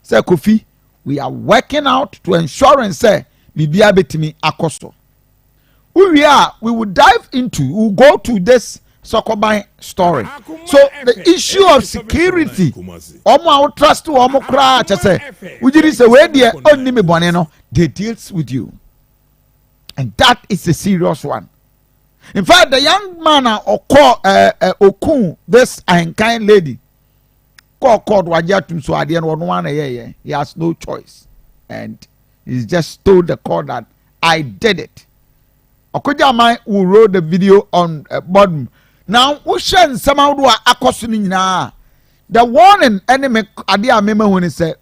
say Kofi, we are working out to ensure and say bibia betimi akoso. We will dive into, we will go to this Sokoban story. So the issue of security, omo trust to omo kra say, we did say where the only me boneno, they deals with you. And that is a serious one. In fact, the young man Okun, this unkind lady, called Wajatum so at the end one he has no choice. And he just told the court that I did it. Okujamai who wrote the video on bottom. Now, Ushan somehow do a the warning enemy idea remember when he said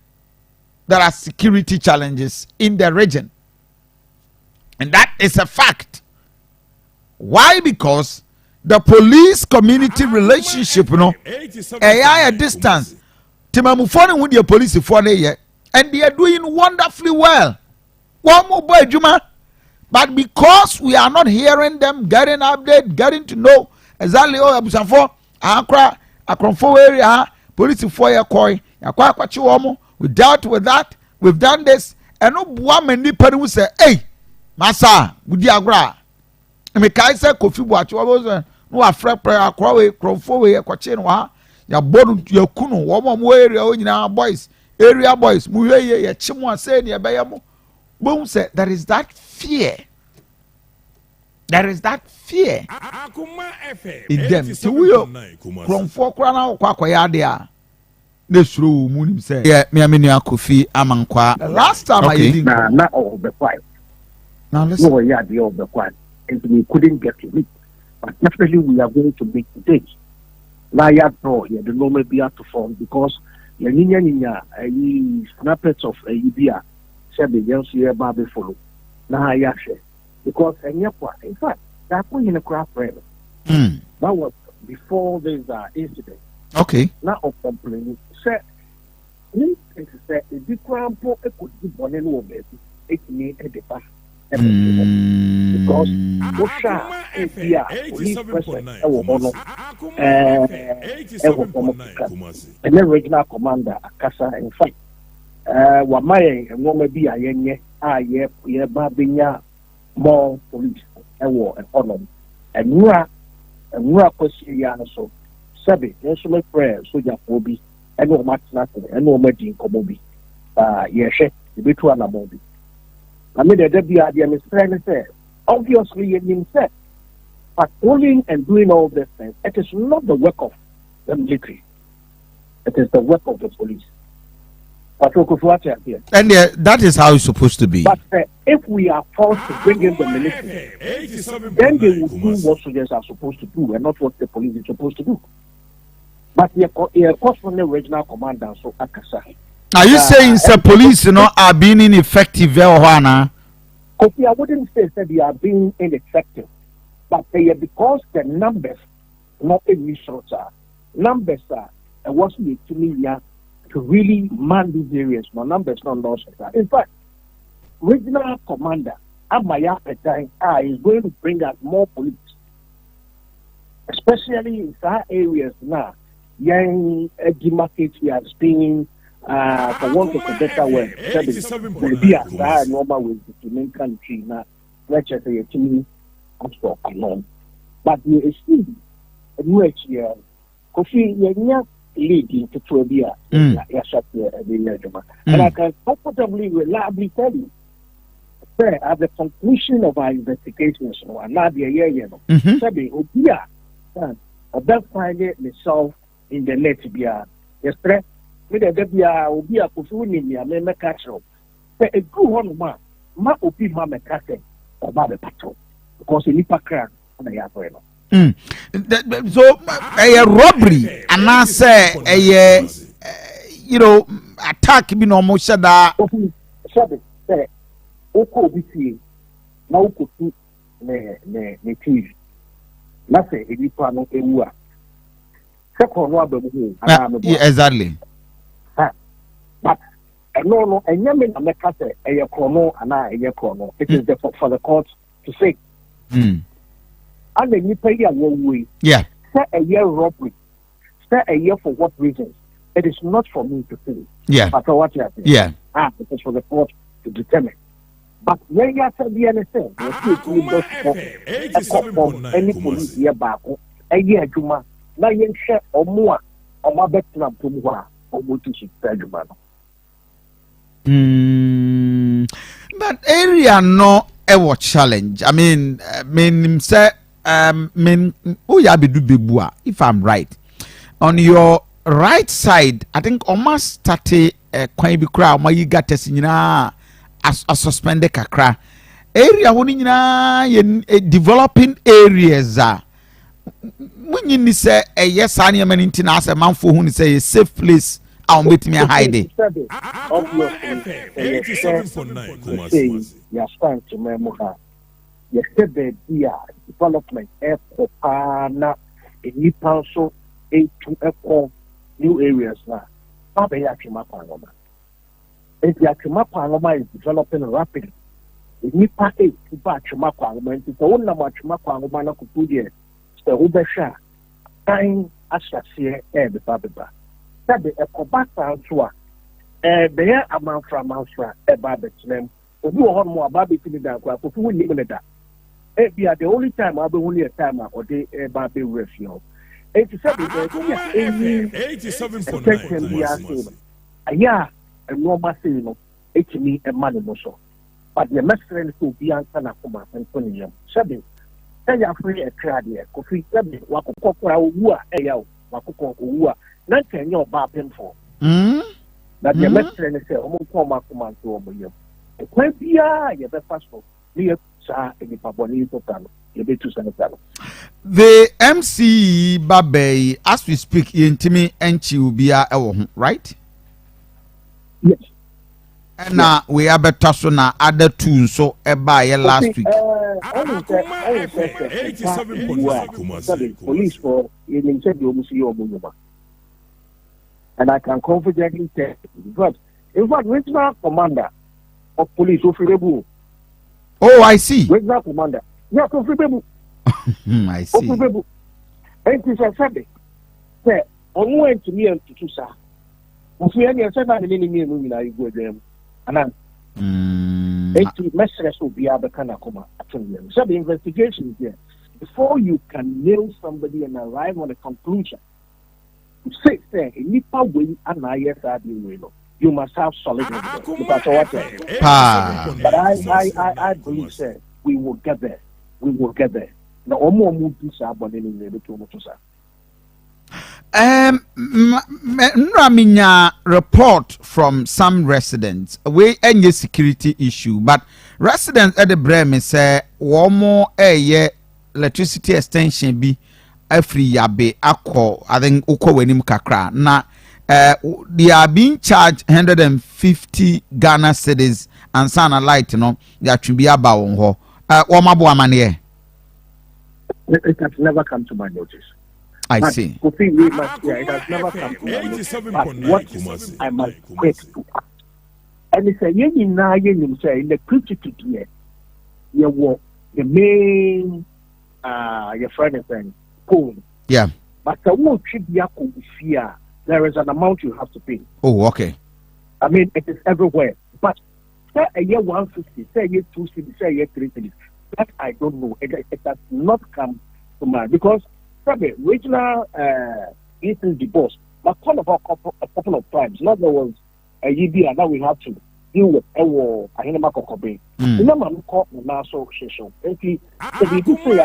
there are security challenges in the region. And that is a fact. Why? Because the police community relationship, a distance. Timamufone with your police for the year, and they are doing wonderfully well. One more boy, Juma. But because we are not hearing them, getting update, getting to know exactly Abusanfo, Accra, Akronfo area, police for your koi, we dealt with that, we've done this, and no woman who say, hey, Massa, would you agree? Me kai say Kofi Boachi was no afre prayer akwa we kromfo we kwache no ha ya bodu ya kunu wo mo area o nyina boys area boys mu ye ye chimu ase ne be ye mo boom say there is that fear Akoma FM in them so we kromfo kra na kwa ya de a na suro mu nim say yeah me amenu Kofi amankwa the last time I did na all the quiet now listen no yeah the all the quiet. And we couldn't get to it. But definitely we are going to make mistakes. Now you know, the normal be to form because the snippets of a UBA said the young year Baby follow. Now I actually because in fact that point in a craft frame. That was before this incident. Okay. Now of complaining said this is a different could be born in over it may at the past. Because police person and the regional commander Akasa in fact Wamaye and Woma be a yenye ye babinya more police and honor and Nura question so Sabi instrument prayer soldier Kobi and no match nothing and no medin Komobi yeshe the bit one abobi. I mean, the WRDM is trying to say, obviously, it means that patrolling and doing all these things, it is not the work of the military. It is the work of the police. And that is how it's supposed to be. But if we are forced to bring in the military, then they will do what soldiers are supposed to do and not what the police is supposed to do. But you're from the regional commander, so Akasa. Are you saying the police are being ineffective or Kofi, I wouldn't say that they are being ineffective, but they are because the numbers, not a resource, numbers are what's the to really man these areas. No numbers, not lost. In fact, regional commander Amaya Petang is going to bring out more police, especially in some areas now. Young market we are staying. For want of a better word, maybe a normal way to make country now, let's say a team of alone. But you see, a new year, Kofi, you're leading to Trobia, and I can comfortably, reliably tell you, at the conclusion of our investigations, not the year, Sabi, Obia, or that find it myself in the net, yes, with a debia will be a Kofi, I may catch up. A good one, ma opi ma me kase or ba the patrol because in Nipa Cran and I have so a robbery and I say a attack be no more shada. Say oko biti na oko tu ne TV. Na say e Nipa no ewua. Second one be exactly. But no, and Yamin Amekase, a chrono, and I a chrono. It is for the court to say. And then you pay a one way. Yeah. Say a year robbery. Say a year for what reasons? It is not for me to say. Yeah. But what you Yeah. it is for the court to determine. But when you said the NSA, any police here back, a year Juma, now you share or more or more better than Pumwa or what you should tell you, man. That area no ever challenge. I mean, say, if I'm right, on your right side, I think almost started quite be crowd. My you got testing as a suspended kakra area. When developing areas when you say a yes, I am an international man for whom say a safe place. I'll meet me a hide. You're starting to remember. Yesterday, development airport in Nippon so to airport new areas now. Baba Akoma Panoma. If the Akoma Panoma is developing rapidly, the Nippon 8 to Akoma Panoma, it's the only Akoma Panoma could do there. The Ubesha time as a seer the Bababa. That the Ekobata Ansua, there amount from Mansra, a Babet name, or do a more Baby Tinidan, for who live in that. Be the only time I'll be only a timer or the Baby Refio. 87.9. Yeah, a normal saying, it's me a money muscle. But the messenger to be answered Akoma and 20 years. Seven. Say you free a crowd here. Kofi, Wakoko, Ayo, Wakoko, Ua, not can your bargain for. That the messenger say, Omokoma command to Omoyam. A quite be a passport. The MC Babe, as we speak, Intimi and Chiubia, right? Yes. And now we have a Tassona other two so a buyer last week. Police for and I can confidently tell because in fact, regional commander of police of Rebu. Oh, I see. Regional commander. Yeah, Kofi Bebu. I see. Kofi Bebu. And this is Sunday. Say, on went to me and to Tusa. If we any said that in any mean, I go them. And then, 80 messages will be able to come actually. So the investigation is there. Before you can nail somebody and arrive on a conclusion, you say, in Nipa way, and I yes, I do. You must have solid evidence. But I believe, sir, we will get there. We will get there. Now, more move this up on any level to sir. Nraminya report from some residents. We any security issue, but residents at the Bremen say one more electricity extension be every yabe ako. I think uko wenim kakra na. They are being charged 150 Ghana cedis and sana light, they are to be about ho. It has never come to my notice. I see. It has never come to my notice. But what I must quit to act. And it's a yen na yen say electricity here. You the main your friend is saying cool. Yeah. But the won't be a fear. There is an amount you have to pay. Oh, okay. I mean, it is everywhere. But say a year 150, say a year 250, say a year 350. That I don't know. It has not come to mind because probably regional Eastern divorce. But call about a couple of times. Not there was a year now we have to deal with a war. I hear about Kobe. You know, I'm caught in national session. And he did say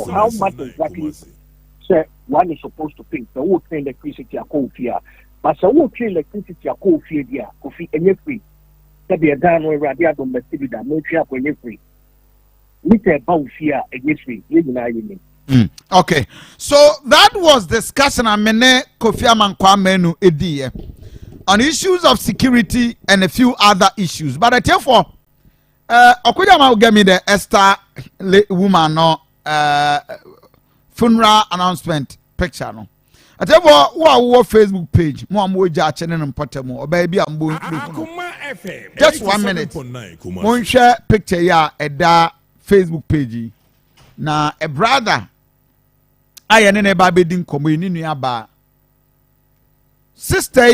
how much exactly. One is supposed to pay the whole train electricity a Kofi, but the whole train electricity a Kofi, Kofi, and free. That be a down where Radia domestic that no trap when you're free. Little about fear and free, okay, so that was discussion. I mean, Kofi Amankwamenu Edie on issues of security and a few other issues. But I tell for Okudama will get me the Esther woman no funeral announcement picture no. I tell for who Facebook page, more moja channel and potamo or baby I'm going just 1 minute. One share picture ya at that Facebook page. Na a brother I and a baby didn't come in ba sister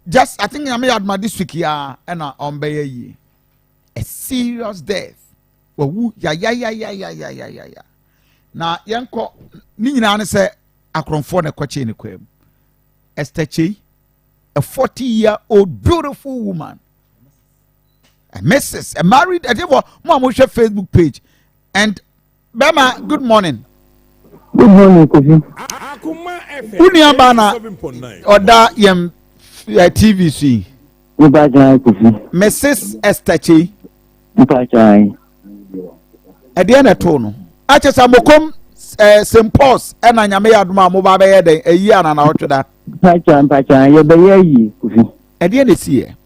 just I think I may add my this week ya and on bay a serious death. Well, ya. Now, yanko ni nyina say akronfo na kwache ni kwam. Esther Chey, a 40-year-old beautiful woman. A Mrs. A married, I think mom share Facebook page. And Bema, good morning. Good morning, Kofi. Unia bana oda yem TVC. Mpachai, Kofi. Mrs. Esther Chey. Mpachai. At the end of tono. Ache samokom St. Paul's and anyame aduma mo ba be ye a year na na otweda. Mpachai, ye be ye Kofi. At the end of year.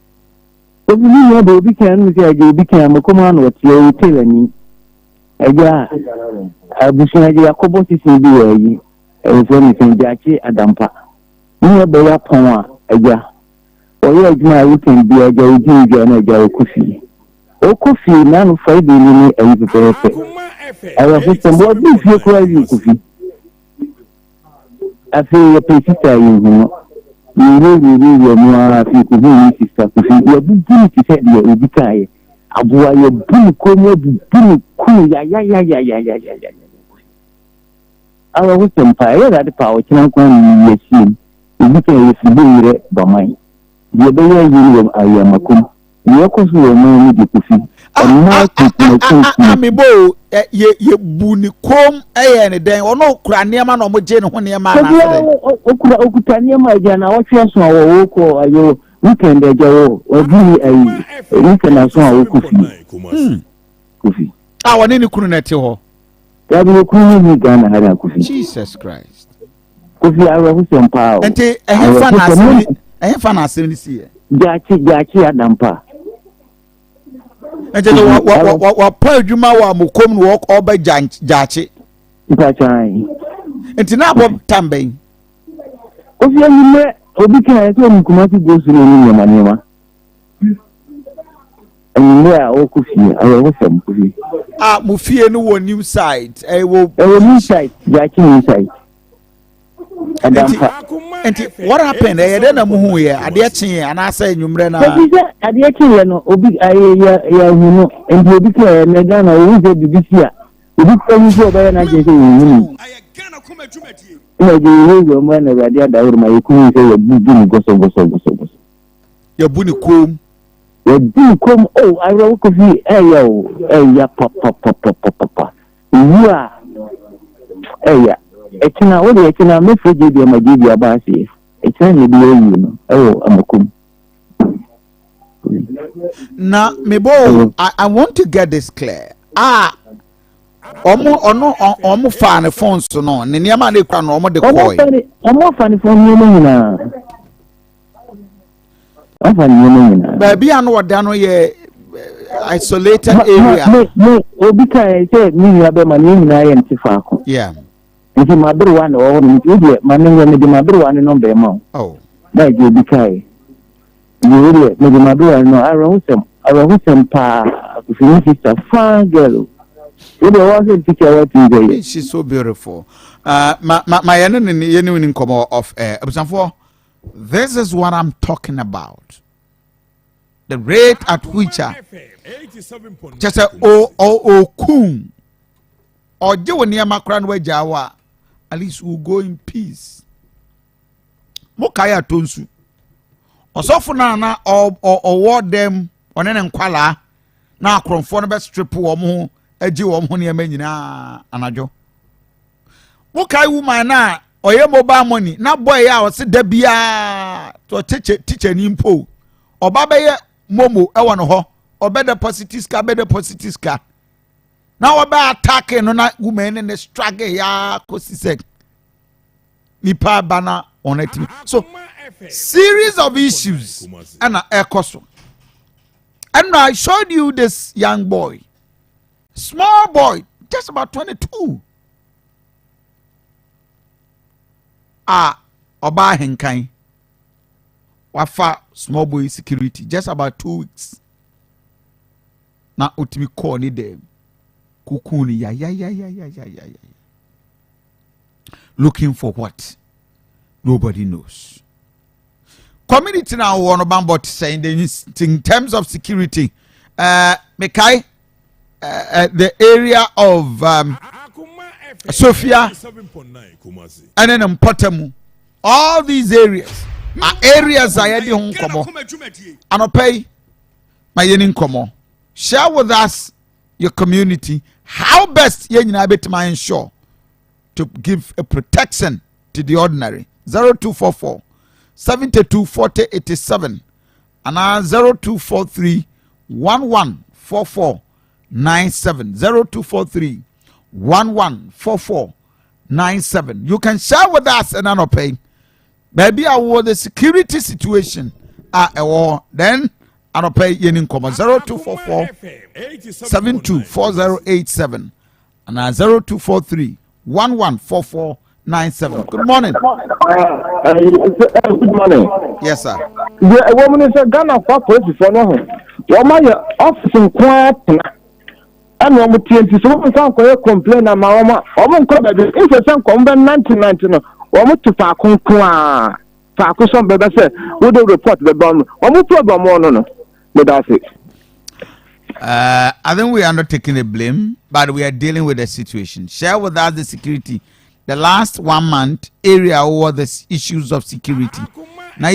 Obi ni obi kan say obi kan makoma na otie tell ani. Eja abushina je yakobo sisi bi yi. E so ni sen jachi adampa. Ni be ya pon a eja. Oye adwuma weekend bi eja oji na eja Kofi. Kofi na no Friday ni eyi pepepe. Ayo system bo bi fi ko ayi Kofi. Afi ye pesita yi no. Ni mo ara fi ko ni sister Kofi. Ye bu ti se de obi kai. Abuwa ye bu ko mo bu ku ya. Awo system pa ye da pa o kina ko ni ye si. Obi kai ye fi bi re ba mai. Ye be ye yi ayamakum. Ye ko so mo ni di Kofi. Me bo ye bu ni kom eye ne den ono kura niam na omo je ne ho niam na ase okuta niam aja na wo twa so wo ko ayo weekend aja wo obi ayi weekend so wo Kofi woni ni kunu na te ho ya bi kunu ni Ghana hada Kofi Jesus Christ Kofi awo hu sempa o ente fa na asem ni si jachi adampa ente wa pa adwuma wa mokom no oba jachi mpachai ente na bob tamben Kofi ani obi kan so mkumati go so ni nyama ani ya o Kofi ayo wo sem Kofi mo fie no wo new side wo new side jachi new side adampa enti what happened na mo hu ye ade chen ana say nwumre na ade chen no obi ya hu no enti obi ka na Ghana o ze bibisia obi ka ni so ba na je se hu aye Ghana kuma dwumadie na je wo mo na rade adawur ma ye ku se ye bubu ni goso ye bu ni kom oh I will Kofi ya papa you are etina wo de etina me feje bi ma di aba se etina ne bi you no amakum na me bo I want to get this clear omo fa ne phone so no ne niam na ekwa no omo de koy omo fa ne phone no nyina ba bia no wada no ye isolated area me obi kai say ni ya be ma ni nyina ye ntifa ko yeah nti maduru wan o ni uje maninga ni maduru wan no be ma na je obi kai ni ile ni maduru no arahusem pa Kofi sister fine girl you know what the teacher what you she's so beautiful my yenu nkomo of abusanfo this is what I'm talking about the rate at which just say kun or je woni amakra no wajawa at least we'll go in peace mokaya tonsu osofo na or them onene nkwala na akronfo no be strip wo mo agi wo mo ne nyina anajo mokai woman na oye mobile money na boy ya o se da bia to teacher ni mpo oba be ye momo e wono ho obe deposit ska na oba attack no na woman ne struggle ya kosisek nipa bana onati so series of issues and ekoso and I showed you this young boy small boy just about 22 oba henkan wafa small boy security just about 2 weeks na otimi call ni dem kukuni ya looking for what nobody knows community now one about saying in terms of security Mekai the area of Sophia and then Potamu, all these areas are areas I had home komo and pay my yenin komo. Share with us your community how best yen bit my ensure to give a protection to the ordinary. 0244 72 40 87 and 0243 1144 97 0243 1144 97. You can share with us and not pay. Maybe I was the security situation at a war. Then I don't pay any income. 0244 72 4087 and 0243 1144 97. Good morning. Good morning. Yes, sir. The woman is a Ghana for police for no. Woman, your office in quiet. And one would TNT, so one can't complain about my mama. Woman, come back. If a son come back 1999, woman to Pakun, Pakuson, but I said, would they report the bomb? One problem more, no, but that's it. I think we are not taking the blame, but we are dealing with the situation. Share with us the security. The last 1 month area over the issues of security. Now,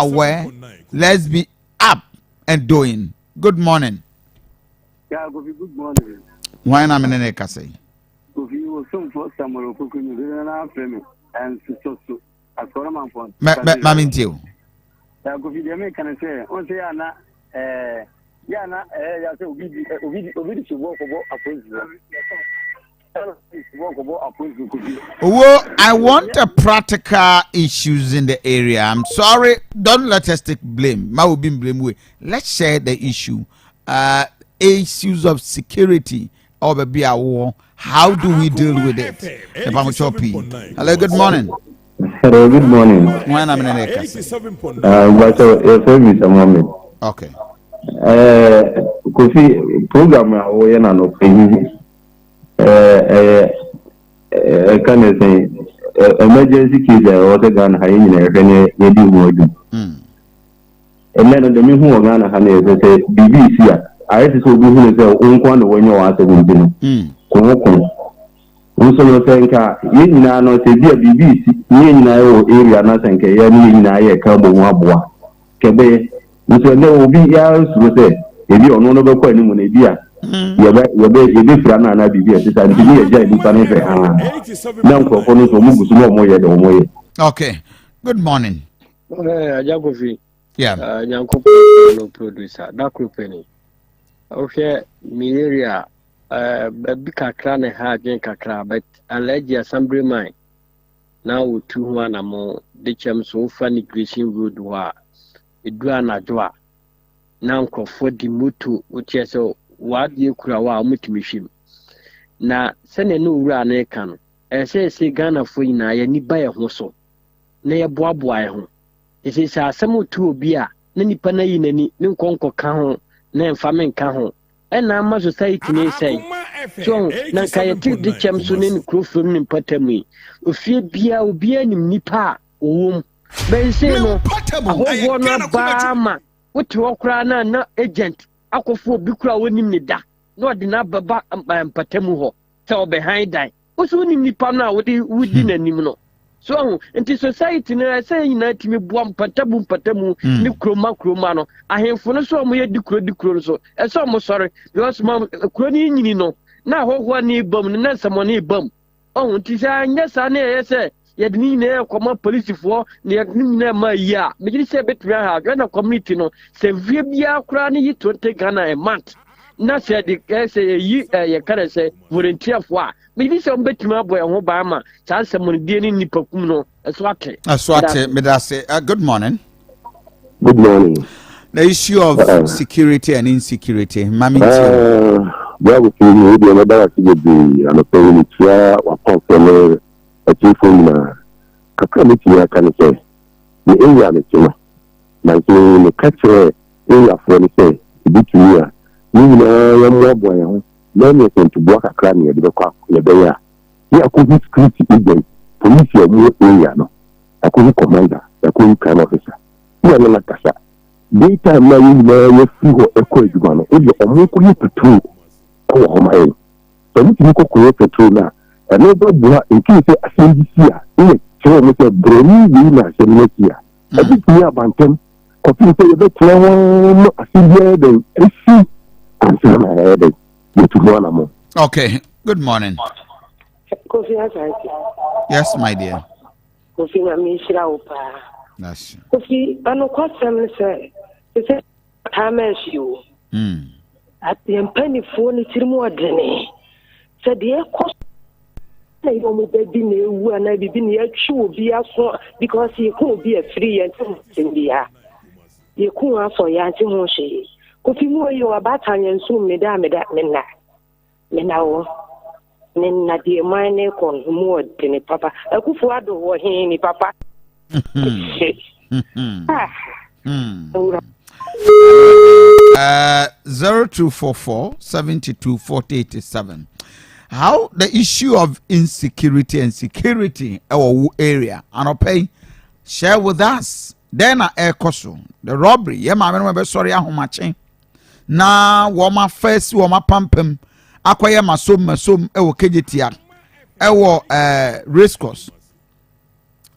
aware. Let's be up and doing. Good morning. Yeah, Kofi, good morning. Why am I in a Kofi was some for summer cooking and so Akoma phone. Mamintio. Yeah, Kofi, the American say, on say, Yana, Yana, Ovid to walk about a Well, I want a practical issues in the area. I'm sorry. Don't let us take blame. Ma will be blame. Let's share the issue. Issues of security or maybe a war. How do we deal with it? Hello, good morning. Hello, good morning. When I'm in a okay. Kofi program we na no pay. Kind of thing. Emergency case or the gun high in a ready word. And then the new one I say BBC. I just will be who is the one when you are saying, also, no think you know, say, dear BBC, you know, area nothing, you know, a cabo wabwa. Cabe, so there will be years with it. If you are no longer quite in idea, you're different and I be here. It's a giant now for move more. Okay, good morning. Jacobi. Yeah, Yanko producer, that group penny. Okay, me area, big kakra ne ha again kakra, but alleged assembly mine. Now 2-1 more, the cham so funny grazing road wa, it do an adwa. Now for the mutu, which is so what you could allow mutimishim. Na send a new run a can, and say Ghana for in I any buy a hoso. Nay a boy home. It is a some 2 beer, Nani Pana in any new conco can. Na famen ka ho na ma society ni say so na ka yeti de chamso ne krofom ni patamui ofie bia obi anim nipa owom ben say no ahogwo na ba ma wote okra na agent akofo obi kura wonim ni da na ode na baba patamu ho say obehind die oso wonim nipa na wodi nanim no so into society na say na timi buam patamu ni kroma no ahemfo no so mo ye dikro so e so mo sorry because mom kro ni nyini no na hoho ni bam na nsamo ni bam nti say anya sa na ye say ye de ni na ekoma police fo na ye ni na ma ya me gidi say betria ha na community no say vie bia kra ni 20 Ghana a month na say the say ye can say volunteer for maybe some betima boy ho ba ma chance mon die ni nipakum no aswate me da say good morning. Good morning. The issue of security and insecurity mami well we feel the other to be and pay it ya wa confirm a chief na kakamiti ya kan say the area me tuma na so the catcher area for the say bitui ni na ya mo boy ho no me to block a crime ya de kwa ya be ya ya ko security agent police ya mo area no ya ko commander ya ko crime officer time na kasa daytime na yi na ya fi ho ekɔ adwuma no o de ɔmo kɔ yɛ petrol ɛwɔ hɔ ma yɛ so mo tumi kɔ yɛ petrol na ɛno bɛ bua nti sɛ asɛm bi si a ɛyɛ kyerɛ mo sɛ broni yi na asɛm no si a ɛbi tumi abantam kɔfi sɛ yɛbɛtena hɔ no asɛm biara dɛn ɛsi ansa na ɛyɛ dɛn yɛtu na mo. Okay, good morning. Kofi Asante. Yes, my dear. Kofi na mi shira opa. Yes. Kofi ano kwasem se se tameshi o. Ati empanifo ni tirimu odene. Se de ekɔ na yo mo bebi na ewu ana bibi na yatwi obi aso because ye ko obi afiri ye ntim bia. Ye ko aso ya nti ho hye. Kofi mu yo abata nyenso meda mena wo. Nina di mine kon mu odene papa. Akufo ado wo he ni papa. 0244-7240-87. How the issue of insecurity and security our area and pay share with us. Then air koso the robbery. Yeah, my remember sorry ahomache. Na woma first woma pampem akwaya masom ewo kejetia ewo race course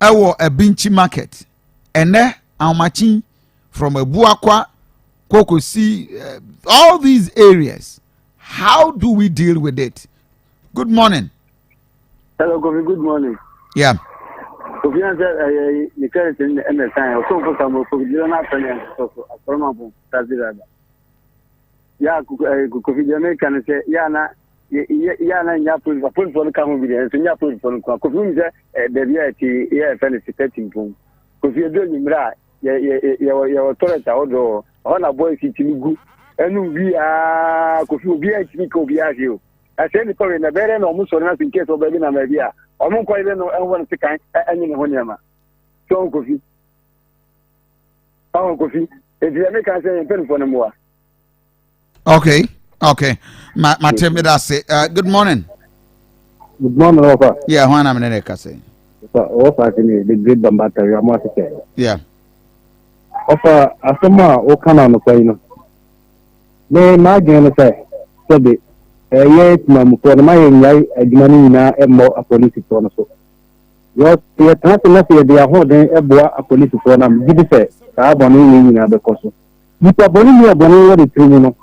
ewo Binchi market ene ahomachi from Ebuakwa Kokosi all these areas. How do we deal with it? Good morning. Hello, Kofi. Good morning. Yeah. Kofi answered, the current in the time. So, for some of you, not telling so from Tazira. Yeah, Kofi Jamaican say, Yana, Yapul, a pull for the Camovian, and Yapul for Kofi, the reality, yeah, fantasy petting boom. Kofi, you're doing right. Your toilet outdoor, on a boy sitting good, and we are Kofi, be a Kofi. I said, in a very almost or nothing case of Belina Mavia. I'm not quite one to kind and in Honyama. So, Kofi. Oh, Kofi. If you make us say, pen for no more. Okay. My tell me that say, good morning. Good morning, Ofa. Yeah, when I'm in the say. Ofa, the great Bambata, you are more to say. Yeah. Ofa, Asoma, Okana, no Paino. May my game say, said yes, ma'am, for my admani na emo a police for so. Yes, the transfer they are holding a police for them. Did say, I boni na because you are boni what is criminal.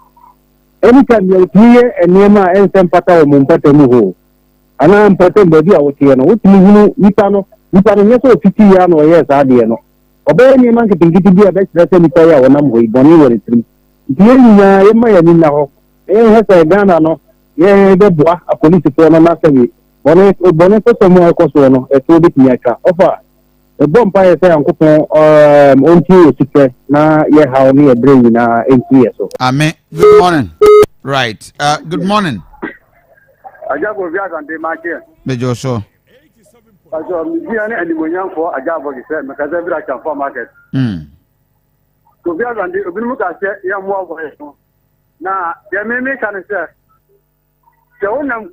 Anytime you clear and nema and some pata or mumpata muho. And I am pattern body out here. What you pano, yes, 50 years or yes, I dear no. Obey any man can get to be a best lesson in prayer when I'm going boni what is criminal. Here you are, Emma and now. Has a Ghana no. Yeah, the boy, a police for no matter me. Bonnet for some more cosono, a 2 bit necker. Offer a bonfire say Uncle on to secret. Now, yeah, how near bring in 8 years. Amen. Good morning. Right. Good morning. I just go back on the market. Bejoso. I saw me and the young for a job of the same because every can for market. Go back on the Ubimuka said, yeah, more. Now, there may make an answer. The owner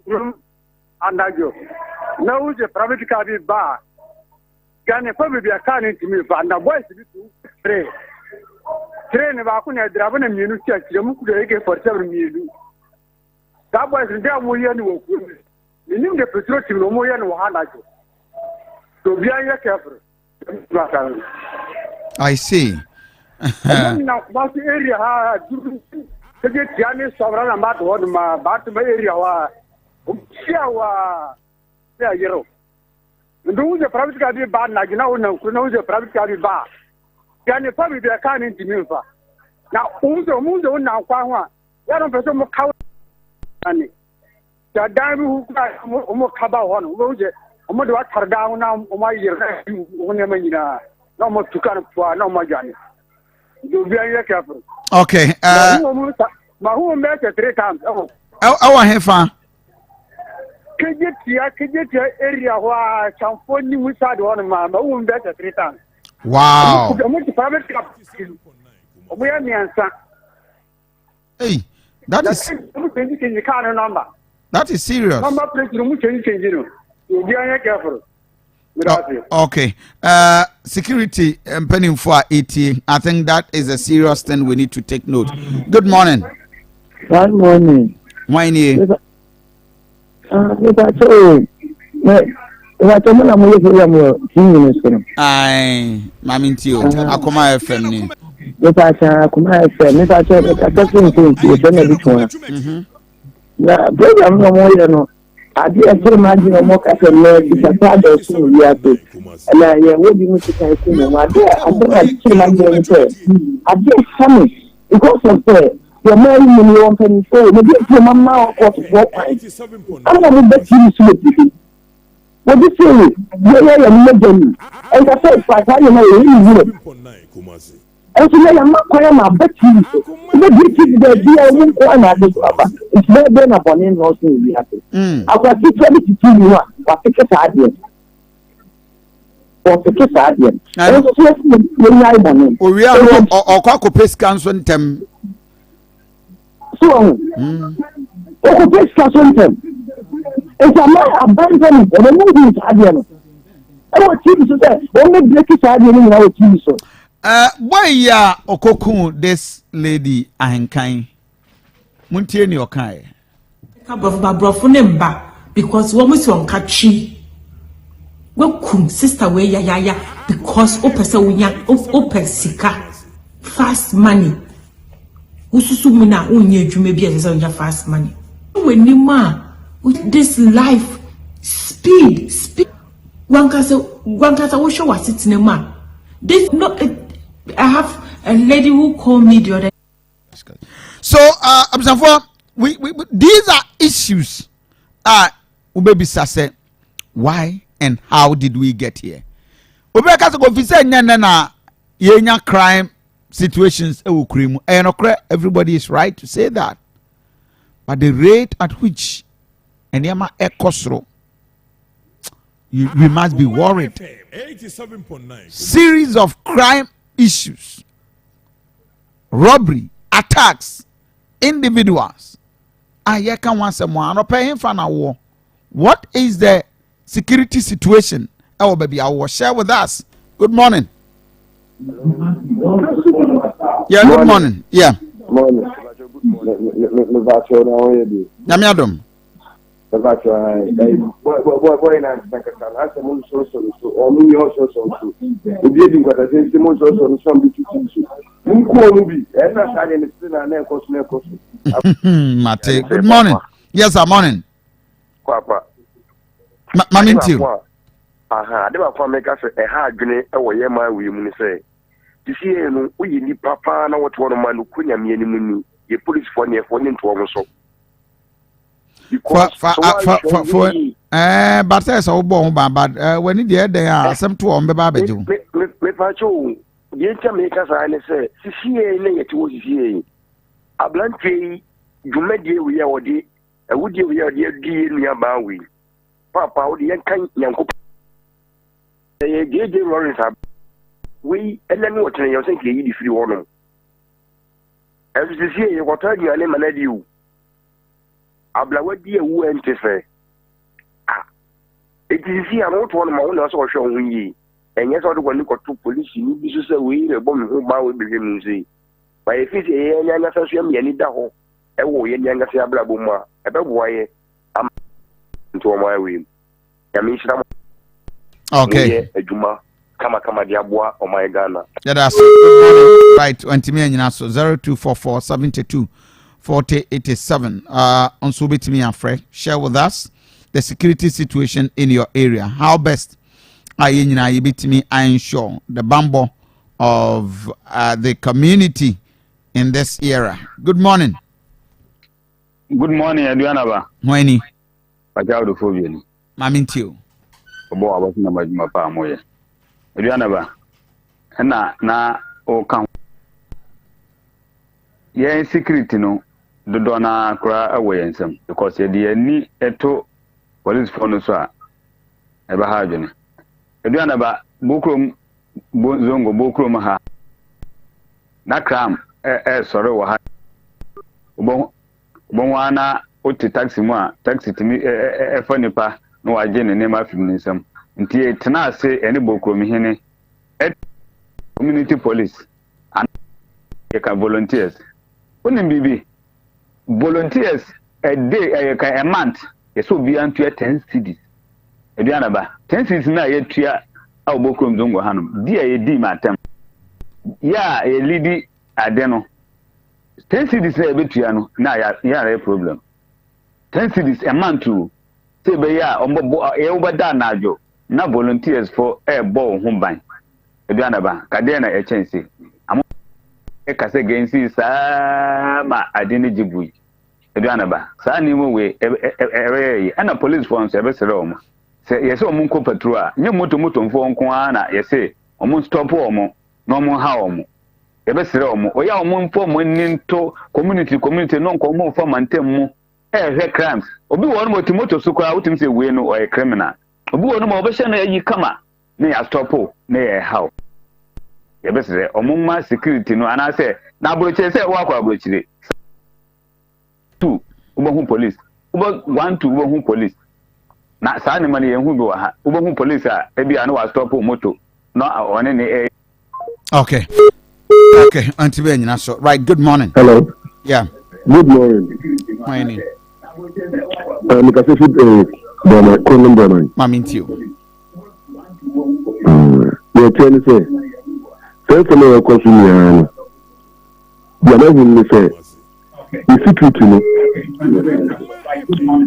undergo. Now, the private car is bar. Can you probably be a car into me for the boys to pray? Train about driving a minute church, you could for 7 years. That was the damn way you you need the petrol no more than 100. So be careful. I see. Now, about the area, to get Janis Sovereign about what my Batman area was. Yeah, you know. The private car be bad, like you know, the private car be bad. Can you probably be a kind into me? Now, who's the moon now? Quang, you don't presume more cow. The dime who almost cover one, who is almost what her down now, my year, no more to kind of no more Johnny. You be very careful. Okay. But who met 3 times? Oh, I have fun. Can you get your area where some funny wizard one man, but who met 3 times? Wow. Private club. We are the answer. Hey, that is the car number. That is serious. Number plate, you change, you be careful. Okay. Security penning for ET. I think that is a serious thing we need to take note. Good morning. Good morning. Why Aye, Mammy Tio, Akoma FM. Program no more, you know. I did imagine a more cafe, it's a part of soon, we are to. And I will be music and singing. I did imagine it. I did something because of the more you want to say, maybe your mamma or what time. I'm not the you to what do you say? Yeah, and I said, I know you. And so I'm not quite my bet you. The idea won't go on at this papa. It's more than a bonnet loss in the happy. I've got 20 to you, but pick a sardine. Or pick a sardine. And also, when I bonnet. We are or cock pace council them. So, or pace council them. It's a man abandoned and a movie is Adian. I want you to say, only break it Adian in our TV show. Why ya okokun this lady ahenkan muntie ni okai ka brofo ne mba because wo musi on kachi we kum sister we ya because opese wonya opesika fast money ususu mu na onye adwuma bi ese wonya fast money when ni ma with this life speed wankasa wo show wasitine ma this no I have a lady who called me the other. So, we these are issues. Ubebi sase, why and how did we get here? Ubeka kasa confise na yenya crime situations ewukrimu. Everybody is right to say that, but the rate at which enyama ekosro, we must be worried. 87.9 series of crime issues, robbery, attacks, individuals. Ayeka want someone or paying for a war. What is the security situation? Oh, baby, I will share with us. Good morning. Yeah, good morning. Yeah. Morning. Namiadom. Boy, na Sankatan. I said, so, or me also so. We did what I said, Simon also some between you. Mubi, and I had in the Mate, good morning. Yes, I'm morning. Papa. Mammy too. Aha, they were make us a hard journey away, my women say. You see, we need papa, now what one man who couldn't me any money. You police for near for into almost so. But there's a bomb, but when they are some two on the barbecue. Me pacho, you can make us I say, see, it was here. A blunt tree, you made you we are the, I would give you a dear near Bowie. Papa, the young young. They gave the Lawrence up. We and then what you're thinking if you want them. As you see, what are you and you? Ablawadi ewu ntese etisi anot won ma won so hwe ohun yi enye so de woni koto police ni bi so se we re bom ho ba we bege mu sei ba e fi se ye nya nya so am ye ni da ho e wo ye nya nya se ablabo mu a e be bo ye am nto ma we ya mi shira okay ejuma kama dia boa o my Ghana yeah that's right 20 million so 0244 72 4087 on Subitimi and Frey. Share with us the security situation in your area. How best are you me ensure the bambo of the community in this era? Good morning. Good morning, Aduanaba. Mweni. Pajao phobia. Mamintio. Obo abasi na majuma pa moye. Aduanaba. Na o kan. Yeah, security no. The dona cry away and some because the ni eto police phone so a eba ha adwene eduana ba bokrom zongo bokrom ha na kram sorry wa ha wana oti taxi mu a taxi timi fa nipa no waje ne ma fim nsam nti tena ase ene bokrom hene community police and volunteers onim bibi volunteers a day a month yeso bi antu 10 cedis Aduanaba 10 cedis na yetua a bokrom zongo hanom dia ye di matem ya e lidi ade no 10 cedis e betua no na ya problem 10 cedis a month to say be ya ombo e ubada na ajo na volunteers for ball ho ban Aduanaba kade na e chense amo e kase gensi sa ma ade ne jibui Aduanaba sa ni mo we ana police force e be sere omo se yese omo nko patrol a nye moto mfo nko na yese omo stop omo na omo ha omo e be sere omo oya omo mfo mo ninto community no nko omo mfo mantem mu he crimes obi won mo timoto so kwa utim se we no o criminal obi won mo obehye na yi kama na ya stop na ya how ye be sere omo ma security no ana se na abroche se wa kwa abrochire 2 ubo police ubo 1 2 ubo police na saa ne mane yenhu bi wa ha ubo police a ebi ana wa stop moto no one ne okay auntie be nyina so right good morning. Hello. Yeah, Good morning. Morning. Because Bama Konon Bama. Mamintio. You're trying to say, first of all, question, say, the secret to me.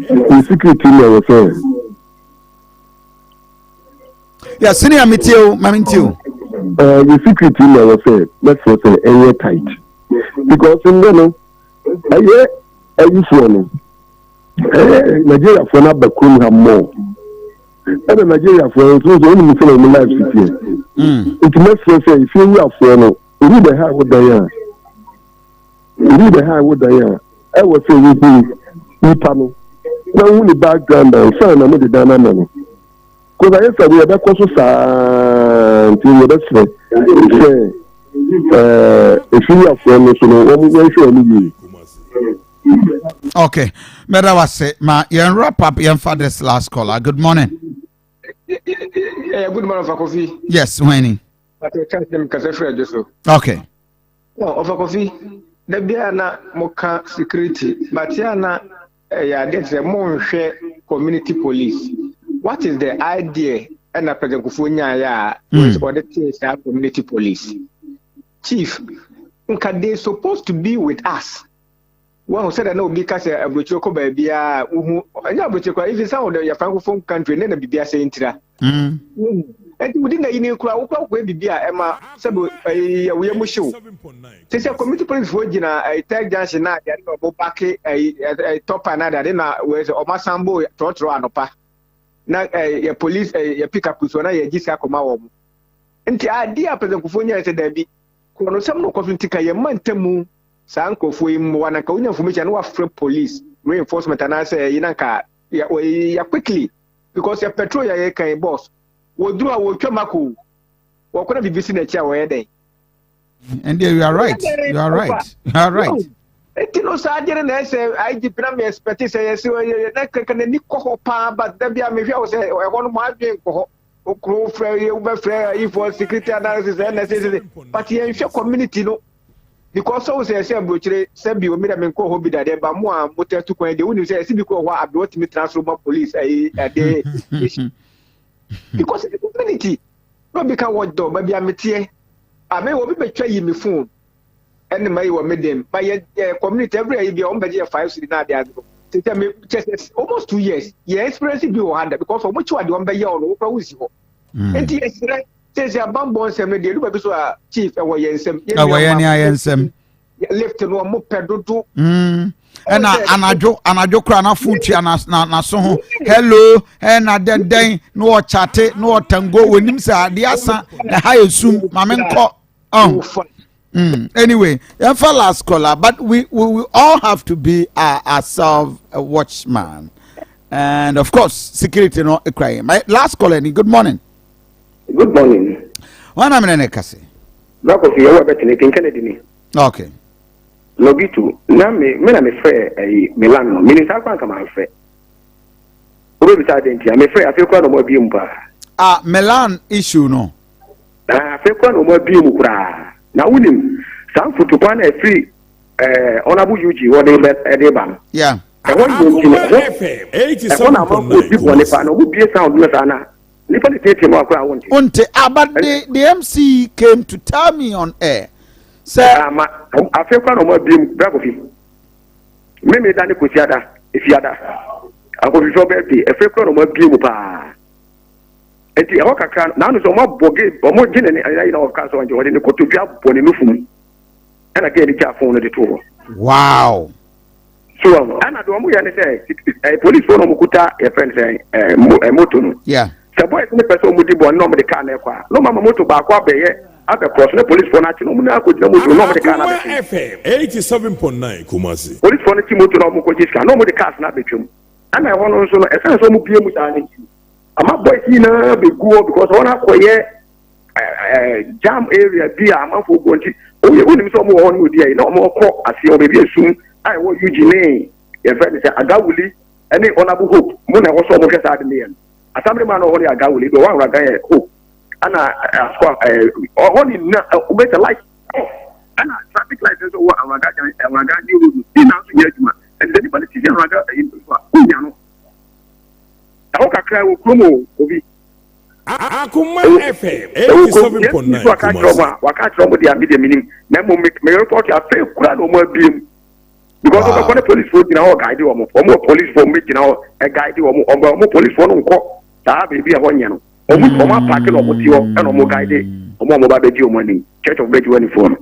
The secret to me, I was saying. Yeah, senior Mamintio. The secret to me, I was saying, let's say, air tight. Because in Ghana, I used to Nigeria for not Bakun have more. And Nigeria for it was only for my life city. It must say, if you are for no, read the high with Diana. Read the high with Diana. I was saying, we panel. Now, only background and son, I know the Dana money. Because I said, we are back also, until the if you are for no, so we will show me. Okay, Meda was say, ma, you wrap up your father's last caller. Good morning. Good morning, Kofi. Yes, Winnie. Okay. No, Kofi. The Biana Moka security, but Yana, there's a more community police. What is the idea? And a President Kufunya was for the community police. Chief, they supposed to be with us. One who said, I know because a Buchoko baby, if it's out of your francophone country, then a BBA saying, and within the Indian crowd, where BBA, Emma, Sabu, we are mushu. Since a community police Virginia, a tag junction, a top another, then was Omasambo, Trotro, now a police, a pickup was one, a Gisakoma. And the idea, President Kufunya said, there be some no coffin tika, your man temu. Sanko for him one account information was free police reinforcement and I say Yanaka ya quickly because your petrol ya can boss will do a work maku or could be visiting a chair where they and you are right. You are right. You are right. You know, Sergeant, I say I depend me expertise. I say I can Nico but then I may say I want my being crew if was security analysis and necessary, but here is your community no. Because so say Bruchere, Sebi, or Midam and Coho be there, but more motor to coin the window say, because what I brought me transfer police a day. Because the community, not become what dog, maybe I'm a tear. I may well be trying me phone. And the may were made them by a community every year on by 5 city now. Just almost 2 years. Yes, experience you had because of which one you want by your own. And yes, says a bamboo and the Luba chief away and some left no more pedo. And I joke on a foot and so hello, and I then no chat, no tango when him say the asa, the high soon, Mamenko. Anyway, for last caller, but we all have to be ourselves a watchman. And of course, security no crime. My last caller, good morning. Good morning. One minute, Cassie. Kofi, you are better than Kennedy. Okay. Logitu, now me I'm afraid a Milan, Minister Quantum, I'm afraid. I'm afraid I feel quite a more bimba. Melan issue no. Afekwa no mo bi mu kura. Na wunim san foto kwan e free honorable UG what they ban. Yeah. I want you to FM 87.9. No be sound no sana. Nipa ni tete mo akwa won't. But the MC came to tell me on air. Say afekwa no mo bi mu bra Kofi. Me dani kosiada efiada. Akofi so birthday afekwa no mo bi mu pa. Enti awo kakra na no so mo boge mo gine ni ayi na of so nje wode ne kotodua bone no fum. Ana ke ni cha phone no de to. Wow. So ana do mo ya ne say police phone no kuta e friend say moto no. Yeah. So boy ni person mo di bon no mo de car na kwa. No mama moto ba kwa be ye aka cross no police phone ati no mo na akodi na moto no mo de car na be. FM 87.9 Kumasi. Police phone ti moto no mo ko jiska no mo de car na be twem. Ana e hono so no e sense so mo bie mu ta ni. Ama boy si na be go because one akoye jam area bi ama fo go nti o ye woni so mo ho no di na mo ko ase o be bi esun ai wo Eugene ye friend say agawuli any honorable hope mo na wo so mo hwesa ade ne yen assembly man ho ni agawuli do wan raga ye hope ana asko ho ni na o be like ana traffic light so wo raga ni road ni na so ye adwuma and anybody see raga in unya no aho kakra wo kromo obi Akoma FM 87.9 waka trouble dia media minim na mo me report ya fe kura no mo biem because of the police force na o guide wo mo police force me na o guide wo mo police force no nko ta be bi e ho nye no o ma park no mo ti o e no mo guide o mo ba be di o money church of beji one phone.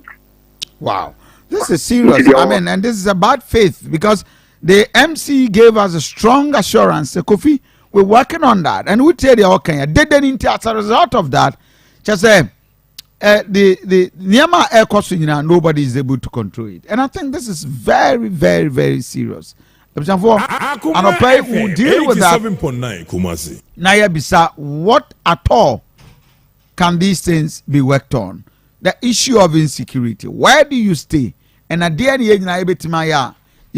Wow, this is serious. I mean, and this is a bad faith because the MC gave us a strong assurance. Kofi, we're working on that, and we tell you okay. As a result of that, just say the Nyama air cost nobody is able to control it, and I think this is very, very, very serious. And okay, we'll deal with that. 87.9 Kumasi. Naya Bisa, what at all can these things be worked on? The issue of insecurity. Where do you stay? And at the end, you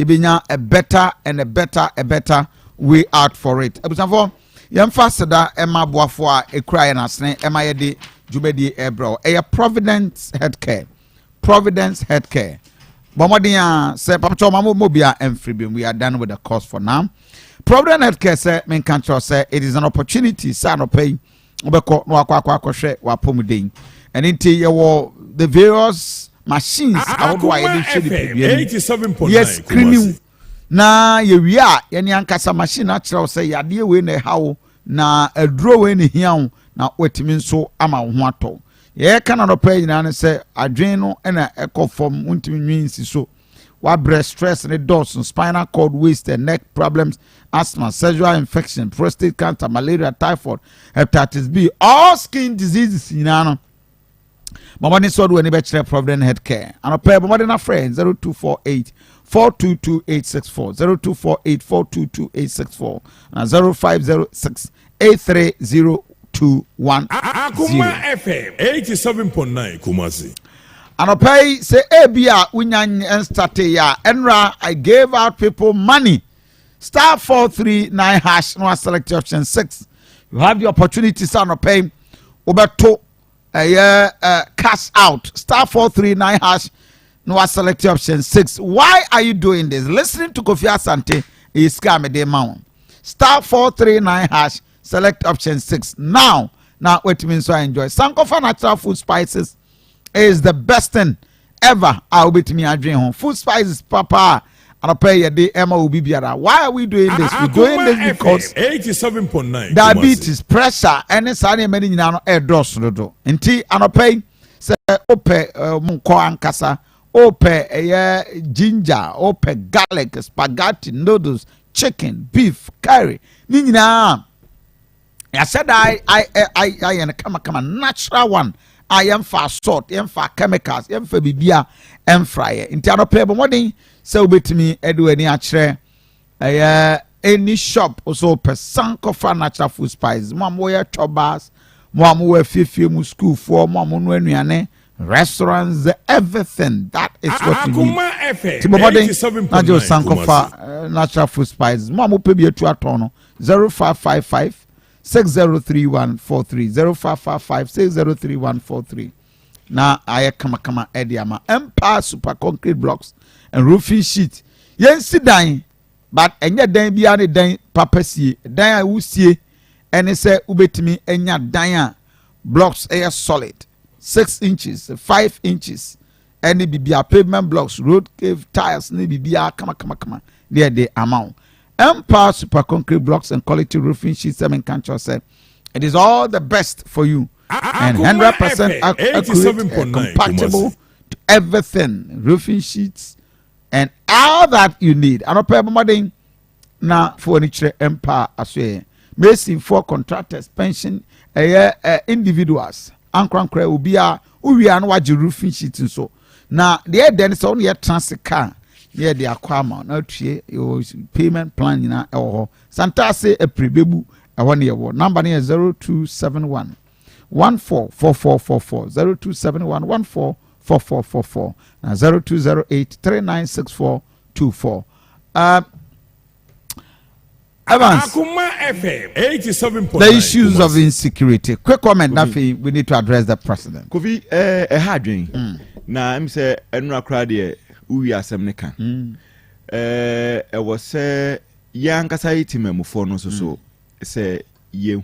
be a better and a better way out for it. Abusafo yemfa seda ema boafo a ekura na sene ema yede jubedi ebro e Providence Healthcare bomodia se papacho mamo mobia emfribim. We are done with the course for now. Providence Healthcare say men control say it is an opportunity sa no pay obeko no akwa hwe wa pomuden and inti ye the various machines awodo a yede hwe the yes screening na ye wia ye ne ankasa machine a kire say yade we na hawo na aduro we ne hiawo na wetimi nso ama ho ato ye kana no pay na say adwen no na ekofom untimi nwinsi so wa breast stress ne dose spinal cord waste and neck problems, asthma, sexual infection, prostate cancer, malaria, typhoid, hepatitis B, all skin diseases no Mamani so do any better Providence Healthcare. And a pair of my friends 0248 422 0248 and 0506 830210. Akoma FM 87.9 Kumasi. And a pay say Abia Winyan and State ya Enra. I gave out people money. Star 439 hash no select option 6. You have the opportunity to pay Uberto cash out. Star 439 hash no select option 6. Why are you doing this? Listening to Kofi Asante is scam de mount. Star 439 hash select option 6. Now wait means so I enjoy. Sankofa natural food spices is the best thing ever. I'll be to me I drink home. Food spices papa and I pay a day Emma will be biara. Why are we doing this? We're doing this because 87.9 diabetes, pressure, and it's any many nano air dross do. Inti and I pay say ope munko ankasa, ope ginger, ope garlic, spaghetti, noodles, chicken, beef, curry. Nina I said I and come natural one. I am for salt, I am for chemicals, I am for bibia, I am fryer. In the other morning, so bet me edu any achre any shop also per sanko for natural food spices. Mom wear chobas, mom wear fifi school for mom no restaurants, everything. That is what you need. Timobody, not just sanko for natural food spices. Mom will pay you to a tono 0555 603143 0555 603143. Now I kama ediama Empire Super Concrete Blocks and Roofing Sheet. Yen si dan, but enya dan bia ne dan papasie. Dan a wusie ene se ubetimi enya dan a blocks air solid 6 inches, 5 inches. Any bibia pavement blocks, road cave tiles, ni bibia kama. There the amount. Empire Super Concrete Blocks and Quality Roofing Sheets. I mean, can't you say it is all the best for you and 100% accurate, compatible to everything. Roofing sheets and all that you need. I don't pay money now for Empire as well. Mason for contractors, pension, individuals. Ankra will be a we are no roofing sheets and so. Now the then is only a transit car. Yeah, the Akoma, not your payment plan in our Santa say a prebebu a 1 year war. Number near 0271 144444 0271 144444 and 0208 396424. Evans, Akoma FM 87.9. The issues of insecurity. Quick comment, nothing. We need to address the president. Kofi, a hard drink. Now, I'm saying, Enra crowd we are some neka. I was say young kasai me for no so say ye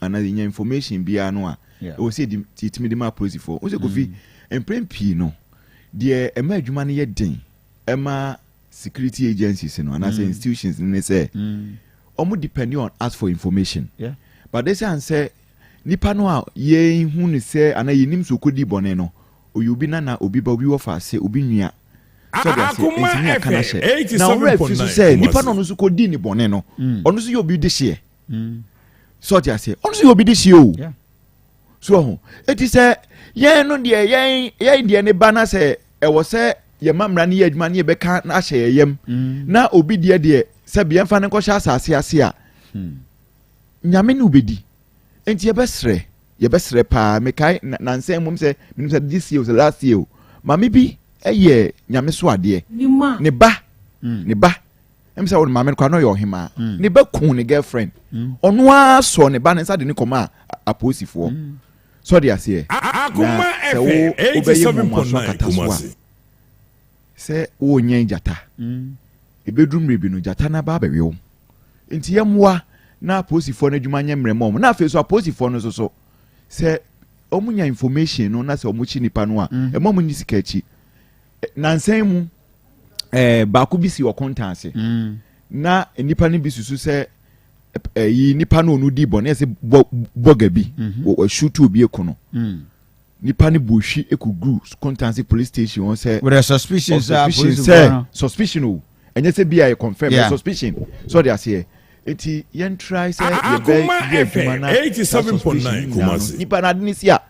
another information be anwa. O say it me the map policy for. O say Kofi and P no. The emergement ye din. Emma security agencies and other institutions and they say almost depending on us for information. Yeah. But they say nipa no ye hu ni say ana ye nim so kodi bone no. O you be na obi ba obi wo fa say obi nua. So Akoma FM now refuge say nipa no so kodi ni bone no. Ono so you obi de hye. So they say ono so you obi de hye o. Yeah. So it is say ye no de ye de ne ba na say e wo say ye mamra ne ye adwuma ne ye beka na hye yem na obi de se bia mfa ne nkɔhye asase ase a nyame ne obedi enti ye besre pa me kai na nsɛm mum sɛ minim sɛ this year was the last year mame bi ɛyɛ nyame so ade ne ba em sɛ wo mame kwa no yɛ ɔhema ne ba kun ne girlfriend ɔno a so ne ba ne nsa de ne kɔma aposifo so de ase Akoma FM 87.9 sɛ wo nyen jata ebedum rebi no jata na ba bewe wo enti yemwa na aposifo na adwuma nya mremom na afi so aposifo no so sɛ omunya information no na sɛ omuchi nipa no a emom ni sika chi na nsan mu ba ko bi si okontanse na nipa no bi susu sɛ yi nipa no onu di bone sɛ boga bi o shoot obi ekono nipa ni bohwi ekugru kontanse police station on sɛ with a suspicion suspicion o enye se bia confirm suspicion so they are say eti yen try say ye be FM 87.9 Kumasi nipa na dinisia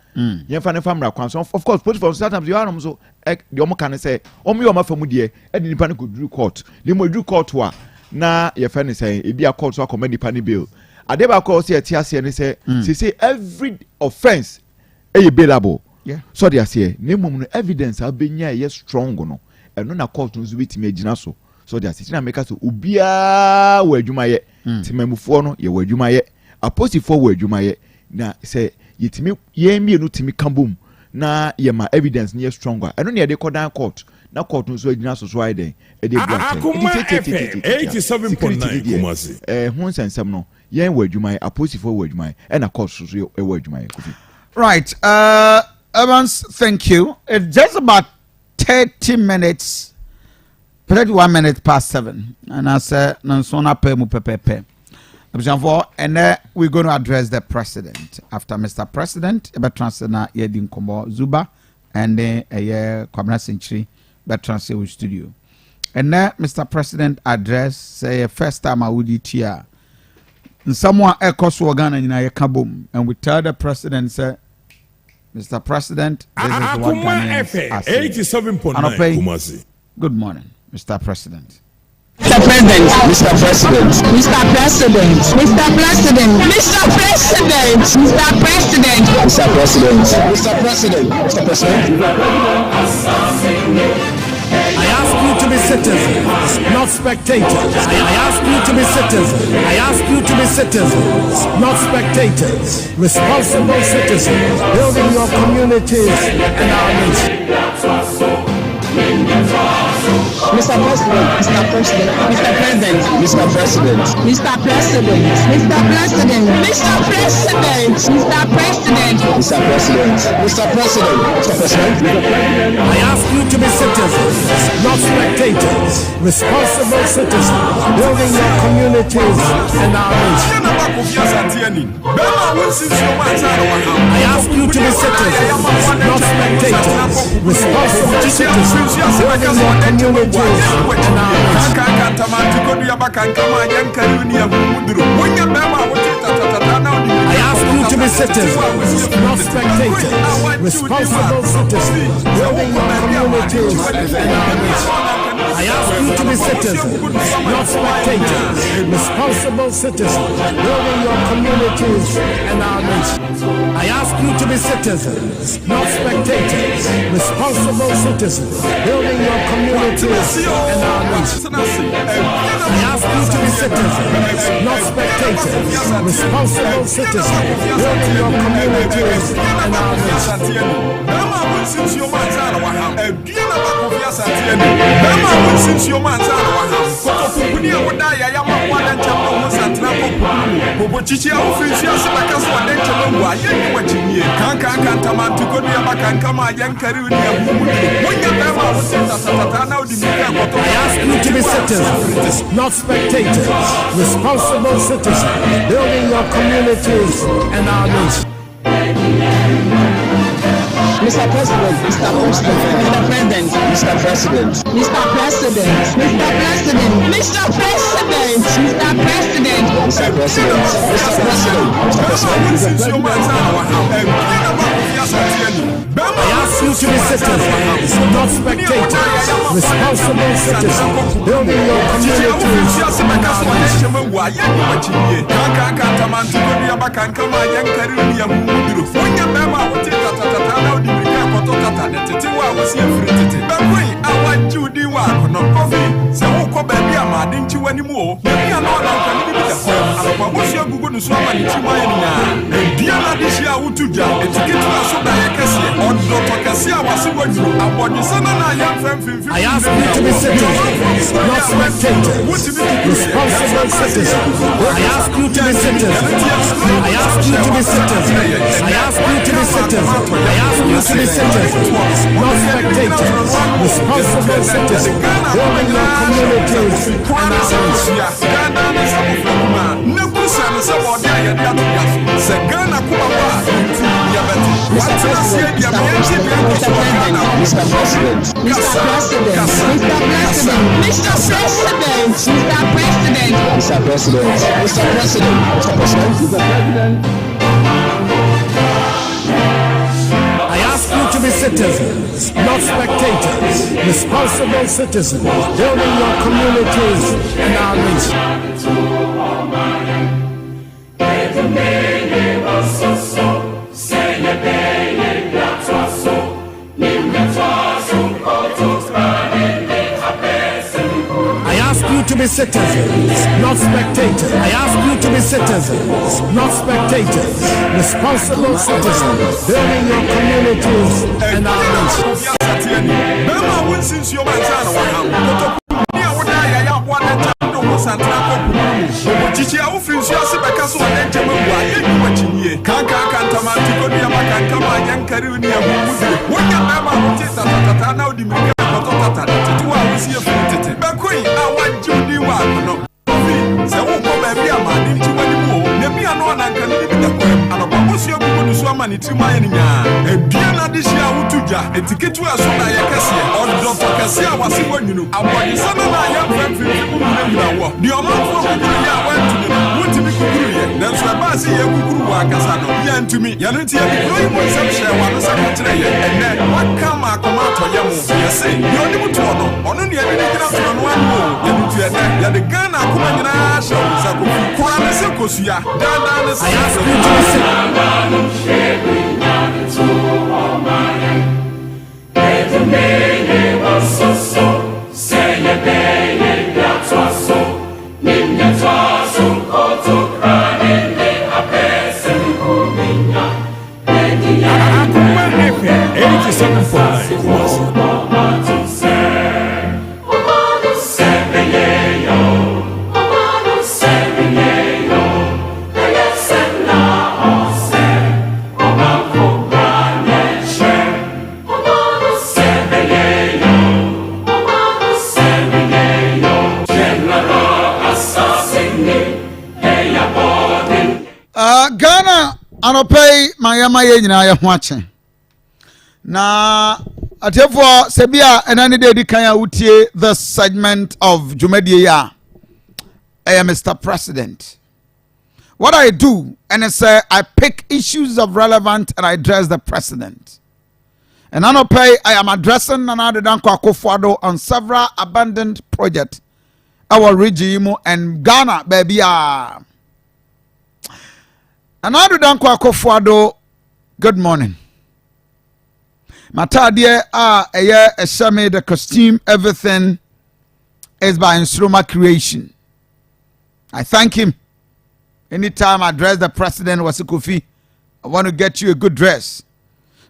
yen fa ne famra kwan so of course police for sometimes you are so the omo kan say omo yo mafamu de e de nipa ne go drew court le mo drew court wa na ye fa ne say e bia court so akoma nipa ne bail ade ba call say tia ne say say every offense e bailable so they are say ne mum no evidence abenya ye strong no eno na court no zo bitimi agina so they are sitting and make us ubia wa adwuma ye timamufo no ye wa adwuma ye aposifo wa adwuma ye na say yitimi ye mienu timi kambom na ye ma evidence ne stronger eno ne de kodan court na court no so agina so ide e de black 87.9 Kumasi hu nsensem no ye wa adwuma ye aposifo wa adwuma ye e na court so e wa adwuma ye. Right, Evans, thank you. It's just about 30 minutes 31 minutes past 7, and I said, "Nansona pe mu pepepe." And we're going to address the president. After Mr. President, Betransena Yedin Kombo Zuba, and then a year Kwamna Century Betranse studio. And then Mr. President address say first time I would eat here. Someone echoes Wagana in a kabum, and we tell the president, say, Mr. President, this is what Ghanaians are saying. 87.9 Kumasi. Good morning, Mr. President. Mr. President, Mr. President, Mr. President, Mr. President, Mr. President, Mr. President, Mr. President, Mr. President, Mr. President. I ask you to be citizens, not not spectators. I ask you to be citizens. I ask you to be citizens, not spectators. Responsible citizens, building your communities and our nation. Mr. President, Mr. President, Mr. President, Mr. President, Mr. President, Mr. President, Mr. President, Mr. President, Mr. President, Mr. President, Mr. President. I ask you to be citizens, not spectators. Responsible citizens, building your communities and our nation. I ask you to be citizens, not spectators. Responsible citizens, building your communities and our I ask you to be citizens, not spectators. Responsible citizens, building your communities and our nation. I ask you to be citizens, not spectators. Responsible citizens, building your communities and our nation. I ask you to be citizens, not spectators. Responsible citizens, building your communities and our nation. I ask you to be citizens, not spectators. Responsible citizens, building your communities and our I ask you to be citizens, not spectators, responsible citizens, building your communities and our nation. Mr. President, Mr. President, Mr. President, Mr. President, Mr. President, Mr. President, Mr. President, Mr. President, Mr. President, Mr. President. I ask you to be citizens, not spectators, responsible citizens, building your communities and I ask you to be citizens, not spectators, responsible citizens. I ask you to be citizens. I ask you to be citizens. I ask you to be citizens. I ask you to be citizens, not spectators, responsible citizens, building your communities and our Mr. President, Mr. President, Mr. President, Mr. President, Mr. President, Mr. President, Mr. President, Mr. President. I ask you to be citizens, not spectators, responsible citizens, building your communities and our nation. I ask you to be citizens, not spectators. I ask you to be citizens, not spectators, responsible citizens, building your communities and our nation. Anopay mayama ye nyina ye ho ache. Na atefo sebia enani de kan ya utie the segment of Jumedie ya. I am Mr. President. What I do, and I say I pick issues of relevance and I address the president. And Anopay, I am addressing Nana Danko Akufo-Addo on several abandoned projects. Our regime and Ghana, baby. Nana Danko Akufo-Addo, good morning. Matadie a shame, the costume, everything is by Nkrumah creation. I thank him. Anytime I dress the president was Kofi, I want to get you a good dress.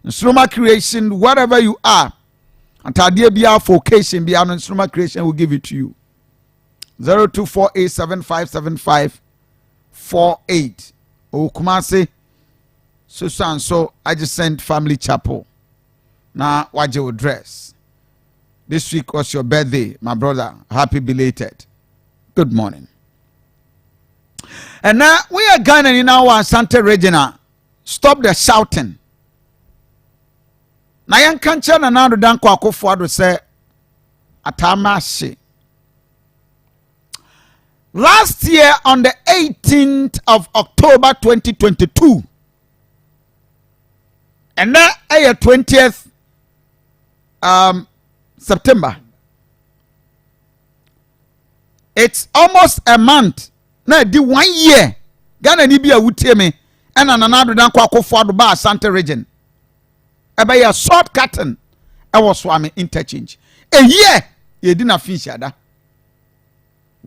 Nkrumah creation, whatever you are, and Tadia Bia for occasion beyond Nkrumah creation will give it to you. 0248757548. Oh, Kumasi, so I just sent family chapel. Now, what you dress? This week was your birthday, my brother. Happy belated. Good morning. And now we are Ghana in our Asante region. Stop the shouting. Na yan kanche na Nana Danko Akufo-Addo say atamashi. Last year on the 18th of October 2022, and now 20th September. It's almost a month. Now the 1 year Ghana ni bia wutie me and Nana Danko Akufo-Addo ba Asante region. Eba ya short curtain e was swami interchange. A year ye di na finish ada.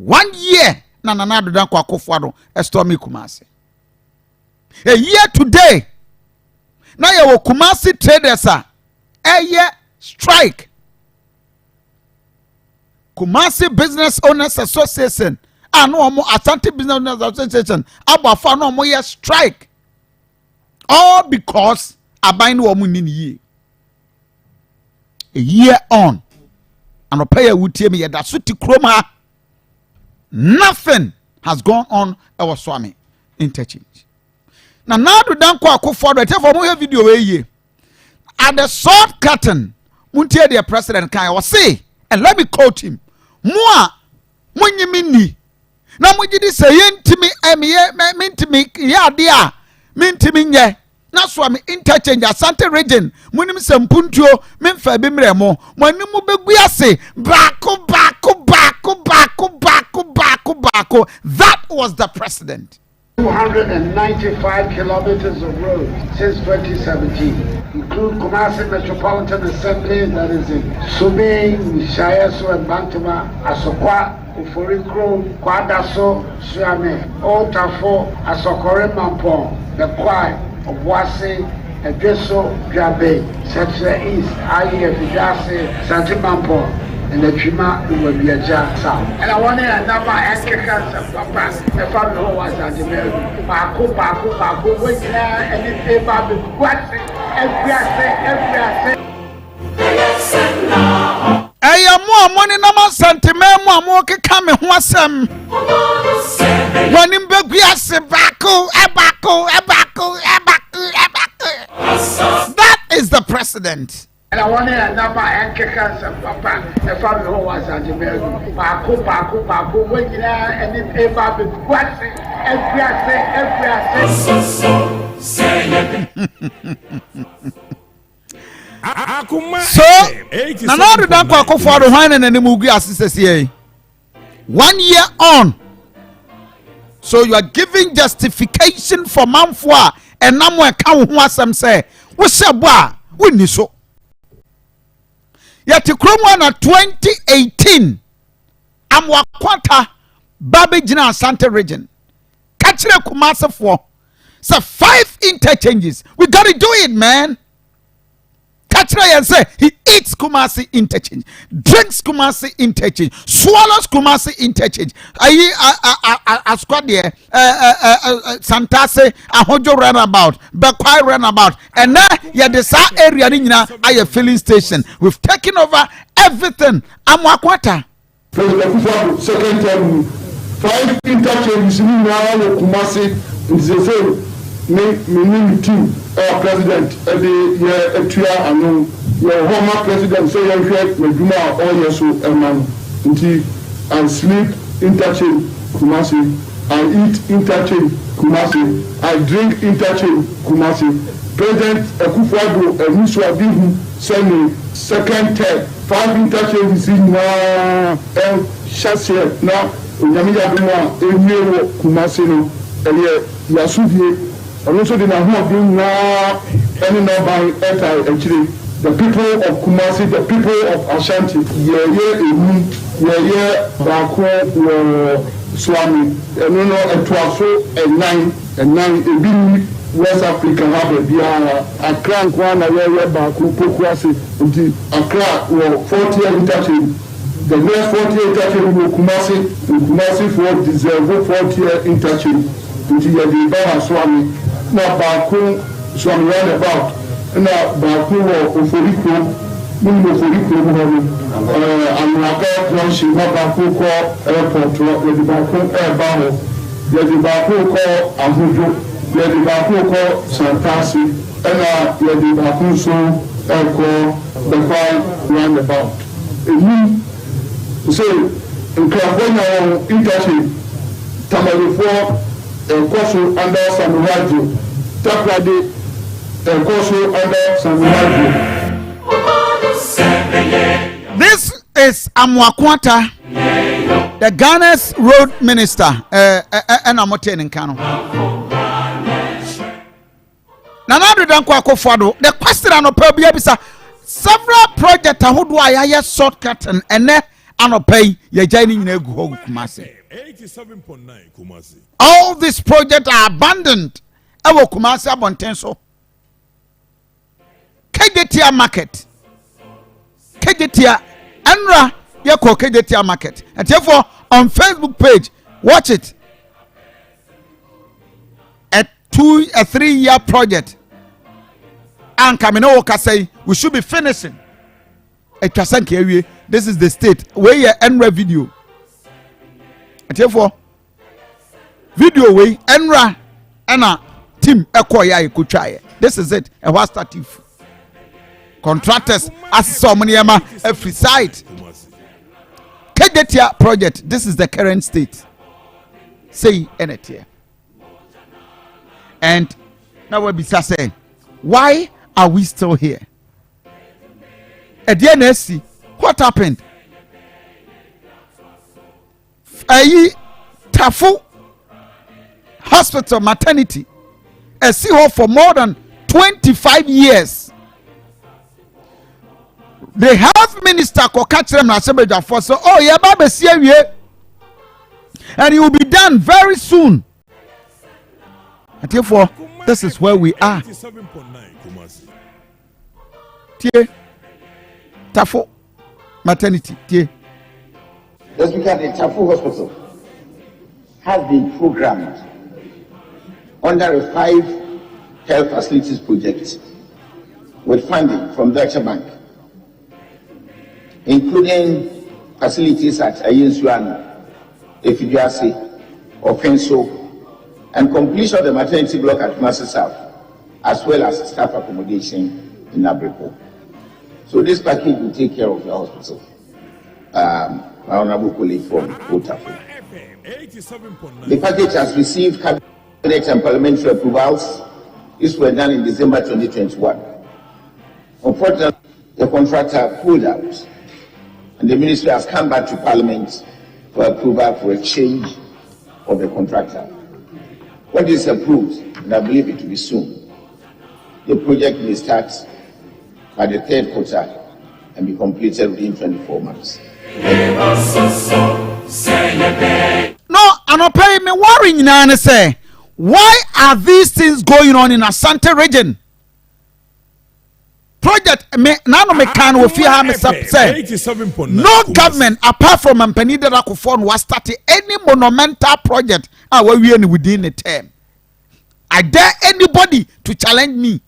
1 year na Nana Danko Akufo-Addo stormy Kumasi. A year today na ye wo Kumasi traders a year strike. Kumasi Business Owners Association and no more Asante Business Owners Association abafa no more year strike. All because abain wo mun ni a year on and pay wutie me yeda so ti kroma. Nothing has gone on our swami interchange. Now Nana Danko Akufo-Addo tell for video we at the short curtain muntie the president kan was say, and let me quote him, moi munyimini na mujidi say yentimi emiye mintimi ya dia mintimi nye na swami interchange Asante region munim sempuntuo memfa bi mremo manimu beguase bako. That was the president. 295 kilometers of road since 2017, include Kumasi Metropolitan Assembly that is in Subing, Shayeso and Bantama, Asokwa, Uforikro, Kwadaso, Suame, Otafo, Asokore Mampong, the Kwai, Obwase, Edreso, Drabe, Setre East, Aye, Fidase, Santi Mampong, and the Chima will be a jack sound. And I want to number Africans and Papa, the family who was at the mill. Baku, wait there, and it's about the question. Every I am more money, no more sentiment, more can me wasam. When in Beguias, Baku. That is the president. And I want to number Africans and Papa, the family who was at the mill. Baku, wait there, and it's about the question. So, Nana Danko Akufo-Addo wine and the Mugi assistance here. 1 year on. So you are giving justification for Manfwa and Namwe Kawasam say, what's your bar? We need so. Yet, Kromwana 2018, Amwakwata, Babi Jina Asante region. Kachire Kumasi for. So 5 interchanges. We gotta do it, man. Kachire and say he eats Kumasi interchange, drinks Kumasi interchange, swallows Kumasi interchange. Ayi squad there, Santase, Ahojo runabout, Bekwai runabout, and now the sa area nina a filling station. We've taken over everything. Amwakwata. Second time, 5 interchanges in now Kumasi is the same. me team president the etua ano your former president say you share meduma all year so man nti I sleep interchange Kumasi, I eat interchange Kumasi, I drink interchange Kumasi. President Akufo-Addo Enisu send me second third 5 interchanges in Shasia na Onyamiya Duma Enyewo Kumasi no Yasudie and also the Nahu na any number actually the people of Kumasi, the people of Ashanti, Ennin, Bako, Swami, and no, and Twaso, and nine, Ebini, West Africa have a Accra, Kwana, Baku, Pokwasi, and Accra, 40 interchange. The next 40 interchange will Kumasi for deserve 40 interchange. Until you have Swami, now Baku, Swami roundabout. Na baako wɔ oforiko mu oforiko mu hɔ no anwaka junction na baako kɔ airport yɛde baako ɛɛba hɔ yɛde baako kɔ ahodwo yɛde baako kɔ santase ɛna yɛde baako nso ɛkɔ bɛkwan roundabout ɛnu sɛ nkrafoɔ nya wɔn interchange tamalefoɔ ɛkɔ so under samuwajo takrade. This is Amwakwata, the Ghana's road minister, and Amoten in Kano. Nanadu Danko Akofo-Addo, the question on Opebia several projects who do I shortcut and pay your joining Kumasi. 87.9 Kumasi. All these projects are abandoned. Ewo Kumasi Abontenso. Kegetia market. Kegetia Enra Yako Kegetia market. And therefore on Facebook page, watch it. A 3-year project. And Kamino Woka say we should be finishing. This is the state where your Enra video. And therefore video way Enra Anna team Ekoya Kuchaye. This is it. A was stative. Contractors as so many every site. Kegetia project. This is the current state. Say anything. And now we'll be saying, why are we still here? At the NSC, what happened? Tafu Hospital Maternity, a seahole for more than 25 years. The health minister ko catch them na sebeja for so oh yeah ba be and it will be done very soon. And therefore this is where we are. Tie Tafu maternity tie. Let's look at the Tafu hospital has been programmed under a 5 health facilities project with funding from Deutsche Bank, including facilities at Ayinsuano, Efidiase, Ofenso, and completion of the maternity block at Kumasi South, as well as staff accommodation in Abreko. So this package will take care of the hospital. My honorable colleague from Otafu. The package has received cabinet and parliamentary approvals. These were done in December 2021. Unfortunately, the contractor pulled out, and the ministry has come back to Parliament for approval for a change of the contractor. When this is approved, and I believe it will be soon, the project may start by the 3rd quarter and be completed within 24 months. No, I'm not paying me worrying now and say, why are these things going on in Asante region? Project nano me can we fear have say no government apart from Mpani Akufo was starting any monumental project we are within a term. I dare anybody to challenge me.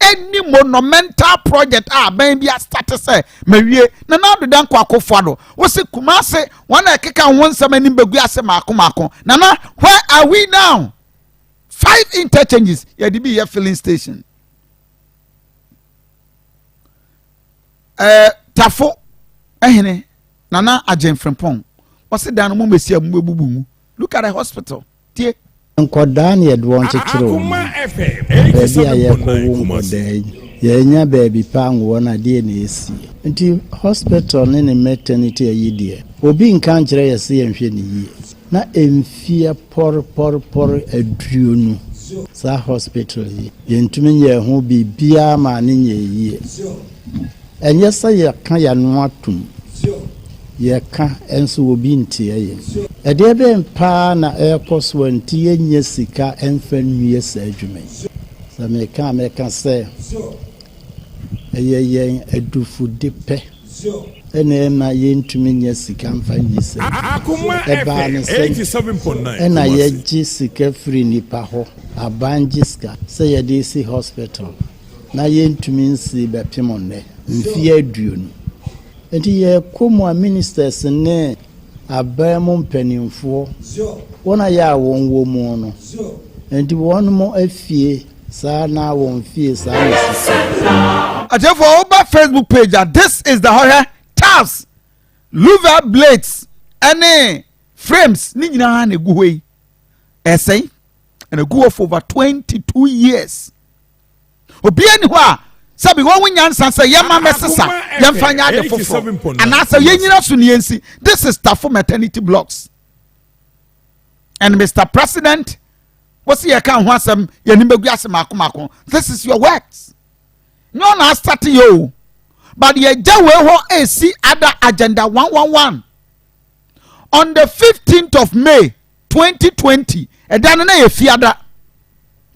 Any monumental project maybe I started say me na now the dan Akufo we say Kumasi one keka won some any begu ase mako na where are we now? 5 interchanges yɛde bi yɛ filling station tafo ehene nana agyenfrempɔn wɔse dan no mo mesia mo bebubu mu look at the hospital tie nkɔdaa ne yɛde wɔn kyekyere wɔn baabi a yɛkɔwo nkɔdaa yi yɛnya baabi pa nwɔ no adeɛ na ɛsi nti hospital ne ne maternity ayi deɛ obi nka nkyerɛ yɛ sɛ yɛnhwɛ ne yie na ɛmfie pɔrepɔrepɔre aduonu saa hospital yi yɛntumi nyɛ ho biribiara ma ne nyɛ yie ɛnyɛ sɛ yɛka yɛano atom yɛka nso obi nteɛ yɛ ɛdeɛ bɛn paa na ɛrekɔ so nti yɛnyɛ sika ɛmfa nwie saa adwuma yi sɛ meka sɛ ɛyɛ yɛn adufude pɛ ɛna ɛma yɛntumi nyɛ sika mfa nyi sɛ ɛbaa ne sɛ ɛna yɛgye sika firi nipa hɔ aban gye sika sɛ yɛde si hospital na yɛntumi nsi bɛpem nnɛ mfeɛ aduonu nti yɛkɔ mu a ministers ne aban mu mpanimfoɔ wɔn a yɛ a wɔn wɔ mu no nti wɔn mo afie saa na wɔn fie saa na sisi. Atefo over Facebook page this is the horror tiles louver blades any frames ni nyinaa na egu hɔ yi ɛsɛn and egu hɔ for over 22 years obi ani hɔ a sabi wɔn nyansa sɛ yɛma mɛsesa yɛmfa nya ade foforɔ anaasɛ yɛnyina so ne yɛnsi this is Tafo maternity blocks and Mr. President wɔsi yɛ ka ho asɛm yɛnim bɛgu asɛm akomako this is your words no na start you but yɛgya wei hɔ esi ada agenda 111 on the 15th of May 2020 ɛda no na yɛ fiada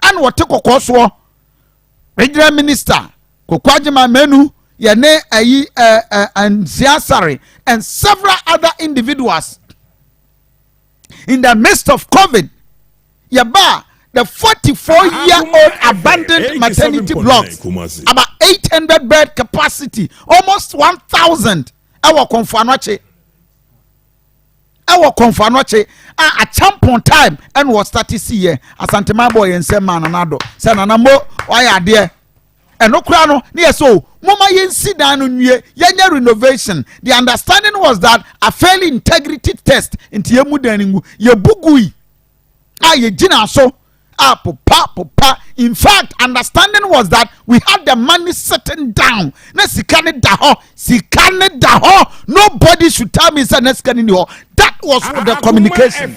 and wɔte kɔkɔɔ soɔ regional minister Kokwajima Menu yene ayi and Siasari and several other individuals in the midst of COVID yaba the 44-year-old abandoned maternity blocks about 800 bed capacity almost 1,000 our Konfanoche a champon time and was 30 year Asante my boy and say man anado say nanamo why are there and no crown near so mama yen sit down on ye renovation. The understanding was that a fairly integrity test into ye mudaningu ye bugui ye jina so popa. In fact, understanding was that we had the money sitting down. Sikane daho. Nobody should tell me say that was the communication.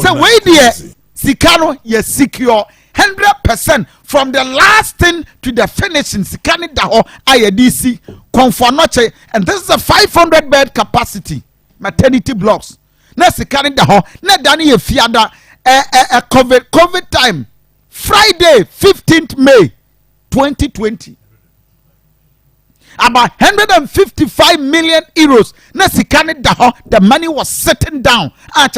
So wait there, Sikano ye secure 100% from the last thing to the finishing. Sikane daho IADC Konfanoche, and this is a 500 bed capacity maternity blocks. Sikane daho ne dani ye fiada COVID time. Friday 15th May 2020 about 155 million euros the money was sitting down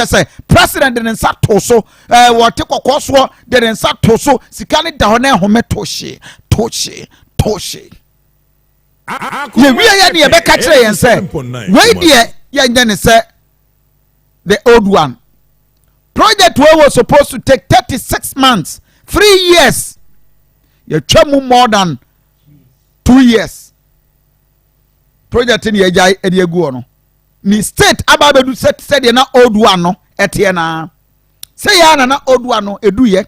say president didn't start toso what take okoswo didn't start toso sikane daho na home toshe ye wi ya ne be ka kire yen say we dey yen say the old one project was supposed to take 36 months 3 years you travel more than 2 years project in ye jai e egu no ni state ababedu said na old one no etie na say ya na old one no edu ye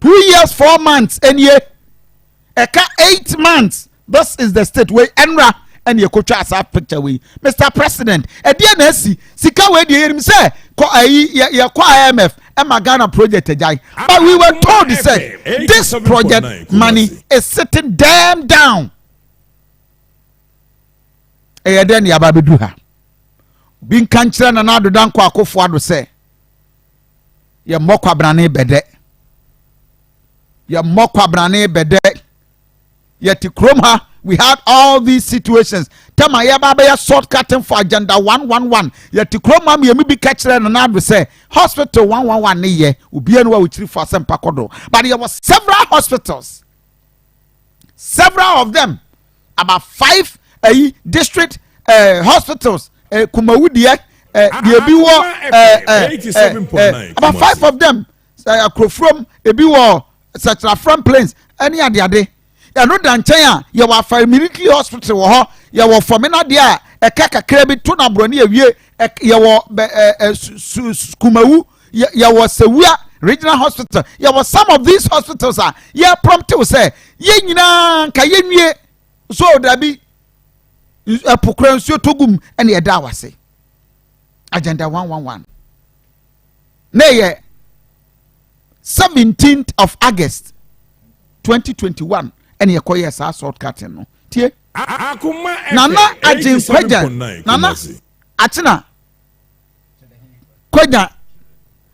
2 years 4 months and ye eka 8 months this is the state way enra and ye ko twa asa picture we Mr. President e dia na si sika we dia yerim say ko ayi ye ko IMF e Ghana project ejai but we were told he said this project money is sitting damn down e den ya ba bedu ha bin kan kire na ado dan ko akofo ado say ye mokwa brane bede ye ti krom ha. We had all these situations. Tama ya baba ya shortcutting for agenda 111. Ya tikroma mi yemi bi kachire na na say hospital 111 ne ye ubia no wa uchiri for sempa kodo. But there was several hospitals. Several of them about 5 district hospitals Kumawudie the ebi wo about 5 of them akrofrom ebi wo such a front planes any ade no dan chen a ye wa fa military hospital wo ho ye wo fomina de a kakra bi to na broni awie ye wo kumawu ye wo sewua regional hospital ye wo some of these hospitals are ye prompt to say ye nyina ka ye nwie so dabi epokran nsuo togum ene ye da wase agenda 111 na ye 17th of August 2021 ene ye koye sa shortcut no tie nana agin kwaja nana atina kwaja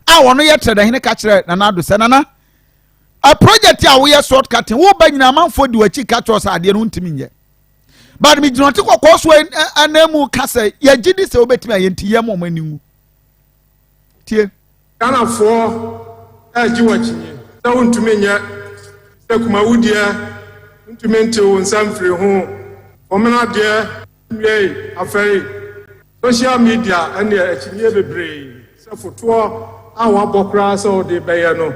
a wono ye treda hene ka kire nana do se nana a project a wo ye shortcut wo ba nyina manfo di wachi ka tro sa ade no ntimi nye but me jinoti kokko so anemu ka se ye gidi se obetimi aye ntiye mo maniwu tie kana fo aji wachinye se wontumi nye se kuma wudia ntumi nte wo nsamfiri ho omena de nwe afei social media ene achinye bebre se foto a wa bokra se o de beye no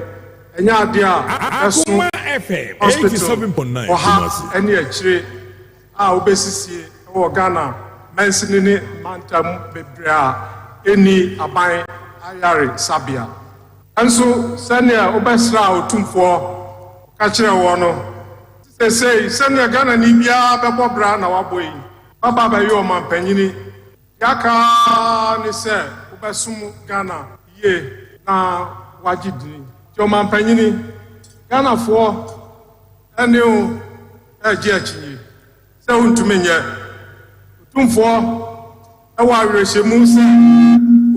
enya ade a eso FM 87.9 oha ene achire a obesisi wo Ghana mansini ni mantam bebre a eni aban ayare sabia anso sane obesra otumfo ka kire wo no say sane Ghana ni bia bebo bra na waboyi baba ba yo man panyini yaka ni se obesum Ghana ye na wagidi yo man panyini Ghana fo ene o aji achinyi se untumi nye utumfo e wa rehemu se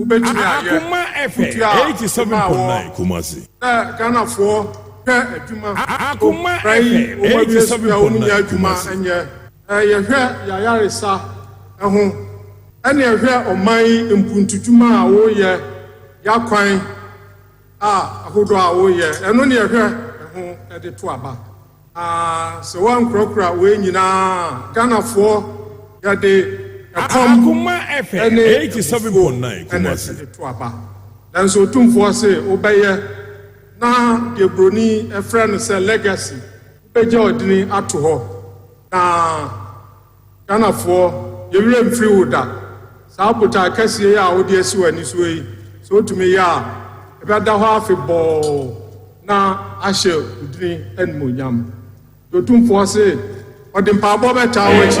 ubetumi aye Akoma FM 87.9 Kumasi Ghana fo Akoma FM 87.9 Kumasi enye ye hwe ya yaresa eho ene hwe oman mpuntutuma a wo ye yakwan ahodo a wo ye eno ne hwe eho ede to aba so wan krokra we nyina Ghana fo ya de Akoma FM 87.9 Kumasi to aba dan so tumfo se obeye na de broni a friend say legacy beje odini ato ho na Ghana fo ye wire mfiri woda sa bota kase ya odi asi wani so yi so tumi ya e bada ho afebo na ahye odini enmonyam do tumfo se odin pa bo beta wachi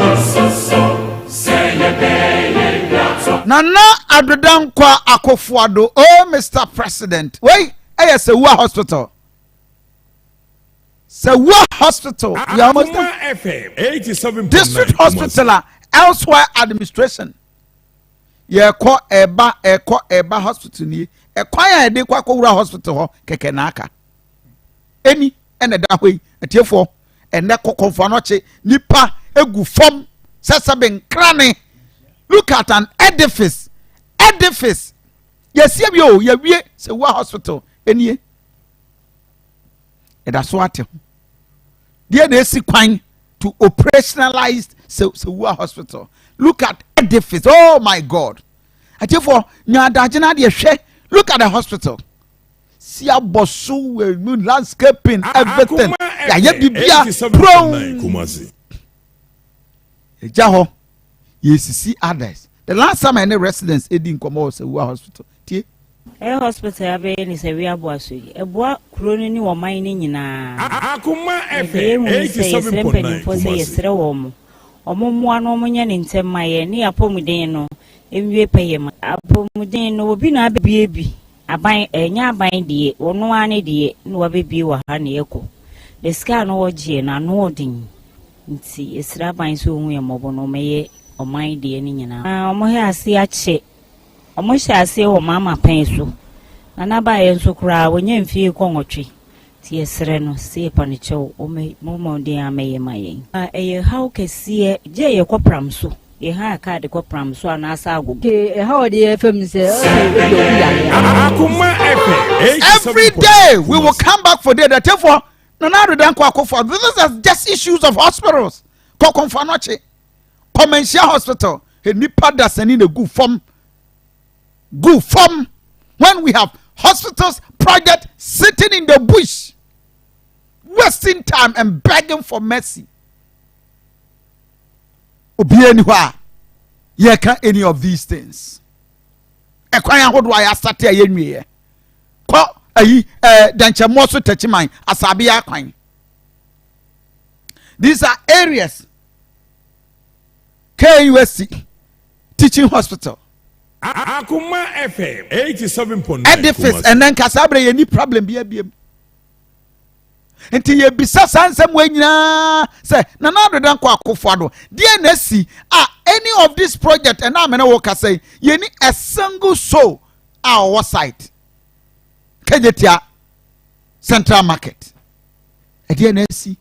Nana Aduanaba Akofo-Addo, oh Mr. President. Wait, I say Sewa Hospital. Sewa Hospital. Akoma FM 87.9 District Hospital elsewhere administration. Ye ko eba hospital ni. E kwa ya de kwa wura hospital ho keke na aka. Eni ene da hoi etiefo ene kokonfo anoche nipa egu fom sesaben krane. Look at an edifice. Yes, you ye say what hospital any. That's what there they see quine to operationalize so what hospital. Look at edifice. Oh my God. I tell for look at the hospital. See a bosu landscaping everything. Yeah, Kumasi. Jaho. Yes, see others. The last time any residents in Komo was a hospital. A hospital is a real boss. A boy crooning or mining in a Akoma FM 87.9 or one woman in 10 my near Pomudeno. If we pay him, Apomudeno will be not baby. I buy a nya bind ye, or no one idea, no baby or honey echo. The scan or gin and nodding. See, it's rabbi so we are mobile no may. O my dear Nina. Omo see a che. Omo shall say, oh, Mamma Penso. And I buy and so cry when you feel congotry. Tia Sereno, see upon the show, or may Momo dear may my. How can see a jay a copram so? A high card the copram so and as I go. How the FM says, every day we will come back for day. Therefore, Nana Aduanaba. This is just issues of hospitals. Kokonfanoche. Commercial hospital, he nipa da sani na gu form Go from when we have hospitals project sitting in the bush, wasting time and begging for mercy. Obianwa, ye can any of these things. Ekwanya ho do I start here yenwie. Ko ayi danche moso techiman asabi akwan. These are areas. KUSC Teaching Hospital. Akoma FM 87.9 edifice and then kasabre ye ni problem bia bia. Enti ye bisa sansem we nyina say na na do dan kwa akofado die na si any of this project and na me na wo ka say ye ni a single soul our site Kejetia Central Market die na si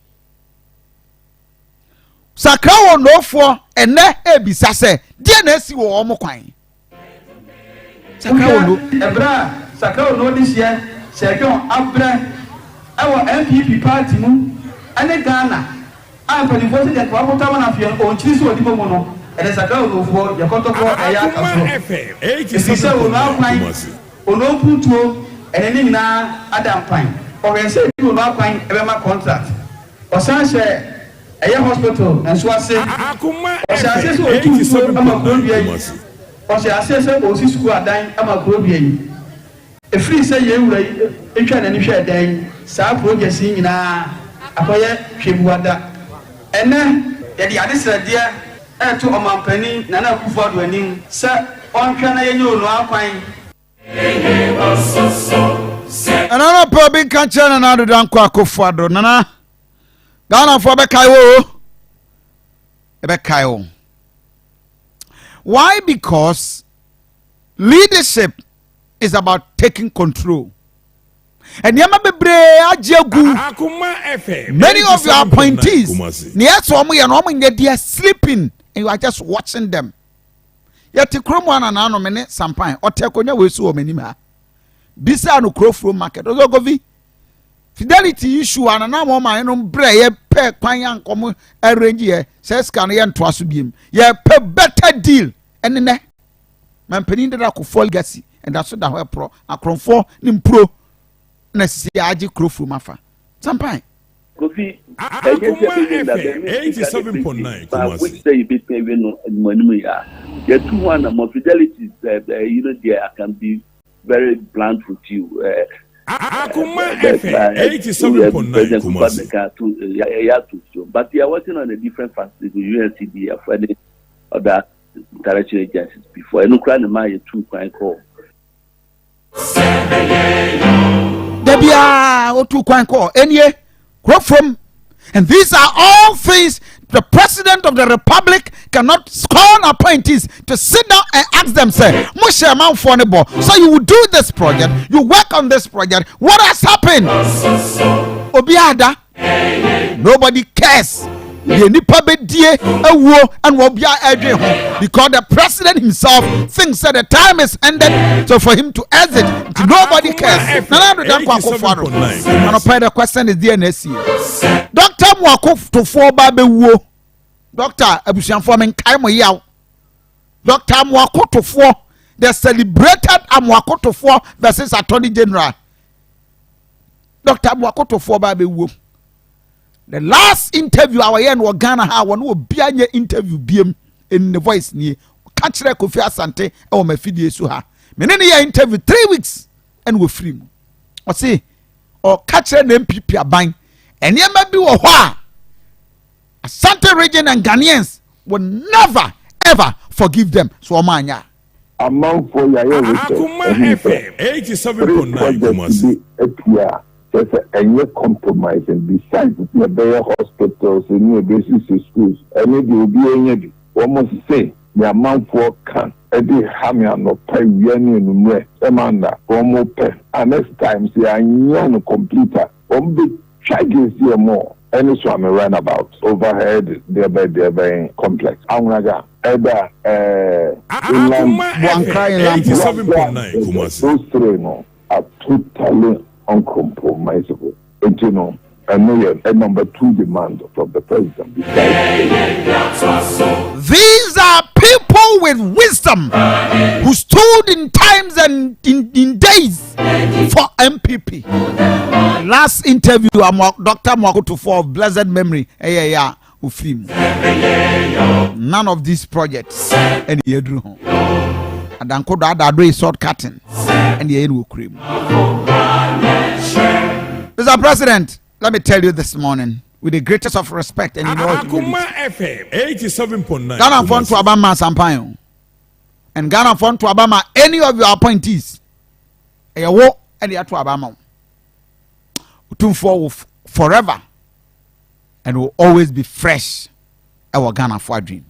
sakra wo no fo ene e bisa say die na si wo omo kwan sakra wo no ebra sakra wo no this year second abra our MPP party mu ane Ghana am pedi vote de kwa bota wana fie on chisi odi bomo no ene sakra wo fo yakoto ko eya kaso FM 87.9 ono putuo ene ni na adam pan o we say you no kwan ebe ma contract o san she eye hospital enso ase Akoma o se ase so otu so ama kro bia yi o se ase so o si school adan ama kro bia yi e free say ye wura yi etwa na ni hwe dan sa project nyina akoye hwebuada ene ye de ade srade e to omampani na na kufu ado anim se onhwe na ye nyo no akwan anana probing kanche na ado dan kwa kufu ado nana Ghana for be kai wo e be kai wo. Why? Because leadership is about taking control. And yama bebre ajiagu. Many of your appointees, they are sleeping and you are just watching them. Yet Kromwana and Anomene Sampine or Tekonia will so many ma. Bisa no Crowfro market. Ozogovi fidelity issue and an amoma and bray pe quayan common arrange ye says Canadian Twasubium. Ye pe better deal and in there. Man peninda ko fall gasi and that's what the pro acron for nimpro. Necessary Crowfro mafa. Sampine. Kofi, 87.9. Which say you beat me when we are. There two one more fidelities that I can be very blunt with you. Akoma FM 87.9. But they are working on a different facility, UNCD, for any other direction agencies before. I look around the my 2 point call. Debia or 2 point call. Any crop from, and these are all things the president of the republic cannot scorn appointees to sit down and ask them, say, Moshe Mount Fonebo, so you will do this project, you work on this project. What has happened? Obiada, nobody cares. Because the president himself thinks that the time is ended, so for him to exit, nobody cares. And the question is DNSC. Dr. Mwakuf to 4 Babe Wo. Dr. Abushan Foreman Kaimo Yao. Dr. Mwako to 4. The celebrated Mwako to 4 versus Attorney General. Dr. Mwako to 4 Babe Wo. The last interview our yen wa Ghana ha one will be an interview BM in the voice ni catch Kofi Asante or my fidie so ha. Many interview 3 weeks and we free. Or say or catch an MPP abang and ye may be a wha Asante region and Ghanaians will never ever forgive them. So manya. Among for Akoma FM 87.9. And you're compromising besides the better hospitals and new basic schools. And it will be any almost say the amount for can Eddie Hamia no pay Yanni Amanda, Omo Pen. And next time, say I'm young computer. Big charges here more. Any so I'm run about overhead, thereby complex. Angaga, Eda, those three no are totally uncompromisable. And you know, and number 2 demand from the president. These are people with wisdom, who stood in times and in days for MPP. Last interview, Dr. Mwakutu of blessed memory. None of these projects and the Edru home. And then could add sword cutting and the Edru cream. Mr. President, let me tell you this morning, with the greatest of respect and in all Akoma FM 87.9. Ghana Fund to Obama Sampaio. And Ghana Fund to Obama any of your appointees. A war and the to Obama. For forever. And will always be fresh. Our Ghana for dream.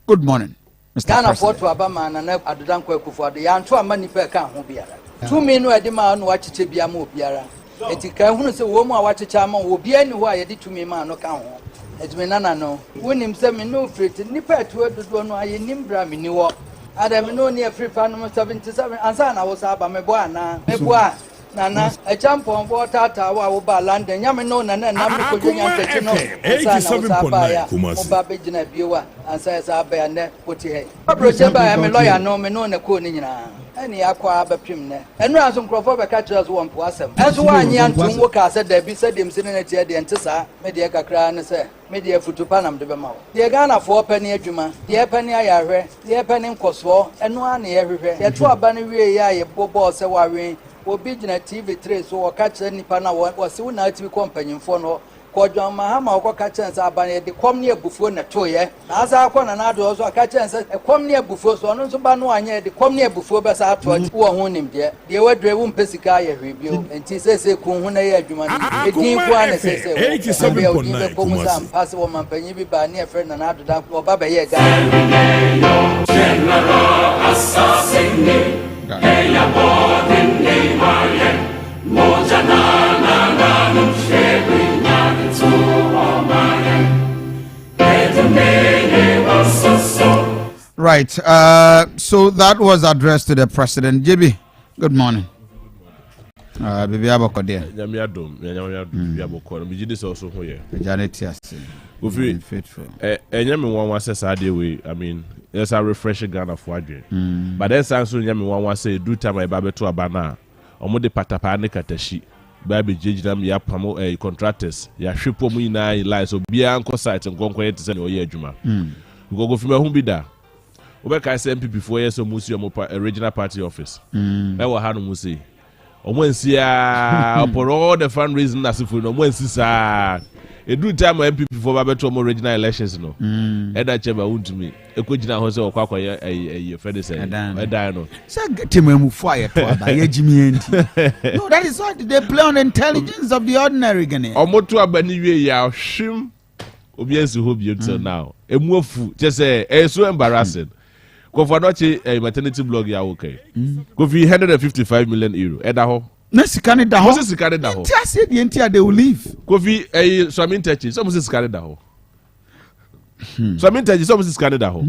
Good morning, Mr. Ghana for President. to Obama and Aduanaba for the Yantua Money per can biara. 2 men were the man who watched to be a more biara. Eti ka hunu se wo mu a wache chama wo bia ni ho a ye de tumi ma no ka ho eti nana no wonim se me no friti nipa etu dodo no aye nimbra me ni wo adam no ne free pa no 77 ansa na wo sa ba me bo ana me bo a nana e champon bo tata wo ba London nyame no nana na me ko nya ntete no ansa na wo sa ba ya wo ba be gina biewa ansa sa ba ya ne poti he abroje ba ya me lawyer no me no ne ko ni nyina ani akwa abapim ne enu aso nkrofo be ka kire so won po asem enso wanyi antum wo ka se da bi se dem se ne tie de ntesa me de kakra ne se me de futu panam de be ma wo de Ghana fo pani adwuma de pani ayahwe de pani nkoso enu ana ye hwehwe ye to aba ne wie ya ye bobo se wawe obi gina TV3 so wo ka kire nipa na wo se wo na ati kompanyimfo no Kodwa mahama okoka chance abane de kom ne abufuo na toye na asa akọ na ado so aka chance e kom ne abufuo so no so ba no anya de kom ne abufuo be sa ato wo ho nim de wadre wo mpesika ya hwebio enti sese kun ho na ya adwuma ni edin ko ana sese 87.9 Kumasi pass wo mampanyi bi ba ne e friend na ado da wo ba be ye ga General assassin ya bodin ne mayen mojana na no shebi Right. So that was addressed to the president. JB, good morning. Baby Abokodia. Yamiadum, Yamiaboko. We did this also here. Janet, yes. Kofi, faithful. Yami one say Saturday way. I mean, there's a refreshing Ghana for Adrian. But then Samson Yami one say do time my baby to Abana. Omo de patapane katashi. Baby Jijam ya pamo contractors. Ya shipo mu ina ila so bia anko site nkonko yete se ne oye adwuma. Go fi ma hu bi da. Obeka say MPP 4 years so musi omo regional party office. E wo ha no musi. Omo nsia for all the fundraising asifo no omo nsisa. Edu time MPP 4 ba beto omo regional elections no. E da cheba untumi. Ekogina ho se okwa ye fedese. E da no. Say tememu fo aye to aba ye jimi enti. No, that is why they play on the intelligence of the ordinary Ghanaian. Omo to aba ni wie ya hwim. Obi ensu ho bi until now. Emu afu just say so embarrassing. Kofi Adoche maternity blog ya okay. Kofi 155 million euro. Eda ho. Na sikane da ho. Mo se sikane da ho. Ti ase de enti they will leave. Kofi Swamin Techi so mo se sikane da ho. Swamin Techi so mo se sikane da ho.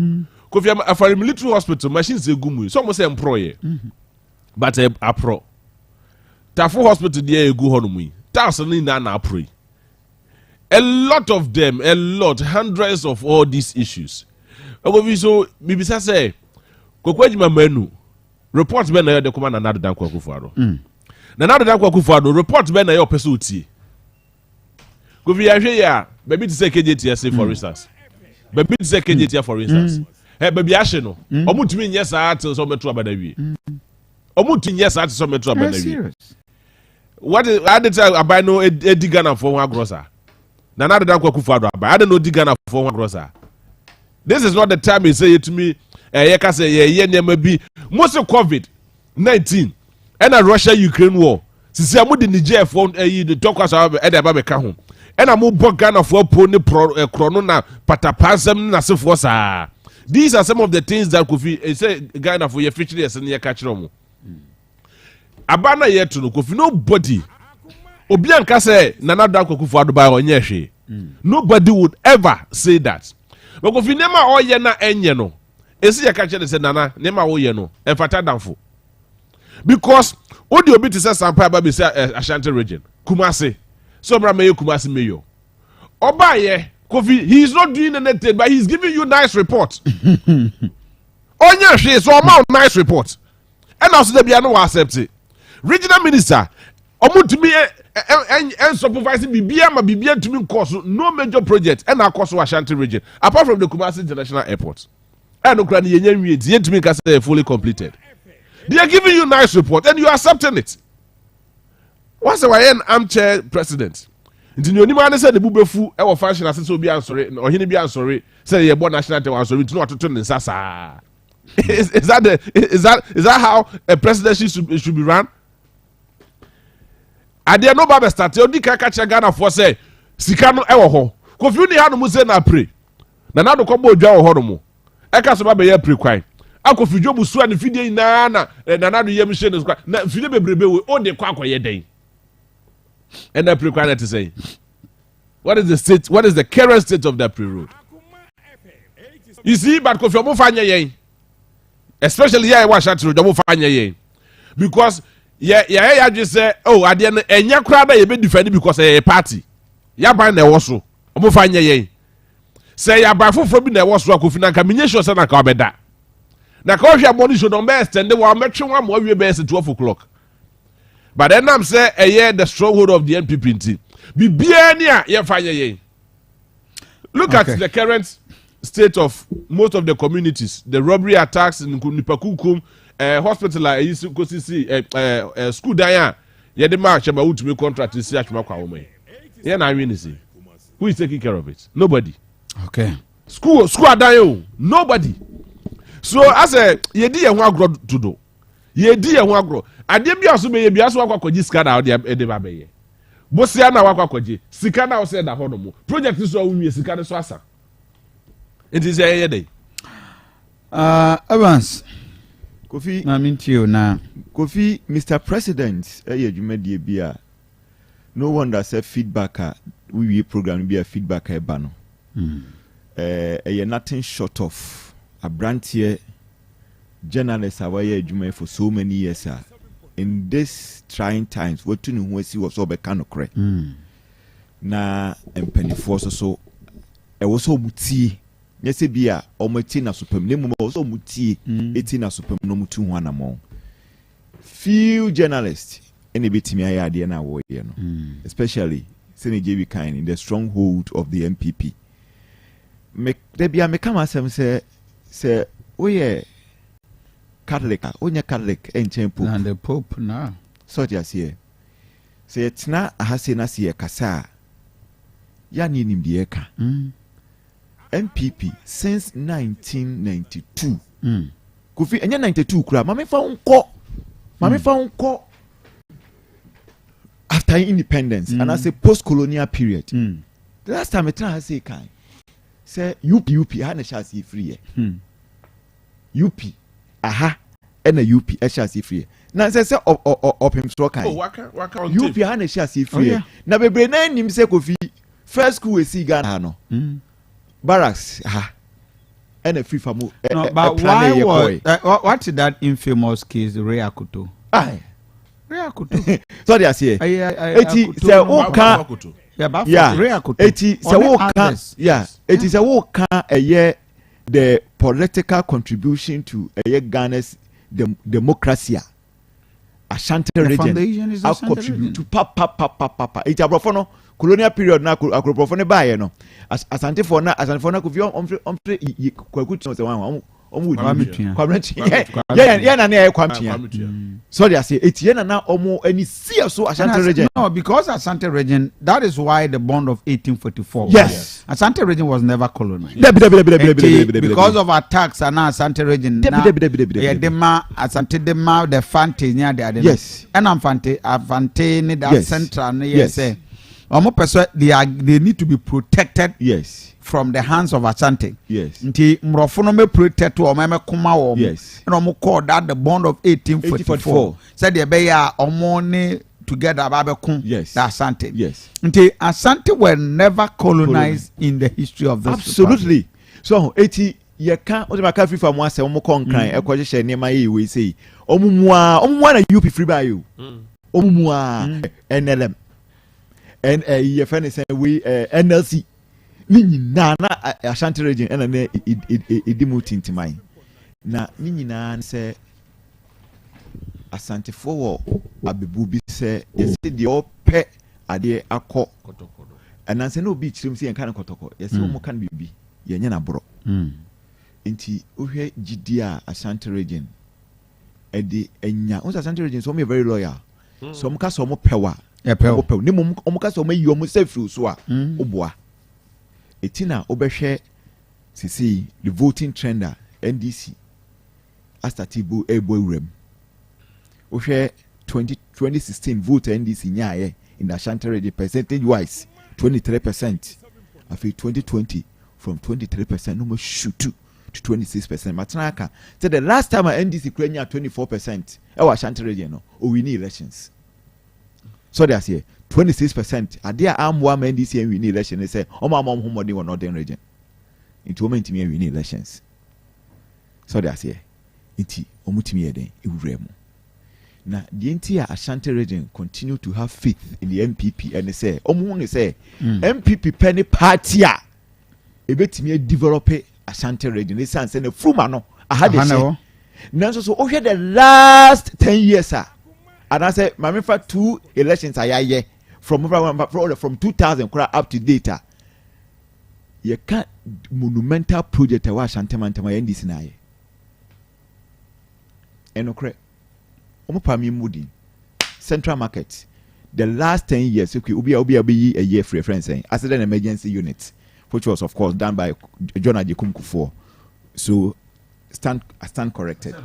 Kofi afari military hospital machines egumu so mo se employee. But apro. Tafu hospital dey egu ho no mu. Tas ni na apro. A lot of them, hundreds of all these issues. So, Bibisa say, Kokwejima menu, report men na de kuma na nado dan Kwakufuado. Na nado dan Kwakufuado, report men na your pesuti. Kofi ahwe ya, baby to say KJTS for instance. Baby to say KJTS for instance. Hey, baby ahwe no. Omutumi nyɛ saa till so metro abadawie. Omutumi nyɛ saa till so metro abadawie. What is I did abai no edi Ghana for one grocer. Na nado dan Kwakufuado abai. I don't know di Ghana for one grocer. This is not the time he say to me, yeka say ye nyama bi most of COVID-19 and a Russia-Ukraine war. Sisi amu di Niger for the talk us about e ba be ka ho. And amu bo Ghana for po ni krono na patapansem na se for sa. These are some of the things that Kofi say Ghana for your future yes and ye ka kire mo. Abana ye to no Kofi nobody. Obi anka say Nana Dankwa Kufuor ba onye hwe. Nobody would ever say that. But if you never all ye na enye no, esi ye ka kire say Nana nema wo ye no, e fata danfo. Because odi obi to say Sampa ba be say Ashanti region, Kumasi. So bra me Kumasi mayor. Oba ye, Kofi, he is not doing anything, but he's giving you nice report. Onya hwe so amount nice report. And also the bia no accept it. Regional minister omutumi and supervising bibia ma bibia tumi course no major project and our course Ashanti region apart from the Kumasi International Airport. And okra ni yenye nwie ti yentumi ka say fully completed. They are giving you nice report and you are accepting it. What's the way an armchair president? Nti ni onima ne say the bubefu e wo function asese obi ansori ohini bi ansori say ye bo national team ansori nti no atoto ne nsasa. Is that how a presidency should be run? Ade no ba be start odi ka cha Ghana for say sika no e wo ho. Kofi ni ha no mu say na pray. Na do ko bo odwa wo ho no mu. E ka so ba be ye pray kwan. Akofi jobu su an fidie na na do yem hye no kwa. Na fidie bebrebe we o de kwa akoye den. And that pre-kwan to say, what is the state? What is the current state of that pre-road? You see, but Kofi omo fanya yen, especially here in Washington, omo fanya yen, because yeah just say, oh, at the end, enya kura na ye be defend because a party. Ya ban na woso, omo fanya yen. Say ya ban foforo bi na woso Kofi na kaminye sure say na ka obeda. Na ka ohwe money show no be extend wa metwe wa mo awie be 12 o'clock. But then I'm saying a year the stronghold of the NPP team. Look at the current state of most of the communities. The robbery attacks in Nipakukum, hospital, school daya. Yeah, the march about to make contract is who is taking care of it? Nobody. Okay. School adayo. Nobody. So as a yedi to do. Yedi agro. Ade bia so be bia so akwakoji sika na ode ba be ye. Bosia na akwakoji sika na o se da hono mu. Project so awunwie sika ne so asa. It is a day. Evans Kofi na mintio na Kofi Mr. President adwumadie bia no wonder say feedback we program be a feedback e ba no. Nothing short of a brand here journalists are adwuma for so many years in this trying times what to know was so be kind of correct na empanifo so e wo so mutie nyese bia o mati na supem ne mu wo so mutie eti na supem no mutu ho anamo few journalists any bitimi ayade na wo ye no especially sene JB kind in the stronghold of the MPP me de bia me kama asem say we Catholic, onye Catholic enchen pope. And the pope na. So just here. Say it's na ahase na siye kasa. Ya ni nimbieka. MPP since 1992. Kofi enye 92 kura. Mame fa unko. After independence and as a post-colonial period. The last time I try say kind. Say UP ha na sha si free. UP aha and a UP HRC free. Now say open so kind. UP ha na HRC free. Na bebre na nim say Kofi first school we see Ghana no. Barracks ha and a free famu. No, but why was what is that infamous case Ray Akuto? Aye. Ray Akuto. Sorry I say. Eti say o kan Ray Akuto. Eti say o kan eti say o kan eye the political contribution to Ghana's democracy. Asante region has contribute to papa. It's a profono colonial period na profono buy no. Asante for na could be sorry I say Etienne na omo any see so Asante region. No, because Asante region, that is why the bond of 1844. Yes. Asante region was never colonized. Because of attacks and Asante region. Asante dema the Fante near the yes. And Fante need that central yes. They need to be protected. Yes. From the hands of Asante. Yes. Nti mrofono me protect o me kuma wo. Yes. And omo call that the bond of 1844. Said the beya omo ne together babekun. Yes. The Asante. Yes. Nti Asante were never colonized in the history of this. Absolutely. Republic. So eti ye kan o de maka free from one say omo kon kran e ko hye nema ye we say omo mua na UP free by you. Omo mua NLM. And ye fan say we NLC. Ni na Ashanti region and then it demoting to mine. na ni nyinaa sɛ asantefo wɔ abebu bi sɛ yɛsɛ deɛ ɔpɛ adeɛ akɔ ɛnansɛ na obi kyerɛm sɛ yɛnka no kɔtɔkɔ yɛsɛ wɔn ka no biribi yɛnyɛ na borɔ nti wohwɛ gidi a Asante region ɛde anya wɔn Asante region so wɔn yɛ very loyal so wɔn ka sɛ wɔn pɛwa ɛpɛw ne mu wɔn ka sɛ wɔn ayi wɔn sɛ firi so a ɔboa eti na ɔbɛhwɛ sisi the voting trend a NDC astate bo ebo ewuram wohwɛ 2016 vote NDC nyaayɛ in the Asante region percentage wise 23%. After 2020 from 23% no more shoot to 26%. Matanaka said the last time NDC Ukraine 24%. Our Asante region no we need elections. So that's here 26%. Adia am one NDC and we need elections. They say oh my mom who money or northern region. It will mean to me we need elections. So that's here. Iti omutimi eden iwuremu. Now, the entire Asante region continue to have faith in the MPP and they say, MPP penny party a betimi develop Asante region. They say the Frumano. I had to say. Now, so over the last 10 years, and I say, my for 2 elections I from 2000 up to data. You can't monumental project wa Asante Mantama NDC na ye. Enokre. Central market the last 10 years okay ubi a year free friends saying as an emergency unit which was of course done by John Ajekum Kufuor so stand corrected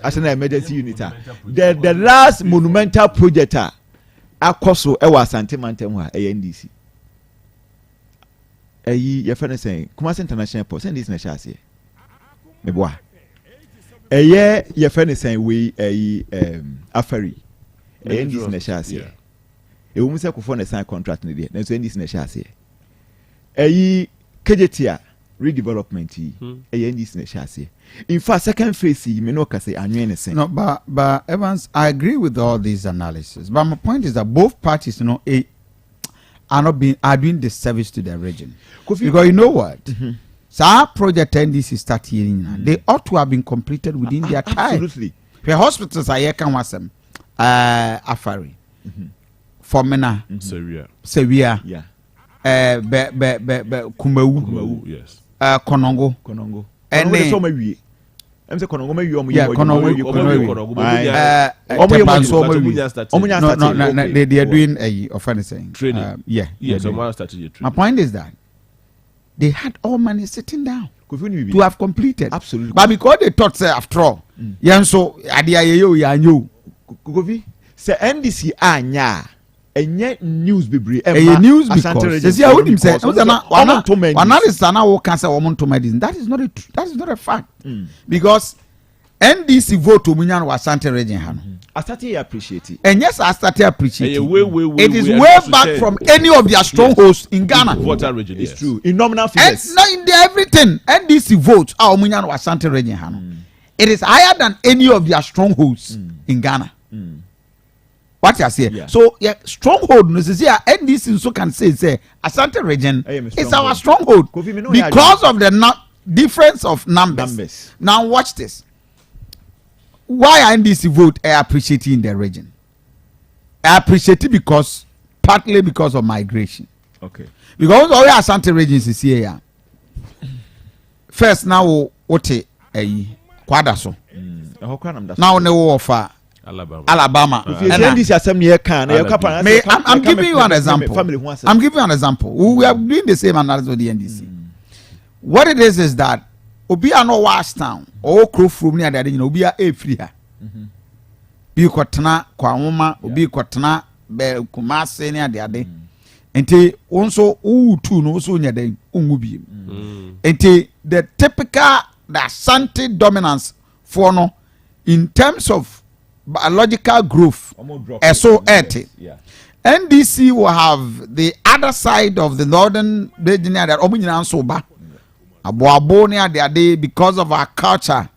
as an emergency unit the last monumental project akoso ewa Asante Mantemu a NDC your friend is saying Kumasi International Airport send this na shase meboa your friend is saying we afari NDC na shase e wo muse kofo na sign contract ne de na so NDC na shase KJT redevelopment NDC na shase in fact second phase me no ka say anwen ne sen no but Evans I agree with all these analysis but my point is that both parties are doing the service to their region because you know what so our project NDC start hearing now. They ought to have been completed within their time. Absolutely. The hospitals are here can wasem Afari. Formena. Sevilla. Yeah. Kumewu. Yes. Konongo. And then so maybe I'm saying Konongo maybe they are doing a offense saying training. My point is that they had all money sitting down to have completed. Absolutely. But because they thought, say, after all, so Kofi, say NDC anya, enye news bibri. News because say I wouldn't say that is not a fact. Because NDC vote to Munyan was Asante region hano. Asante appreciate it. And yes, Asante appreciate it. It is way back from any of their strongholds in Ghana. Region, it's true. In nominal figures. And now in everything, NDC vote Munyan was Asante region hano. It is higher than any of their strongholds in Ghana. What you say? So stronghold NDC so can say Asante region is our stronghold because of the difference of numbers. Now watch this. Why NDC vote I appreciate it in the region? I appreciate it partly because of migration. Okay. Because all your Asante regions is here. First now what Kwadaso. Now no offer Alabama. I'm giving you an example. We are doing the same analysis with the NDC. What it is that obi ano wash town or crow from near that obi a free her. Bi kwatena kwa nwoma obi kwatena be Kumasi near the ade. Enti onso tu no so nya den ongu bi. Enti the typical the Asante dominance for no in terms of biological growth so NDC will have the other side of the northern region that omunyina so ba aboabo near their day because of our culture.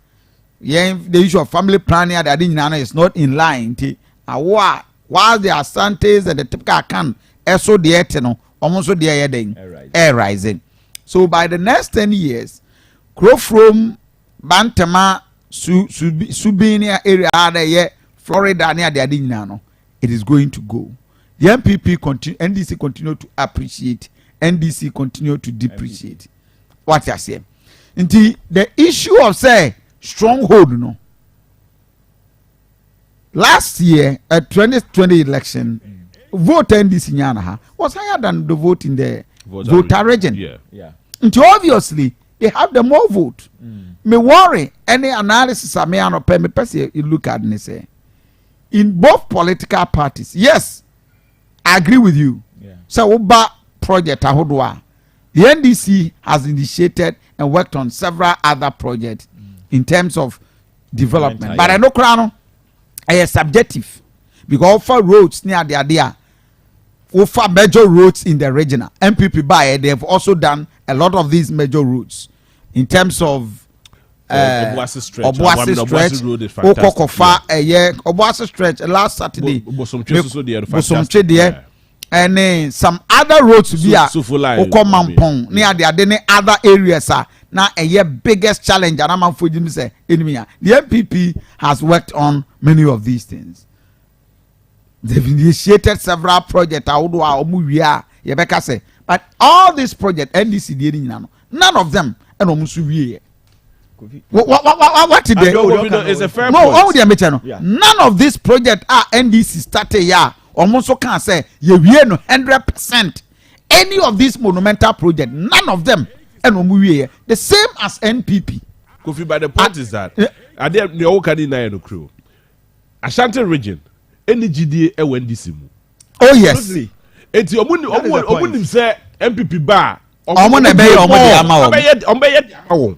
The issue of family planning at the is not in line. While the Asantes and the typical can so the eternal almost the air rising. So by the next 10 years, Crow from Bantama Subinia area Florida near the Adinano, it is going to go. The MPP NDC continue to appreciate, NDC continue to depreciate. What I say. Indeed, the issue of say stronghold, no. Last year at 2020 election, vote NDC Nyanaha was higher than the vote in the voter region. Yeah. And obviously they have the more vote. Me worry any analysis I may not pay me you look at and say in both political parties. Yes, I agree with you. So Uba project Ahodwa. The NDC has initiated and worked on several other projects in terms of development. But I know Crown is subjective because for roads near the idea for major roads in the region. MPP by they have also done a lot of these major roads in terms of Obuasi stretch, Okokofa, Obuasi stretch last Saturday, Bosomche there, and some other roads via Okomampong near the other areas are now a biggest challenge. And I'm for you to say, the MPP has worked on many of these things. They've initiated several projects. But all these projects, NDC, none of them, and almost what did they? It's a fair point. None of these projects are NDC started. Yeah, almost so can say you no 100%. Any of these monumental projects, none of them, and the same as NPP. Kofi, but the point is that the old Kadina crew, Asante region. Any GDA NDC. Oh yes. It's your money. Say MPP bar.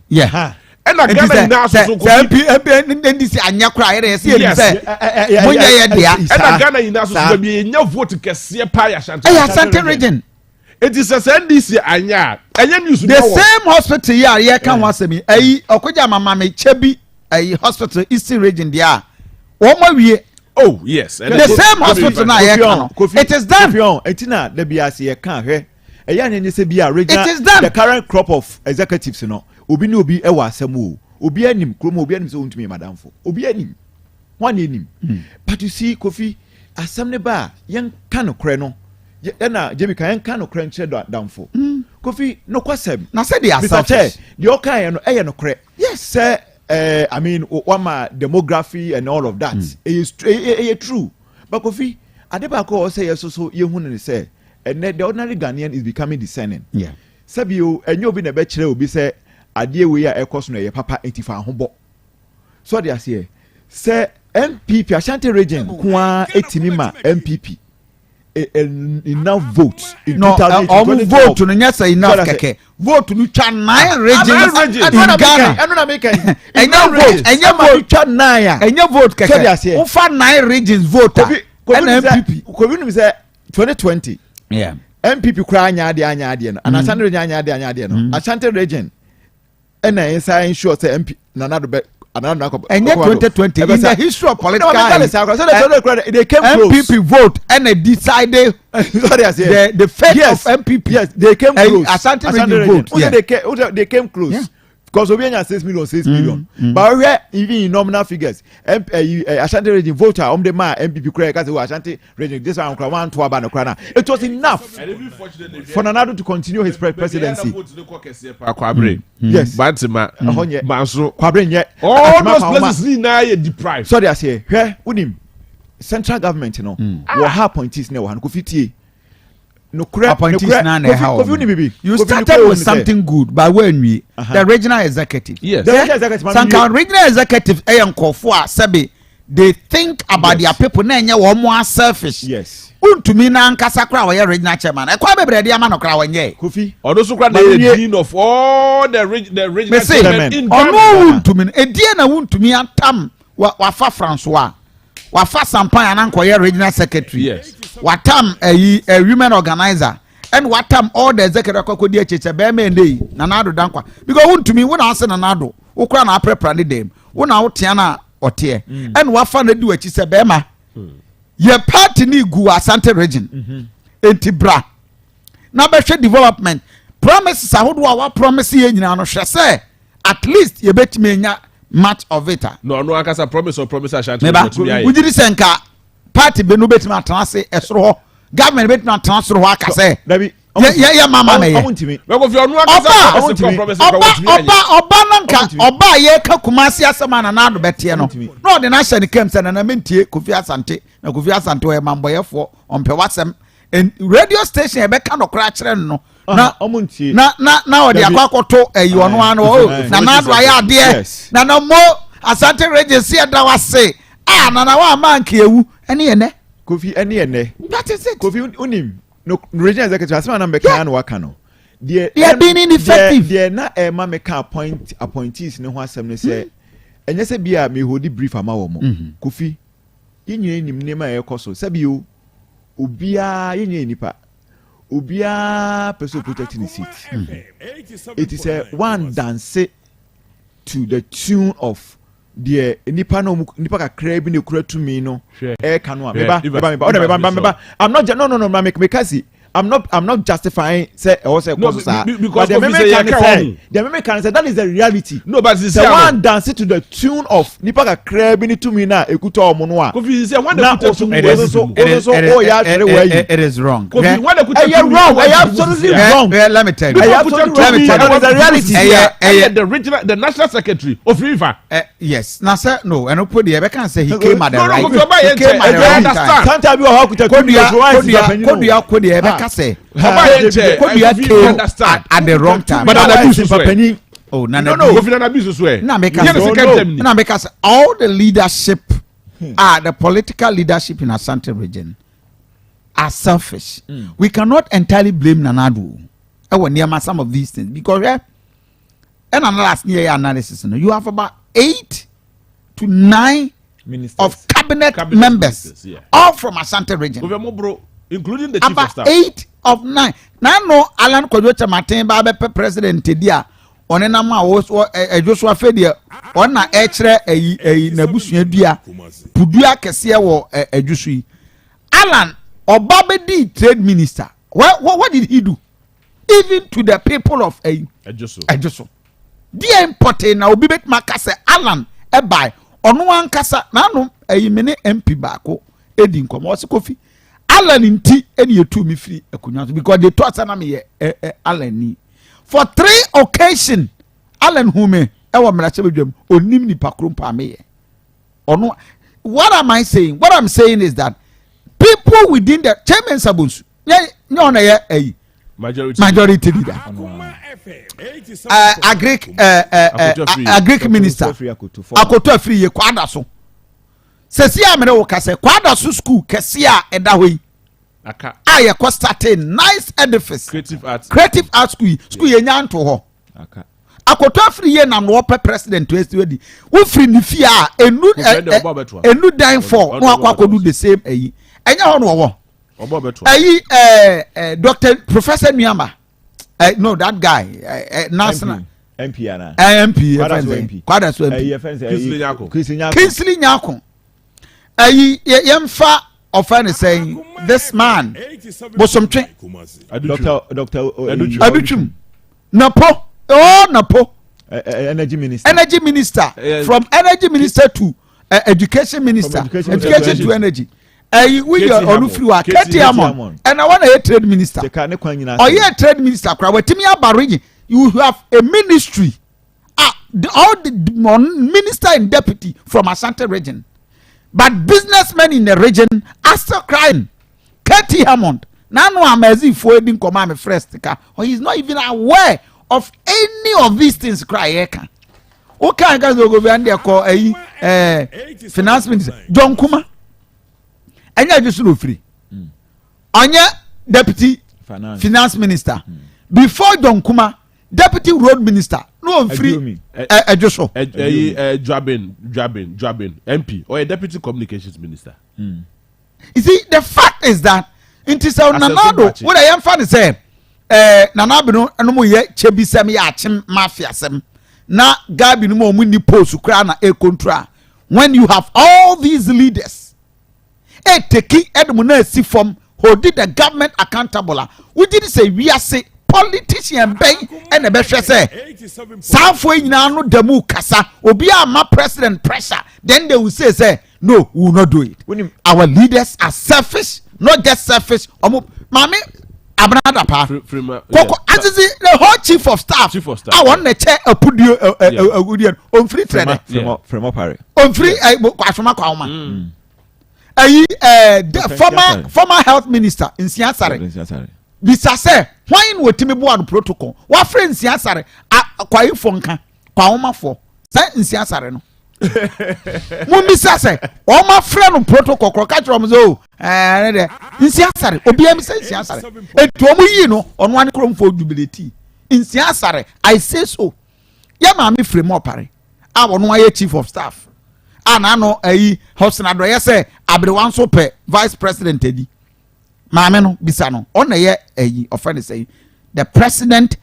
Yeah. And I got now so NDC anya cry. Yes. And I got now so be no vote to see pay Asante region. It is a NDC anya. The same hospital here can was me. Okoja mama me chebi hospital Eastern region there. Oh yes, and the same hospital now. It is done. Etina the BRC can't hear. A young and say be a regional. It is done. The current crop of executives, Obi no be ewa semu. Obi enim kromo obi enim so untumi madam for. Obi enim. One enim. But you see, Kofi, asam ba yen kano kre no. Na Jimmy kan kan no kre nche down for. Kofi no kwasem. Na say they are selfish. The okan no kre. Yes, sir. I mean, demography and all of that is true. But Kofi, Adebako say yes, so you wouldn't say, and the ordinary Ghanaian is becoming discerning. Yeah. Sabio, and you'll be a bachelor will be say, a dear we are a cosmo, papa 85 humbo. So they are say, MPP, Ashanti region, Kwa 80 MPP. Enough votes. No, vote to the enough keke. Vote to 9 regions in Ghana. And your vote, and your vote, and your vote keke. Over 9 regions vote. And MPP. Covid is 2020. Yeah. MPP cry anya and Asante region anya Asante region. And I say sure say MP Nanado. And yet 2020 in the history of political they came close. MPP vote and they decided the fate of MPP. Yes, they came close. Asante region vote. They came close. Yeah. Because Obianya 6 million. But we even in nominal figures. Ashanti region voter the man MPP credit because Ashanti region this one 2 abano krana. It was enough for Nanado to continue his presidency. Yes. Bantima. Banso. Kwabre all those places need now deprived. So they say, "Here, unim central government, what appointees now han Kofi no appointees you started with something good but when we the regional executive some regional executive Sabi they think about their people na more selfish. Yes. Untumi na nkasa kra wa regional chairman e kwa bebrede ama no kra wanye Kofi odoso kra the dean of all the regional chairman in Ghana untumi edie na untumi atam wa fa François wa fa Sampan na nkoye regional secretary. Yes. Watam a women organizer and watam all the executive kokodi echeche be me ndey na nado dankwa because untumi wona ase na nado ukra na prepare ne dem wona wotia na otie and wafa na di wachi se be ma ye party ni gu Asante region entibra na be hwe development promises ahodo wa promise ye nyina no hwe se at least ye betime nya much of it. No akasa promise or promise Asante. We did senka party be no betima transe esro government betima transfer ho akase. Yeah mama me. Oba nanka oba ye ka Kumasi asema na do betie no. No de na hye kem se na mentie Kofi Asante. Na Kofi Asante we mamboyefo ompe wasem radio station e be ka no kra kire no. Na odi akwakoto eyi ono ano na do aya ade na mo Asante Regency da wase na wa manka ewu ene ene Kofi ene ene that is it. Kofi unim no regional executive asema na mbeka no waka no they are being ineffective. They na ma meka appointees ne ho asem ne say enye se bia me hold brief ama wo mo Kofi yinye nim ne ma ekoso se bi o obia yinye nipa obia person protecting the seat. It is a one dance to the tune of the nipa ka crab in the kura to me no e kanu ameba I'm not no make kasi I'm not justifying say also because the meme can say that is the reality. No, but it's the one dance to the tune of nipa ka crab in to me na ekuta omo a Kofi say one it is wrong. Kofi one wrong. I absolutely wrong. Let me tell you. That is the reality. The regional, the national secretary of River. Yes. Now sir, no, and put the can say he came at the right. He came at the right time. Sometimes you have to could say at the wrong time. But oh no because all the leadership the political leadership in Asante region are selfish. We cannot entirely blame Nanadu near some of these things because and another last year analysis you have about 8 to 9 ministers of cabinet members all from Asante region, including the chief about of staff. 8 of 9. Now no Alan Kojocha Martin Babe president dia onena ma wo Joshua Fedia on na echere nabusua dua pudua kese wo Ejusui. Alan Obabedi trade minister. What did he do? Even to the people of Ejusu. Dia important na obi bet makase Alan ebai ono ankasa na no mene MP baako edi nkomo o se Kofi Alan nti eni etu mi free akunya because they thought na me Alan ni for 3 occasion Alan hume ewo mrache bedwam onim ni pakrom pa me ono. What am I saying? What I'm saying is that people within the chairman sabunsu no ye majority leader agric minister akoto free ye kwada so sesi amere wo kase kwada so school kese a eda hoyi aka ye ko start nice edifice creative art school ye nyanto ho aka akoto free ye na no pe president wedi wo free ni fie a enu dan for no akwakodu the same enya ho no wo Dr. Professor Nyama no that guy national MP ana MP kwada so MP Kinsley Nyako yemfa offend saying this man bosomtwe Dr. Aduchum Napo energy minister from energy minister to education minister education to energy we are Olufriwa Ketiamon and I want a trade minister or you trade minister kwatimi abarigi you have a ministry all the minister and deputy from Asante region but businessmen in the region are still crying Ketiamon nanu amezi for edin koma me first ka or he's not even aware of any of these things cry eka okay guys go be and call finance minister John Kuma anya just no free anya deputy finance minister before John Kuma deputy road minister no free Joshua Jabin MP or a deputy communications minister. You see the fact is that it is Nanado what I am fan say Nanabino no mo ye chebisem ya achim mafia sem na gabi no mo ni post kra na e control when you have all these leaders taking Edmund si from who did the government accountable. We did say we are say politician bɛn ɛna bɛhwɛ sɛ saafo nyinaa no demu kasa obi ama president pressure then they will say no we will not do it. Our leaders are selfish, not just selfish. Mami Aduanaba pa koko asisi the whole chief of staff I want to check a pudio on free trade from opare on free kwafema kwawma the former health minister in Siasare bisa say why no timi board protocol wa friend Siasare kwa ifonka kwawma for say in Siasare no Mumisa say all my friend protocol catch from zo Siasare obi am say Siasare etu omu yi no ono an krom for jubility in Siasare I say so ya ma me frame opare a wono aye chief of staff ana no ayi Hosna do ye say abrewan so pe vice president edi maame no bisa no on ye ayi offend say the president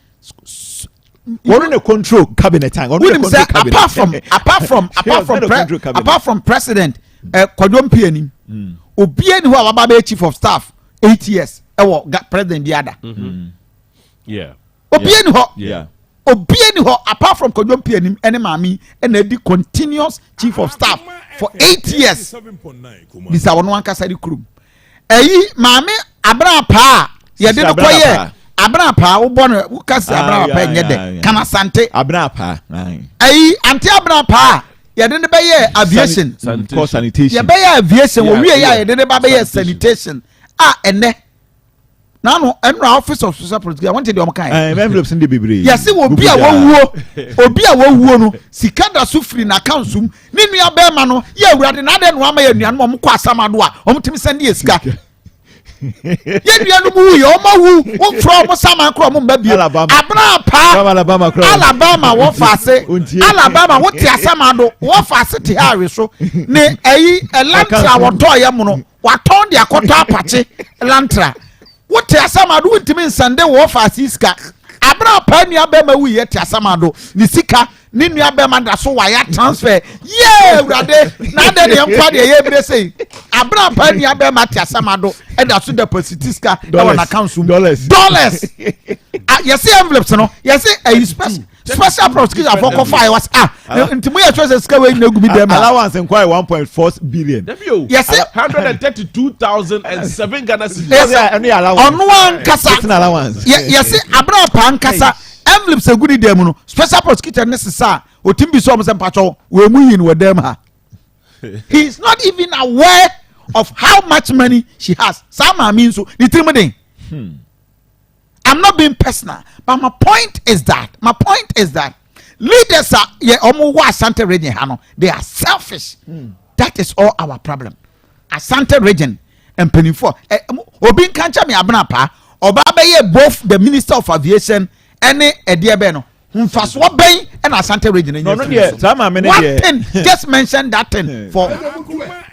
one in control cabinet time apart from president kwadom pianim obi ani ho ababa be chief of staff 8 years president biada yeah obi ani ho apart from kwadom pianim ene maami ena di continuous chief of staff for 8 years bisa wono ankasa di krum maami abra pa ye de no koye Aduanaba wo born wo kase Aduanaba nye de kana Asante Aduanaba anti Aduanaba ye de be ye aviation sanitation ye be ye aviation wo wie ye de ba be ye sanitation ene na no enra office of social politics I wanted them kan envelopes in the bebre yes obi a wawuo no sika da so free na account sum ni nua be ma no ye awurade na de no ama ye nua no mo kwa asamado a o mtimi send ye sika yenu mu yo mawu wo from sama kro mu mbabie Alabama wo fase Alabama wo ti asamado wo fase ti hawe so ne elantra wo to ye mu no wa ton de akoto apache elantra wo ti asamado ntimi nsande wo fase iska Aduanaba nua be ma wu ye ti asamado ni sika ni nua be ma da so wa ya transfer urade na de de nkwa de ye bre sei Aduanaba nua be ma ti asamado e da so deposit iska e wona account dollars yes envelopes no yes special prosecutor for Kofi was ntimo ye choose iska we na gubi dem allowance enquire 1.4 billion yes 132,007 Ghana cedis any allowance on one kasa yes Aduanaba ankasa envelopes egudi dem no special prosecutor necessary otimbi so omse mpacho we mu yin we dem ha he is not even aware of how much money she has sama means so the trimodin I'm not being personal but my point is that leaders are omo wa Asante region ha no they are selfish that is all our problem Asante region and penifo obi nkancha me Aduanaba oba be ye both the minister of aviation any ediebe no mfaso ben and Asante region no there sama me there just mention that thing for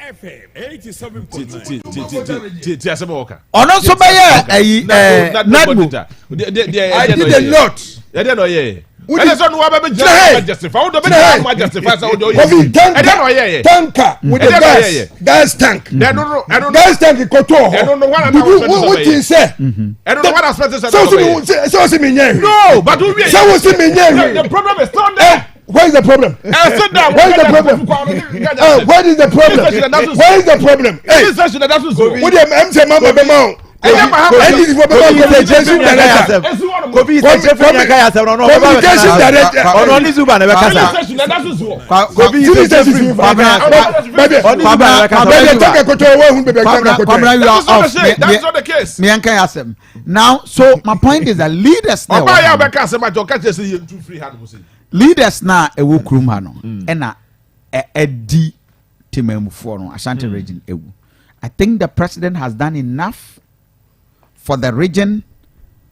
FM 87.9 ono so be ye Nadmo I did a lot and so no be justify we do be justify so do Kofi tanker with the gas tank gas tank koto what you say I don't know what aspect is so see me no but we the problem is not there. Where is the problem? Where is the problem? Where is the problem? Where is the problem? This session that was what the MC Mama Bemao. Communication director. Now, so my point is that leaders now ewu kruma no na edi timemufo no Asante region ewu. I think the president has done enough for the region,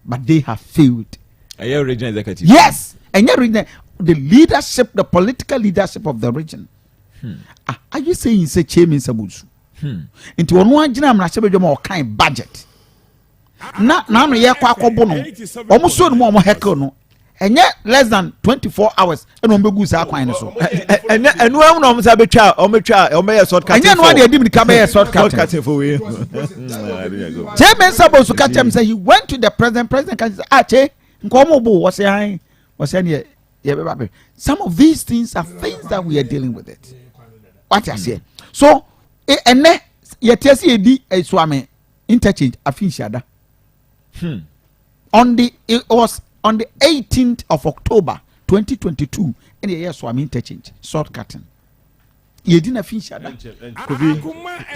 but they have failed. A region executive. Yes, and the leadership, the political leadership of the region. Are you saying say chairman sabusu? Into one jina mnasebe jomo kind budget. Na no ye kwa kobo no. Omo so no mo heko no. enye less than 24 hours and on begu sa kwan so enu am no msa betwa o me shortcut enye no ade dim ka be shortcut for we Chairman Sabo so catch him say he went to the president can say che nko bo wo say han wo say ne ye some of these things are things that we are dealing with it what you say so ene ye tiasi edi esuame interchange afin shada it was on the 18th of October 2022 and the Swami interchange shortcutting. You didn't finish that.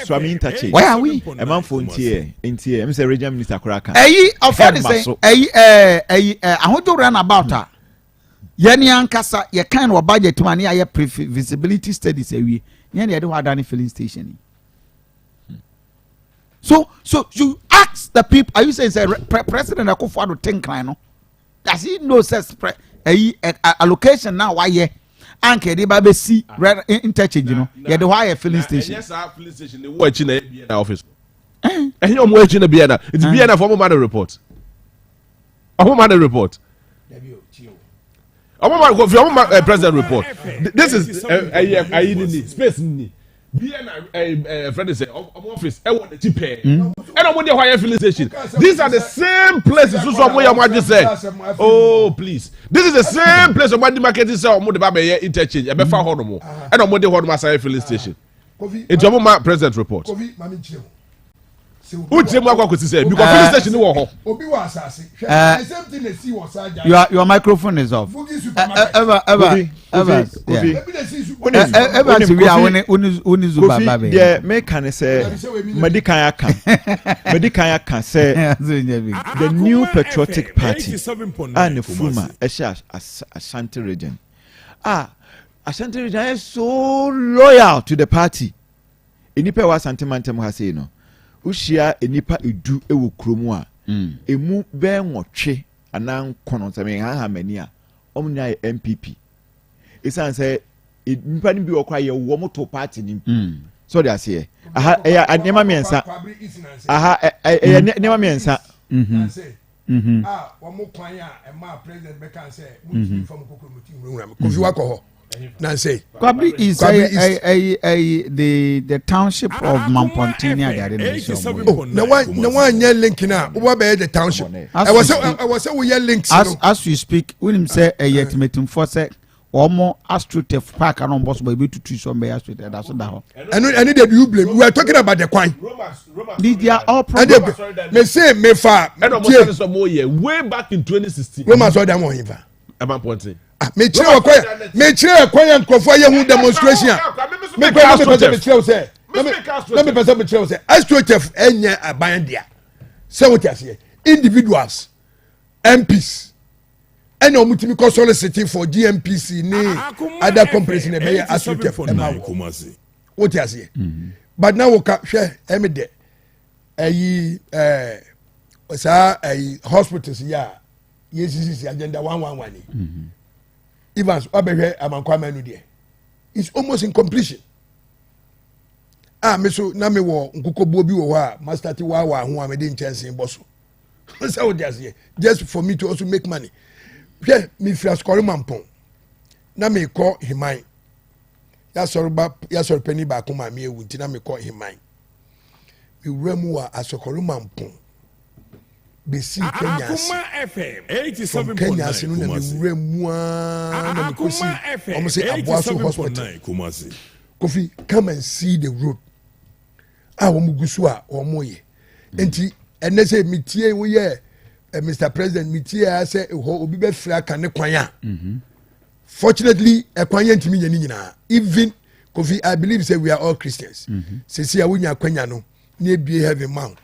Swami interchange. Where are we? A man for NTA. I'm saying Regional Minister Kuraka. I want to run about her. Yeni ankasa ye kind of budget money I visibility studies away. Yeni do have filling station. So you ask the people. Are you saying President Akufo-Addo think no? Does he know says allocation now? Why ye? Anke de ba be see interchange no. Ye de why filling station. Yes, our filling station. They watch in the office. And you watch in the Biana. It's Biana for man report. A woman report. A woman president report. This is a space need. Friend say office want the cheap and I want the higher filling station. These are the same places who some say, oh please, this is the same place of the market is on the Baba interchange and befa honomo and on the Horma filling station. It's your president report. Who say because filling station no your microphone is off. Yeah, me can say Medican say the new patriotic party and the Fuma Asante region. Asante region is so loyal to the party. Enipa wa Asante mantem ha say no. Ushia enipa edu ewo kromu a emu be nwotwe anan kono nsame ha mani a omnya MPP isan say enipa ni bi okwa ye wo moto party ni so they say aha nema miensa aha nema miensa wo mo kwan a e ma president be kan say muti from kokoro muti nwura Kofi wakoho Nancy. Kwabri is the township of Mampontinia. No one link now. What about the township? I was we links. As you speak, William say a yet meeting for say or more AstroTurf Park and on boss by to choose some by Astro. That's that. I need you blame. We are talking about the coin. These are all problems. Me say me fa. Way back in 2016. Roma saw them on him. I'm pointing. Me chere kwaya nkrofo ye hu demonstration me chere say AstroTurf enya aban dia say what you say individuals MPs and omutimi ko soliciting for GMPC ni other companies in be AstroTurf what you say but now we can share emede hospitals ya yes agenda 111 Evans Obere Amankwama no there. It's almost in completion. Me so na me wo nkukobo bi wo ha master ti wa ho amede nchanse boso. So what they say just for me to also make money. Hwe me fi ascore mampon. Na me call himan. Ya sorry penny ba kuma me ewu nti na me call himan. Me wuramu wa ascore mampon. Besi Kenya FM 87.9 Kumasi. Kofi, come and see the road. Mugusua or Moye. Enti, and they say, Mitie, we Mr. President, Mitie, I say, Obibe Flak and Equaya. Fortunately, Equayan to me, even Kofi, I believe, say we are all Christians. Say, I win your Quanyano, near be heavy mount.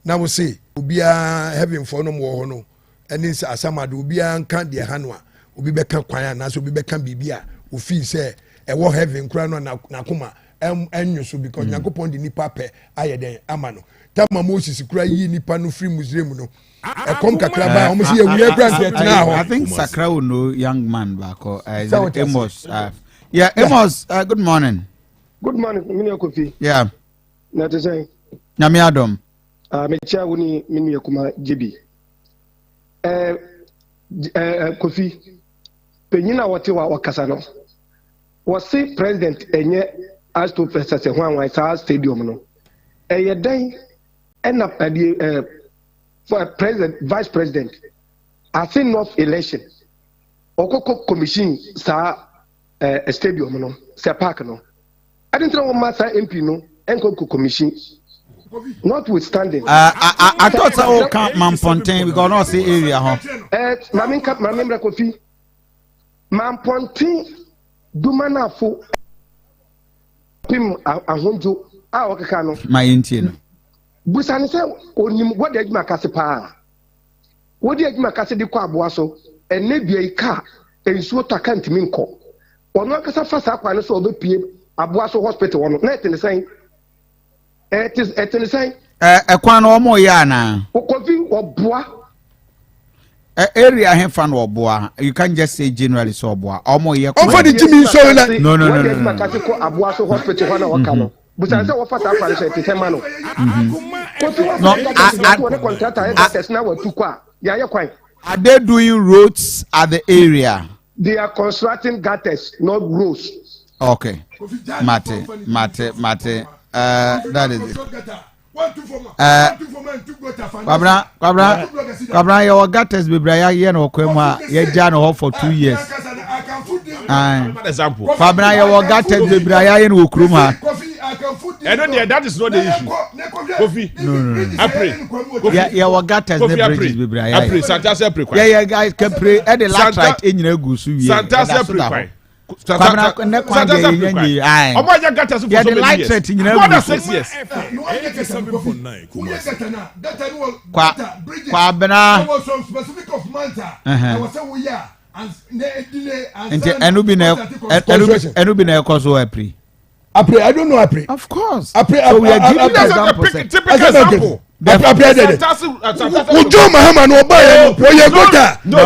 Now we say, Ubia having for no more no, and it's Asama, Ubia can't be a Hanwa, Ubibeka Quaya, Naso Bibeka Bibia, who feel say, a war having crown Nakuma, and you should because Nakupon the Nipape, I then Amano. Tama Moses cry ye Nipano free Muslimuno. A Comca Craba, almost here we are granted now. I think Sakra will know young man back or Amos. Yeah, Amos, good morning. Good morning, Minio Kofi. Yeah. Not to say, Namiadom. Mecha wuni minu yakuma jibi. Kofi penyina wote wa wakasa no wose president enye as to president Hwan Sa stadium no dan ena for president vice president I think not election okoko commission sa stadium no se park no I didn't know master MP no enko commission notwithstanding I thought so camp Mampontain because not see area Mami Kofi Mampontain Dumanafo Pim Ahonjo Wakaka no my intien Busani say onim what the adwuma kase pa what the adwuma kase de kwa aboa so ene bia ika ensuo taka ntimi nko ono kasa fa sa kwa no so obepie aboa so hospital wono na etene say etene say ekwan no omo ya na Kofi oboa area hefa no oboa you can't just say generally so oboa omo ye for the timi so na no kase ko aboa so hospital wono wakano Busani say wo fa sa kwa no so etene ma no Are they doing roads at the area? They are constructing gutters, not roads. Okay. Mate. That is it. Kwabra, your gutters be braya ye no kwema ye jano for 2 years. Example. Kwabra, your gutters be braya ye no kruma. That is not the issue. Kofi. No. I pray. Yeah, what got us the bridges be braya. I pray. Santa say pray. Yeah, guys can pray. At the last right in your gusu. Santa say pray. Santa say pray. Yeah, the light set in your gusu. 6 years. Kwabena. Enubi na ekoso apri. I don't know. I pray. Of course. I pray. So we are giving example. Typical example. Ujo Mahama no buy. No.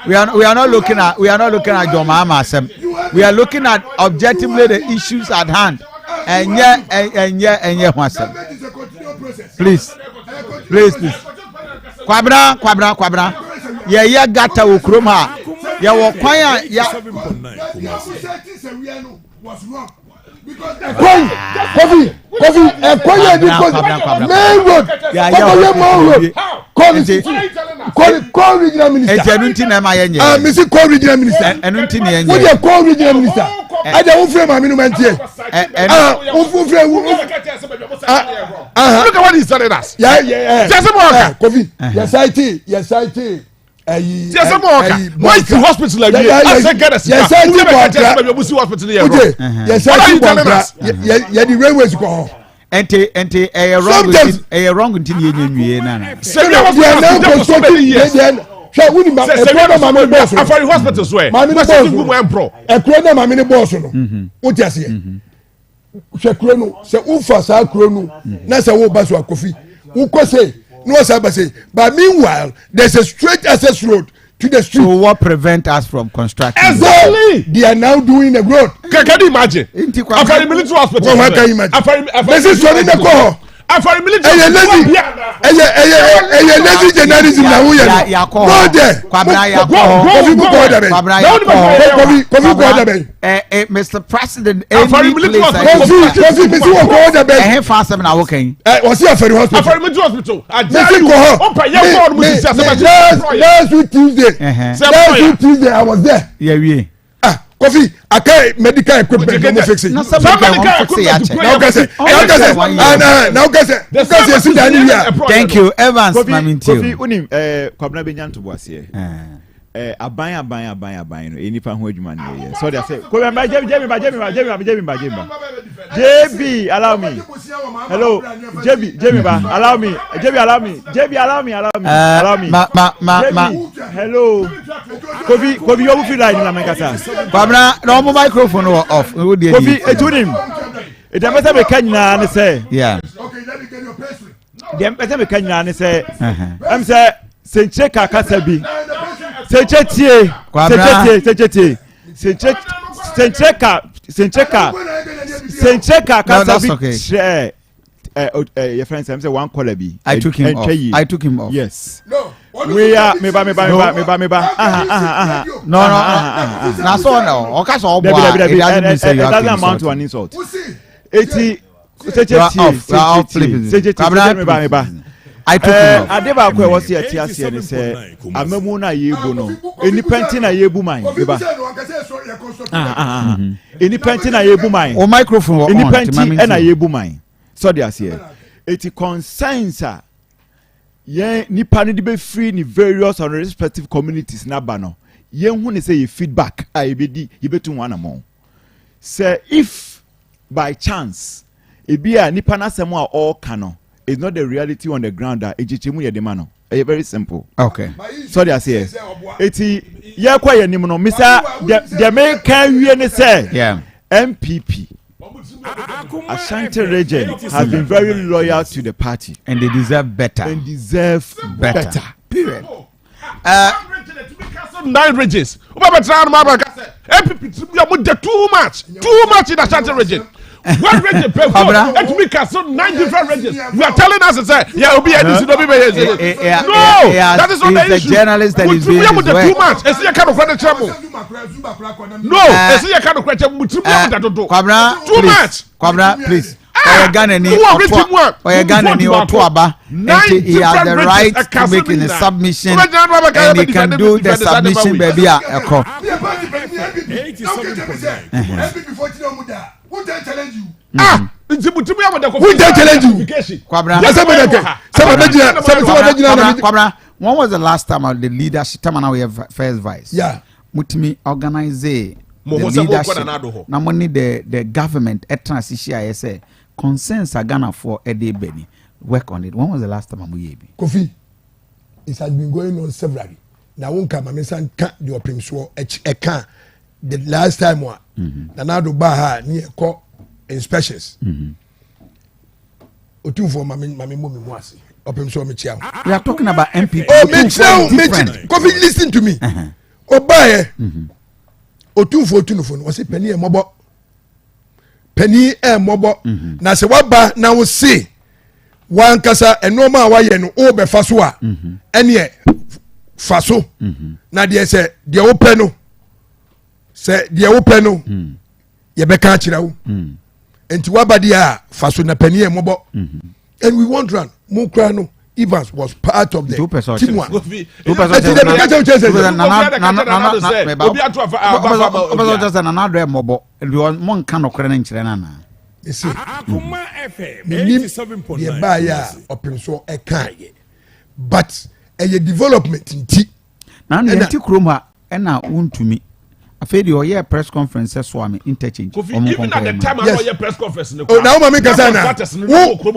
We are not looking at John Mahama. We are looking at objectively the issues at hand. And please. Kwabra. Yeah, gata ukroma. Ya wokwanya ya Kofi main road call regional minister enunti na ma yenye misi call regional minister enunti na yenye wo dey call regional minister aja wo frame aminu mentie wo frame look at what he's telling us. Kofi yes IT why is the hospital like this? I said get us. Yes, I see hospital here. Yes, I the railways go. Ente wrong until you nwie na. Say we are now constructing years. Sha wuni ma e pro na ma boss. Afari hospitals where? Ma me boss. E pro na ma me boss no. O ti ase. Hwe kro no, se ufa sa kro no, na se wo baso Kofi. Wo ko say no say, but meanwhile, there's a straight access road to the street. So what prevent us from constructing? Exactly. They are now doing a road. Can you imagine? After military hospital. What can you imagine? This is what in the core. After military. Lazy journalism now. Go there. Mr. President, Tuesday I was there. Yeah. Kofi, I can't medical equipment no fix it. Now thank you, Evans. Kofi, unim kwabna benyan to boase. Aban no enipa ho adwuma ne. So they say, Kofi, JB, allow me. Hello, JB, allow me. JB, allow me. Hello. Kofi, you feel like na mekasa. Babna, no microphone off. Kofi, etunim. Edamata be kanyina ne say. Yeah. Okay, let me get your pastry. Dem pese me kanyina ne say. Am say senche kakasa bi. Senche kakasa bi. your friend say one caller be. I took him off. Yes. No. We are me ba. No. Na so no. Oka so obo. It doesn't amount to an insult. 80 I took him off. Adeba akwa was here tiasie ne say amamu na yebu no. Eni penti na yebu man. Eni penti na yebu man. O microphone on. Eni penti na yebu man. So they are here. It concerns yeah, nipa ni be free ni various or respective communities na ba no. Ye hu ne say feedback I be tu one among. Say if by chance ebia nipa na semo a all cano it's not the reality on the ground that ejichemu ye de mano. Very simple. Okay. So they are here. Eti ye kwa ye nim no misa the main can we ne say yeah. MPP Asante region has been very loyal to the party and they deserve better. Period. 9 regions. MPP too much in Asante region. One region per and we can 9 different regions. You are telling us to say, yeah, be no, that is not the issue. Journalist that is being too much. It's a kind of credit trouble. No, it's a kind of credit trouble. Too much. Kwabra, please. He has the right to make a submission and he can do the submission baby. Who did challenge you? Who did challenge you? Kwabra, when was the last time the leadership time now we have first vice? Yeah. Mutimi organize the leadership. Now money the government at transition I say concerns are Ghana for a day Benny. Work on it. When was the last time we Kofi? It has been going on severally. Now won't come and say the open swore the last time one Nanado Baha near co inspections. Otu for mami mumi mwasi. Open so me chia. We are talking about MPP. Oh, Kofi, listen to me. Obaye. Otu for was a penny and mobo. Penny and mobo. Na se waba na we see one kasa and no ma waye no obe faswa. Ene faso. Na de se de open say the open no ye beka kira wo enti wabadi a faso na pani e mobo and we want run mo kra no Evans was part of the team one. Akoma FM 87.9 but a development in tea now na untumi afedi oye press conference so am interchange even at the time I know press conference no now mama kasana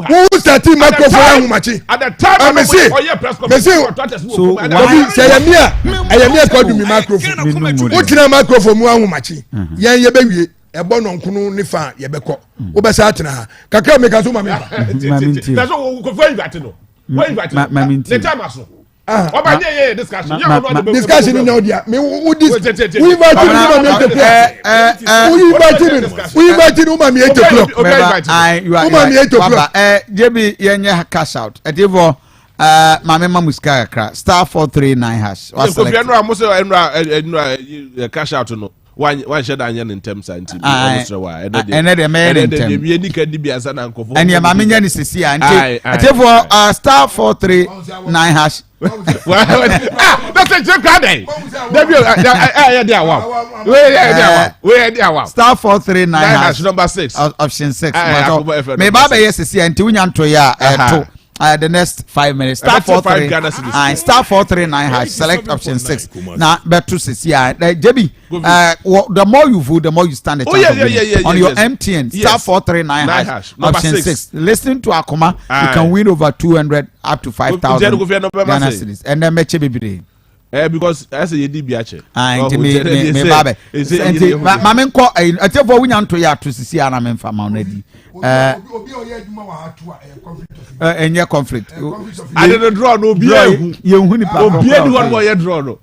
who starting microphone humachi at the time I say press conference so say yamia call me microphone o kina microphone mu humachi yen ye bewie ebo no nkunu ne fa ye beko wo be sa atena ha kakra me kaso mama that's what go for invite no why invite the time aso discussion in audio. Me who invite him me 8 o'clock. You are 8 o'clock. JB yenye cash out. Ativo mama muska kra star 439 hash. If you know am say cash out no. One share that in terms and and the mayor in terms. And your mammy is see and for star 439 hash. That's a joke, Star 439 hash number 6 option 6. Me baba yes see and to ya the next 5 minutes. Star 439 hash select option 6. Now better to see JB. The more you vote, the more you stand a chance on your MTN. Star 439 hash option 6. Listen to Akoma, you can win over 200 up to 5,000 Ghana cedis. And then meche bibiri. Because as a yedi biache. Me babe. Mama nko atefo wunya nto ya to sisi ana me mfa ma onadi. Obi oyeduma wa ato a enye conflict. I didn't draw no be hu nipa. Obi any one boy draw no.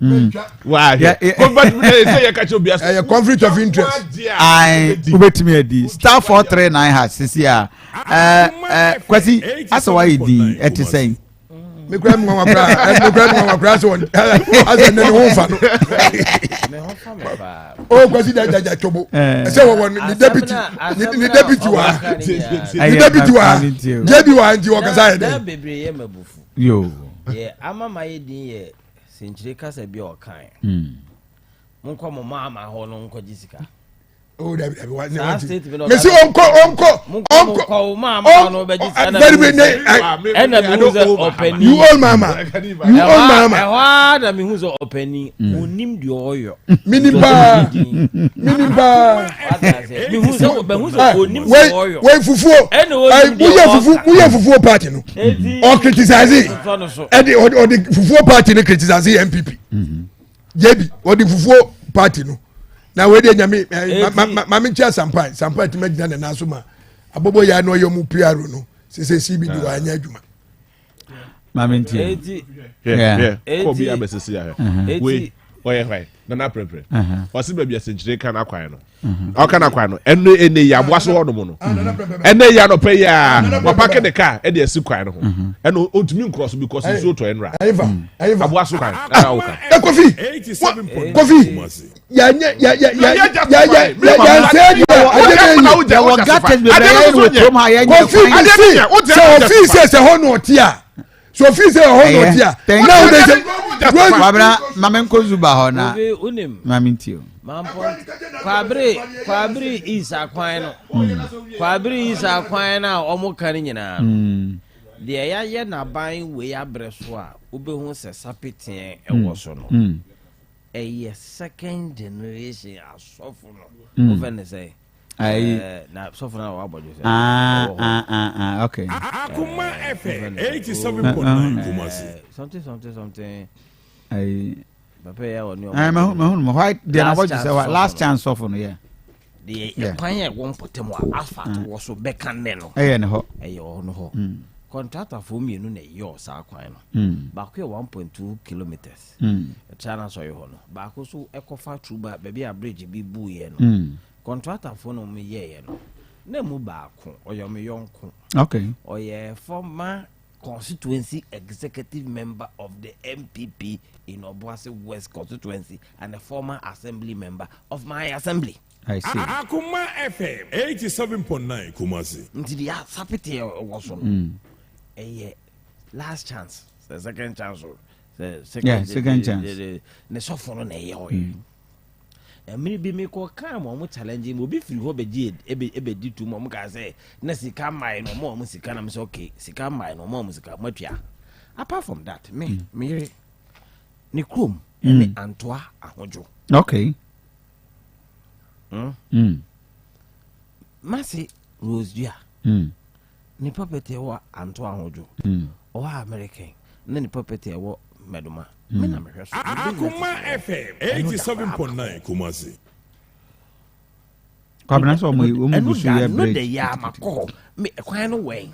Why? But say you catch obi a conflict of interest. I ubetimi adi. Star 439 has sisi a kwasi asawa idi etisɛn. Me grab mama bra so on as an hofa no. Oh kwasi da chobo. Say what the deputy wa JB wa anti wakasa da bebre ye mabufu yo ye ama maye din ye senchire kasa bi o kan monko mo mama ho no nko jisika. Oh, that me see uncle mama no be jisika na open you all mama da me hu so openi onim de oyo miniba me hu so onim de oyo we fufuo we fufuo party no or criticize or the fufuo party no criticize MPP JB or the fufuo party no. Na we dey nyame mama chia sampai ti magina na naso ma abobo ya no yomu piaro no se CBD wa anya adwuma mama ntia ko bi abesisi ya we oye hwai na prepare wasi ba bi asenchire kan akwan no o kan akwan no ene ya aboaso ho no no ene ya no pe ya papa ke de car e de asi kwan no ho ene ontumi cross because so to enra aboaso kan Kofi ya so office hono tia now they say babra mamenko zuba hona mamintio kwabri isa kwan no kwabri isa kwan na omukan nyina de ya na ban we abreso a obehu se sapetien ewo so no second generation asofo no over ne say na sofo na wa bojo say okay Akoma FM 87.9 Kumasi something papa ya oni o why they na bojo say last chance of no yeah the pan ya won potem asphalt wo so beka ne no ne ho no ho contractor for me no na yo sa kwan no ba ko 1.2 kilometers chana so yo no ba ko so ekofa truba ba bia bridge bi bu ye no contractor for no me ye no na mu ba ko oyo me yonko okay oye former constituency executive member of the MPP in Obuasi West constituency and a former assembly member of my assembly. I see. Akoma FM 87.9 Kumasi. Nti dia sapete was on. Last chance, the second chance, second chance. The software na ye oy. Me bi me ko kan mo challenge mo bi firi ho be di tu mo ka say na sika mai no mo sika na me say okay sika mai no mo sika matua. Apart from that me ni krom ni antoa ahojo. Okay. Masi Rose Dia. Ni property wa antoa ahojo. O American na ni property wa Meduma. Akoma FM 87.9 Kumasi. Kwabena so mo gusu ya break. No de ya makọ me kwan no we.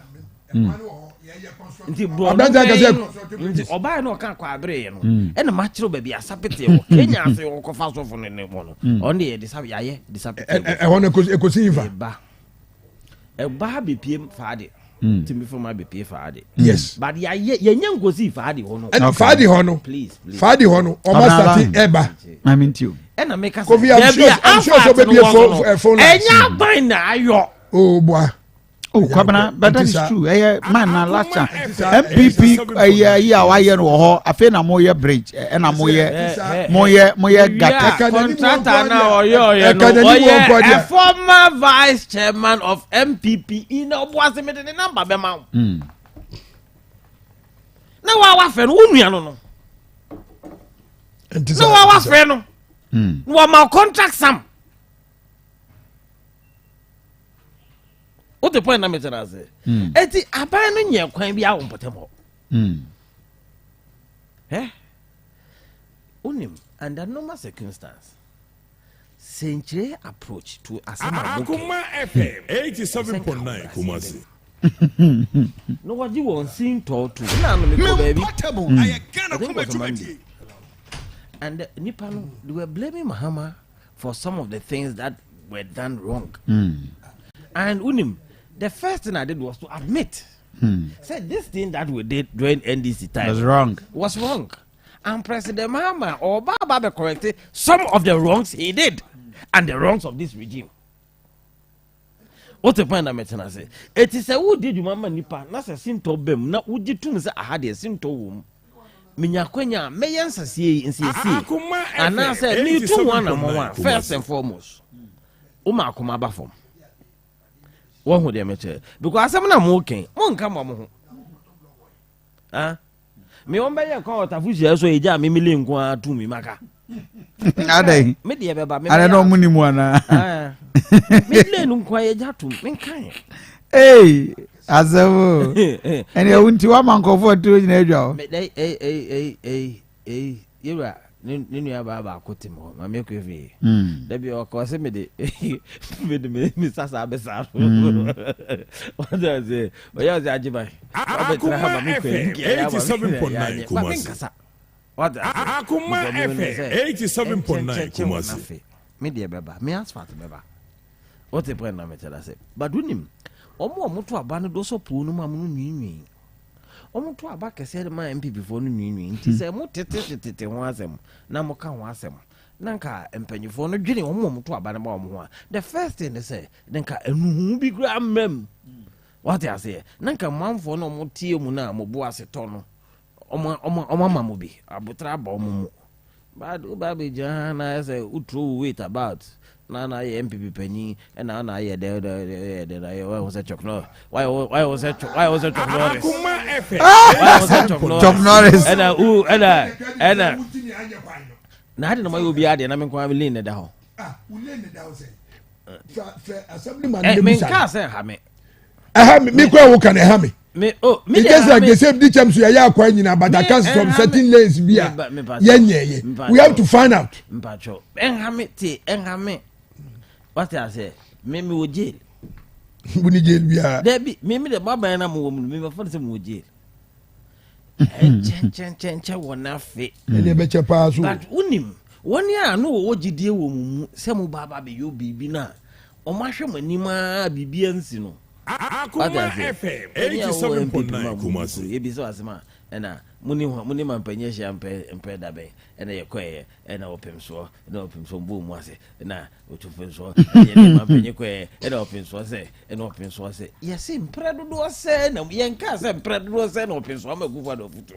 Nti bro nti oba na ka kwa abre no e na ma kire ba bia sapete wo Kenya ase wo ko fa so fo ne mo no on de disapete aye disapete e wona ekosi ifa e ba be piem faade to me from my BP faade yes but ya nya ngosi faade ho no faade ho no please faade ho no o ma start eba I mean you e na make Kofi I'm sure so be a phone enya ban na ayo oh boy. Oh, Kwabena, but that is true. Man, na last time MPP yeah why no ho afi na moye bridge and na moye gata contractor na oyo no a former vice chairman of MPP in Obuasi me the number be ma na wa fe no unua no na wa fe no wa ma contract sam. What the point na me tell us? Eti aban no nye kwan bi a won potem ho. unim under normal circumstance century approach to Akoma FM 87.9 Kumasi. No what you want seen to na no me ko baby I can't come to and Nipano they were blaming Mahama for some of the things that were done wrong. And unim the first thing I did was to admit said this thing that we did during NDC time was wrong. And President Mahama or Baba corrected some of the wrongs he did and the wrongs of this regime. What the point I'm making? I say it is a who did you mama nipa na se sinto bem na would you tun say I had a sinto wom minyakwenya meyansa sie nsie and I said me too one first and foremost Akoma ba form one who dey meche because asem na mo ken mo nka mo ho ah me on be ye ko otafusia so eja me mili nko atu mi maka adai me de be ba me ara no munimu ana ah me le nko eja tu me kan azawo ene wunti wa mankofo tu nyina edwa me yura ninu ya ba akotimo ma me Kofi da bi o ko se me de me sasa abesa what does it o ya za ajibai Akoma FM 87.9 Kumasi. What Akoma FM 87.9 Kumasi. Me de beba me asfalt beba what the point na me tell say but unim omo to aba no do so pu no ma no nwinwin omo to aba kese de ma MP before no nwinwin nti say mo tete ho asem na mo ka ho asem na nka empanyifo no dwene omo to aba no ba omo ho the first thing they say nka enuhu bi gra mem what I say na nka manfo no mo tie mu na mo bo aseto no omo mama bi abutra ba omo but ubabe jana say utro wait about na MPP penny and na there I was a chokno why was it Chok Norris and na de no my obi ade na me kwa lean ne da ho me ka say ha me kwa wo kan ha me me just like the same dichem so ya akwa nyina but I can't from certain lanes bia yenye we have to find out mpacho enhame what I say me wo jail buni jail bia debi me de baba na mo me fa say mo jail chen wona fe ene be che pa so but unim woni a no wo gidie wo mu se mo baba be yo bibi na o ma hwe manima bibi ansi no Akoma FM 87.9 Kumasi ebi so asema na muni mampanye hia mpe dabe na yekoye na opemso mbo mu ase na otufenso ye mampanye koye na opemso se na opemso se yesi mpredo do se na yenka se mpredo do se na opemso amagufa do futu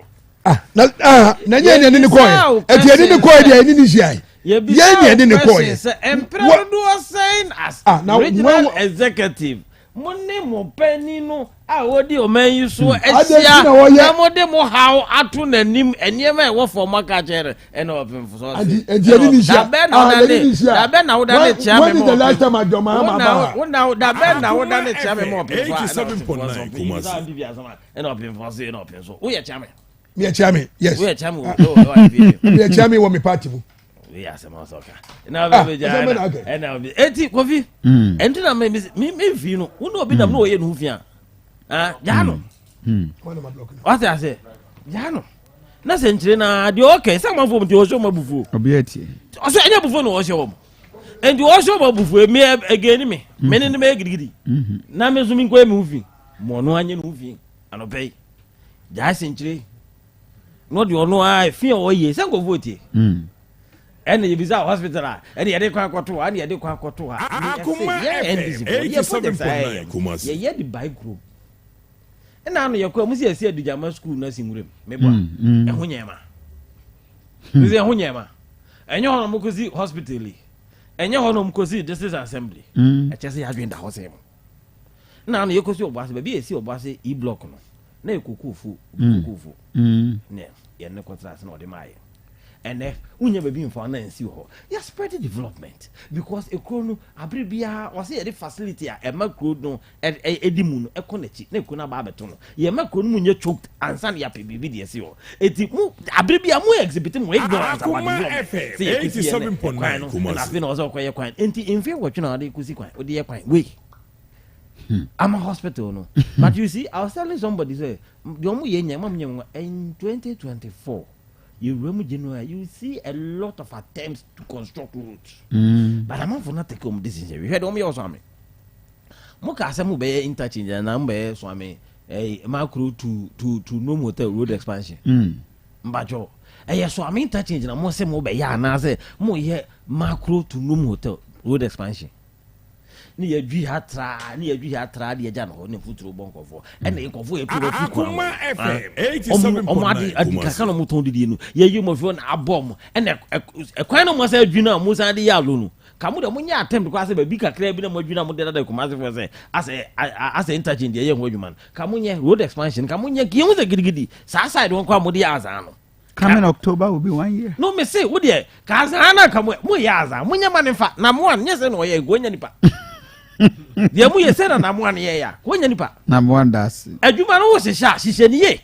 na nye ni koye eti ni koye dia ni hia ye ni koye mpredo do se as regional executive money mo penny no a wodi o man yi so esia na mo de mo how atu nanim enema e wo for maka chere e na opemfo so da be na wo da ne chia me mo the last time adoma ma ba da be na wo da ne chia me mo opemfo 87.9 Kumasi e na opemfo so e na opemfo wo ye chia me yes wo ye chia me wo chia me wo me party bu we are some soka na be jana na be eti Kofi enti na me fi no wo no bi na no ye no fi jano what I say jano na se nchire na de okay say man fo mti o show mabufu obi eti o so enya bufu no o show mo enti o show mabufu me again me ni me gidigidi na me zumi nko me ufi mo no anye no ufi anope ja se nchire no de ono a fi o ye se nko vote and you visit hospital and you kwa kwato and you kwa kwato Akoma FM 87.9 Kumasi ye the bike group and now you kwa musi esi adujama school na singurem mebo ehonyema musi ehonyema enye hono mukozi hospital enye hono mukozi district assembly echese ya dwenda hosem now you kosi obase be esi obase e block no na ekukufu ne ye ne kontrakt na ode mai and unya baby for na nsi ho ya spread development because ekro no abere bia o say the facility a makro no edimu no ekonachi na ekro na ba beto no ye makro no munye choked ansan ya pebibi de esi ho eti mu abere bia mu exhibit mu ignorance about development say 87.9 na fi na o so koye kwan enti infe wo twena ade kusi kwan odi ye kwan we I'm a hospital no but you see I was telling somebody say the omu ye nya mam nya in 2024 you see a lot of attempts to construct roads. But I'm not for not take decision. We had me also me. Moka asemu be interchange na mbe so me macro to no motel road expansion. Mbajo. So am interchange na mo se mo be ya na say mo ye macro to no motel road expansion. Ni yadwi hatra de agya no ne futuro bonkofo ene nkofo e puro fi kwa Akoma FM 87.9 adi kaka no muton didi no ye yimo fi on abom ene ekwan no mo sa adwi na mo sa de ya lo no kamu de mo nya attempt kwa se ba bi kakra bi na mo adwi na mo de da kuma se for say as interchange ye ho adwuma kamu nye road expansion kamu nye ki hu se gidigidi sa side won kwa mo de ya azan no coming October will be 1 year. No me say wo de ka azan na kamu mo ya azan mo nya manefa na mo an nye se no ye go nya nipa dia mu ye sera na mo an ye ya ko nya nipa na mo andas adwuma no wo hihye ni ye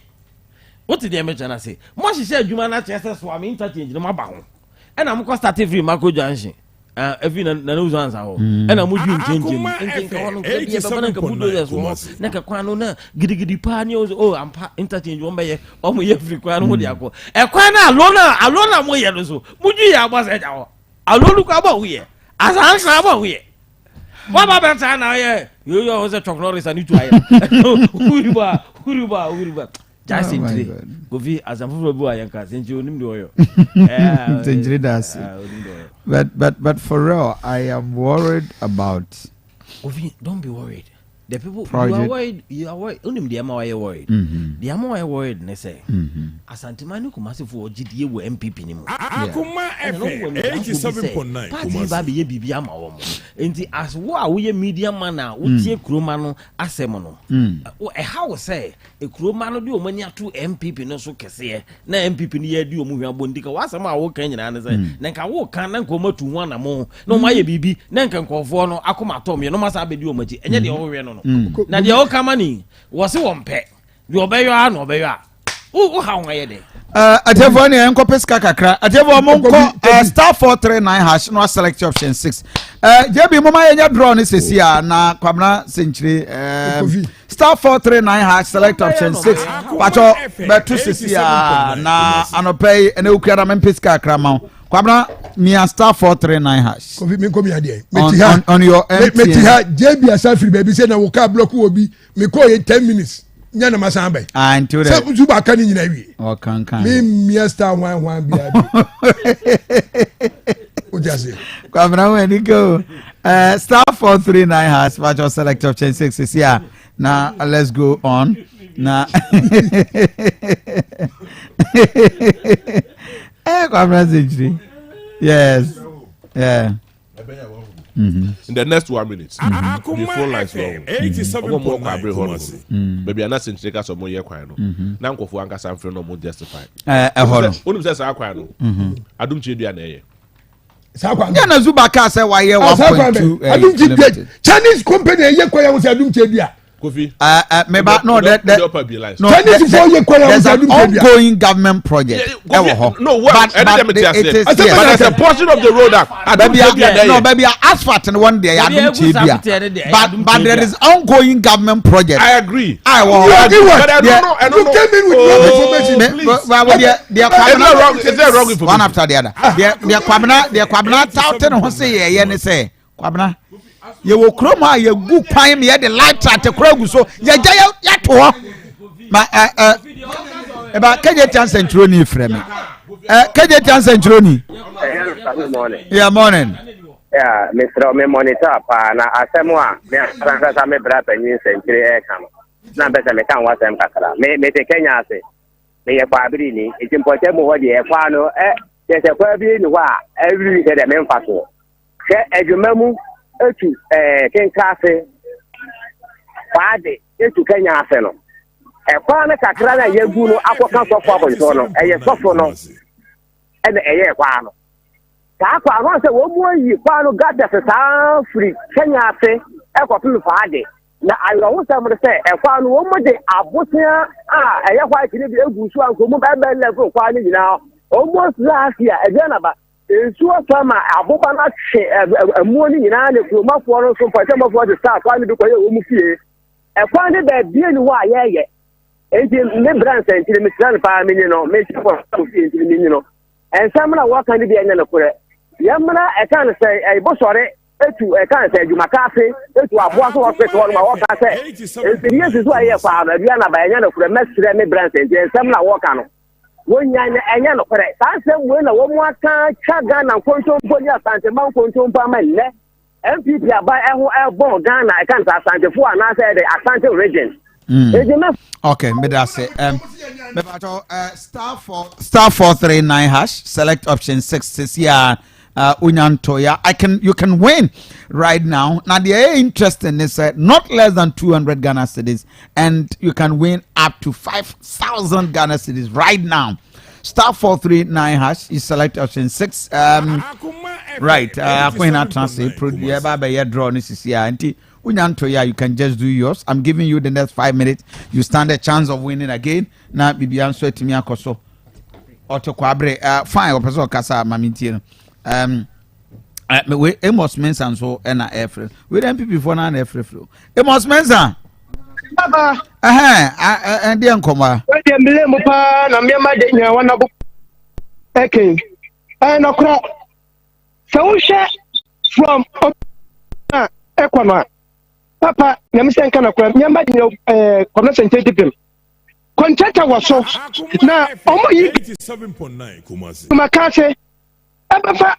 what did me chana say mo hihye adwuma na chese so am interchange no maba ho e na mo ko start free macro junction every na no answer ho e na mo ju change nka wono ke bia baba na ka budo yes wo na ka kwan no na gidigidi pa ni o ampa interchange wo mbaye o mo ye free kwan no mo dia ko e kwan na alona mo ye no so mo ju ya gba se ja ho alolu ka ba wo ye asansa ba wo ye what about na yo was a chocolate and to I Uriba just in today Kofi as I'm for Boyanka since you nim do but for real I am worried about Kofi don't be worried the people project. you are worried only the am I worried the am I worried ne say Asante manu kumase for GDA wo MPP ni mo Akoma FM 87.9 party ba be ye bibia ma wo mo enti as wo a wo ye media man a wo tie kroma no asem no how say e kroma no de o mani ato MPP no so kese na MPP ni ye di o mu hwa bondika wo asem a wo kan nyina ne say na nka wo kan na nka matu ho na mo no ma ye bibi na nka nkofo no akoma tom ye no ma sa be di o maji enye de wo we no na de o kama ni wo se wo mpe de obeyo a no obeyo a wo ha wo ye de atefo ne enko peska kakra atefo mo nko star 439# no select option 6 JB mo ma yenya draw ne sesi a na kwamna century star 439# select option 6 pacho betu sesi a na anopay ene ukura na peska kakra ma kwamna mia star 439#. Kofi me komi ade on your me ha JB asafiri baby say na wo ka block obi me ko ye 10 minutes nya na masan bay until that se zuba kan nyina wi o kan me mia star 1 bia o jase kwamna when you go star 439# but your select option 6 is here now. Let's go on now. Kwamna century yes yeah. In the next 1 minute, the phone lines long. 87.9 Baby, I'm not saying take us more year quino. Now, go for Uncle Sam for no more justify. Only says I quino. I don't cheat you. Yana Zubaka say why 1.2. I don't cheat. Chinese company ye kwaya was adum chedia. Kofi. Maybe no that no. There's an ongoing government project. No, what? But there's a portion of the road that baby asphalt and one day I don't cheat. But there is ongoing government project. I agree. I you came in with wrong information. Is there wrong information? One after the other. The Kwabna touted on say yeah say Kwabna. You will chroma your good time here the light at the crowd so ya to ma about KJ Centroni frame KJ Centroni yeah morning yeah Mr. me monitor pa na asemwa me transa me bra penyin century e kan na be se me kan wasem kakra me te Kenya ase me ye kwa biri ni itimpote mu ho de e kwa no ye se kwa bi ni wa every day me mfa so se adwumamu etu kenkafe faade etu Kenya afe no e kwa na kakra na yegu no akoka sofo abonso no eye sofo no and the air quano. Tapa once a woman you quano got the sound free Kenya say, Echo Friday. Now I want someone to say, a quano woman de Abusia, a white in the Bushua, who move at level quality now. Almost last year, again about. Nsuo sama aboba na hwe amuoni nyina ne kuromafo no so mpatama fo de start kwa ne de koye wo mu fie e kwa ne ba bie ni ho ayeye enti ne brand sentire me tran pa me ni no me fo fie enti me ni no ensam na wo kan de bia nya na kore yamna e kan say e bo sore etu e kan say adwuma kafe etu aboa so hospital no ma wo ka say enti yesu so aye kwa na bia na ba nya na kore mesire me brand sentire ensam na wo kan no wonya enya no kore sansem we na wo mu aka chaga na kontompo ni Asante man kontompo amane MPP aba eho ebo Ghana I can't Asante fo ana say the Asante region okay me da say me bato star 439 hash select option 6 this year Unyantoya you can win right now. Now the interesting is not less than 200 Ghana cedis and you can win up to 5,000 Ghana cedis right now. Star 439 hash you select option 6 right Akoma translate produce by draw this is here anti Unyantoya you can just do yours. I'm giving you the next 5 minutes. You stand a chance of winning again. Now bibi answer to me akoso auto kwabre fine opeso kasa mamintie we Amos Mensa so na airframe we dem people for na airframe Amos Mensa baba and dey nkoma we dey mbele mo pa na me ma dey nya wana bo okay na kro so we share from Akoma papa na me senka na kro me ma dey connection take contractor was so na omo yi 87.9 Kumasi makase ebefa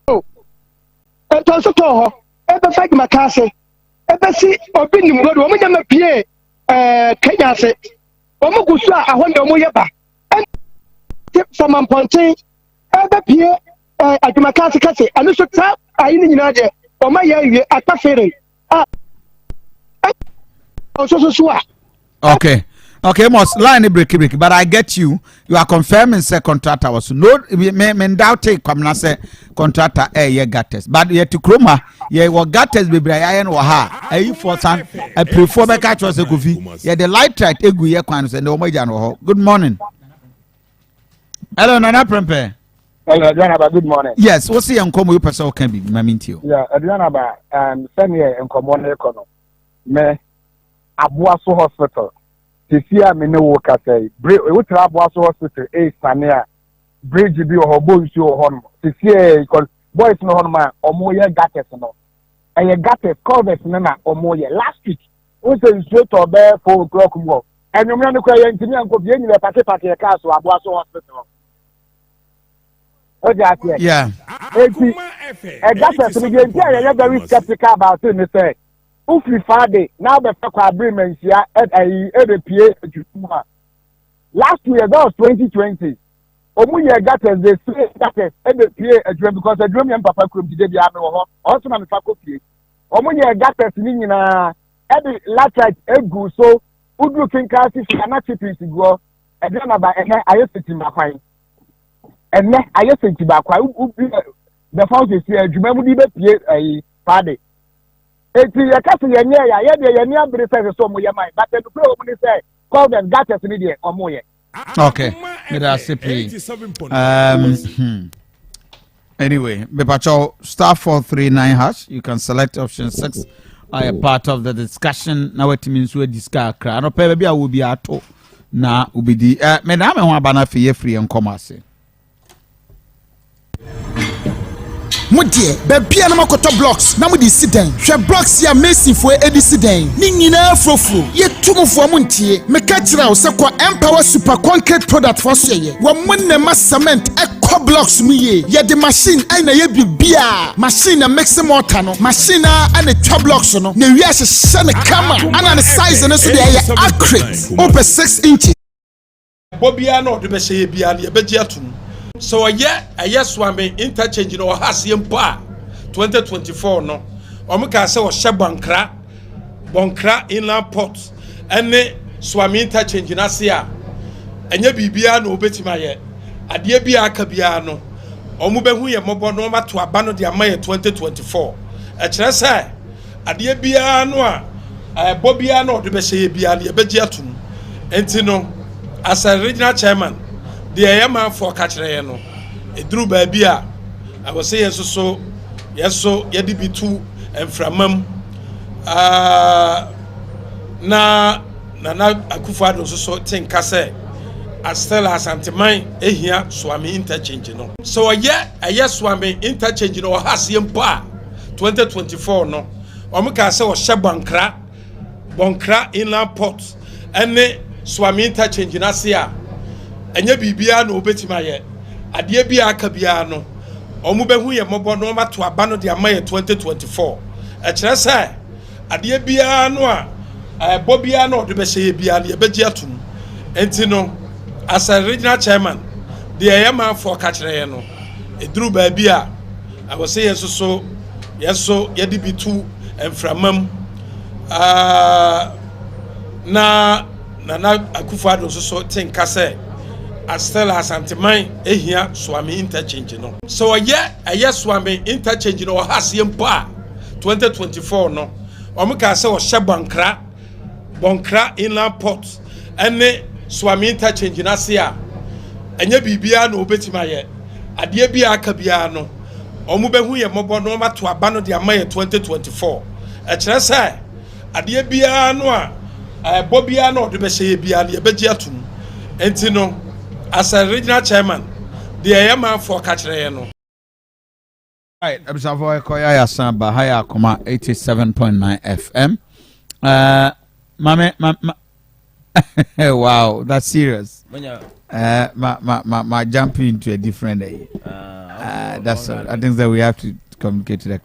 to so to ho ebefa makase ebesi obi nim road omo nyama pie Kenya se omo gusu a ahonde omo yeba from Pontin ebe pie adwumakase kase anu so ta ayi ni nyina de omo ya wie atafere so a Okay, must line break, but I get you. You are confirming say contractor was no me doubt take come na say contractor ye gatters. But ye to Kroma, ye wa gatters be Brian wa ha. I for san I prefer be catch was a Kofi. Ye the light track egu ye kwan say no moja no. Good morning. Hello Nana Prempe. Hello Aduanaba, good morning. Yes, what's the Enkomo you person can be mamintio. Yeah, Aduanaba send here Enkomo na ekono. Me Abuaso Hospital. Tisia me no work at a bridge. We travel hospital. Sania bridge be or boys you home. Tisia boys no home or more gatters no. And your gatters call this nana or more last week. We say straight or bear 4 o'clock more. And you know the question to me and go be in the packet castle Abuaso Hospital. Yeah. And gatters are very skeptical about it. Say. Ufi Friday now the agreement here at a last year that was 2020. Omuye gatters they say gatters at the PA because the dream and papa could be the army also na faculty. Omuye gatters ni na at the latrite egu so udu kinkasi na chipi go and then about I used to my fine. And then I used to back the found is here remember the a Friday. Eti yakase yenye ya de yenye abere say so mo ye mai but the pro mo say call them gatters ni de omo ye. Okay. Anyway, Bepacho star 439 hash you can select option 6 I a part of the discussion now it means we discuss kra no pe bia wo bi ato na ubidi me na me ho abana fe free nkoma ase. Mudie bebia na makoto blocks na mudi siden hwe blocks ya mason fo edi siden ni nyina frofro ye tumofo muntie meka kira wo se kwa empower super concrete product for so ye wo munne cement eco blocks mu ye de machine ai na ye bibia machine na mix mortar no machine na twa blocks no na wi ahye ne kama ana ne size ne so de ye accurate over 6 inches bobia no de be hye bia ne be gia tum. So yes swami interchange no has yempa 2024 no omuka se o hye bonkra inland port ene swami interchange na se a enye bibia no obetima ye adeɛ bi aka biara no ɔmo bɛhu yɛ mmɔbɔ no ɔma to aba no de ama yɛ 2024 ɛkyerɛ sɛ adeɛ biara no a ɛbɔ biara no ɔde bɛhyɛ yɛ biara no yɛbɛgye atom enti no as a regional chairman deɛ ɛyɛ manfoɔ ka kyerɛ yɛ no ɛduru baabi a ɛwɔ sɛ yɛn so yɛde bi tu mframam na Akufo-Addo nso so tenka sɛ Stella Asanteman ehia Swami interchange no so ɛyɛ Swami interchange no ɔhaseɛ mpo a 2024 no ɔmo ka sɛ ɔhyɛ Bonkra inland port ɛne Swami interchange na se a ɛnyɛ biribiara na obetimi ayɛ adeɛ bi aka biara no ɔmo bɛhu yɛ mmɔbɔ no ɔma to aba no de ama yɛ 2024 ɛkyerɛ sɛ adeɛ biara no a ɛbɔ biara no ɔde bɛhyɛ yɛ biara no yɛbɛgye atom enti no as a regional chairman deɛ ɛyɛ manfoɔ ka kyerɛ yɛ no ɛduru baabi a ɛwɔ sɛ yɛn so yɛde bi tu mframam na Akufo-Addo nso so tenka sɛ Stella Asanteman ehia Swami interchange no so ɛyɛ Swami interchange no ɔhaseɛ mpo a 2024 no ɔmo ka sɛ ɔhyɛ Bonkra inland port ɛne Swami interchange na se a ɛnyɛ biribiara na obetimi ayɛ adeɛ bi aka biara no ɔmo bɛhu yɛ mmɔbɔ no ɔma to aba no de ama yɛ 2024 ɛkyerɛ sɛ adeɛ biara no a ɛbɔ biara na ɔde bɛhyɛ yɛ biara no yɛbɛgye atom enti no as a regional chairman deɛ ɛyɛ manfoɔ ka kyerɛ yɛ no right abisafo ekoya ya samba haya Akoma 87.9 FM wow, that's serious. Jumping into a different day. That's I think that we have to communicate to the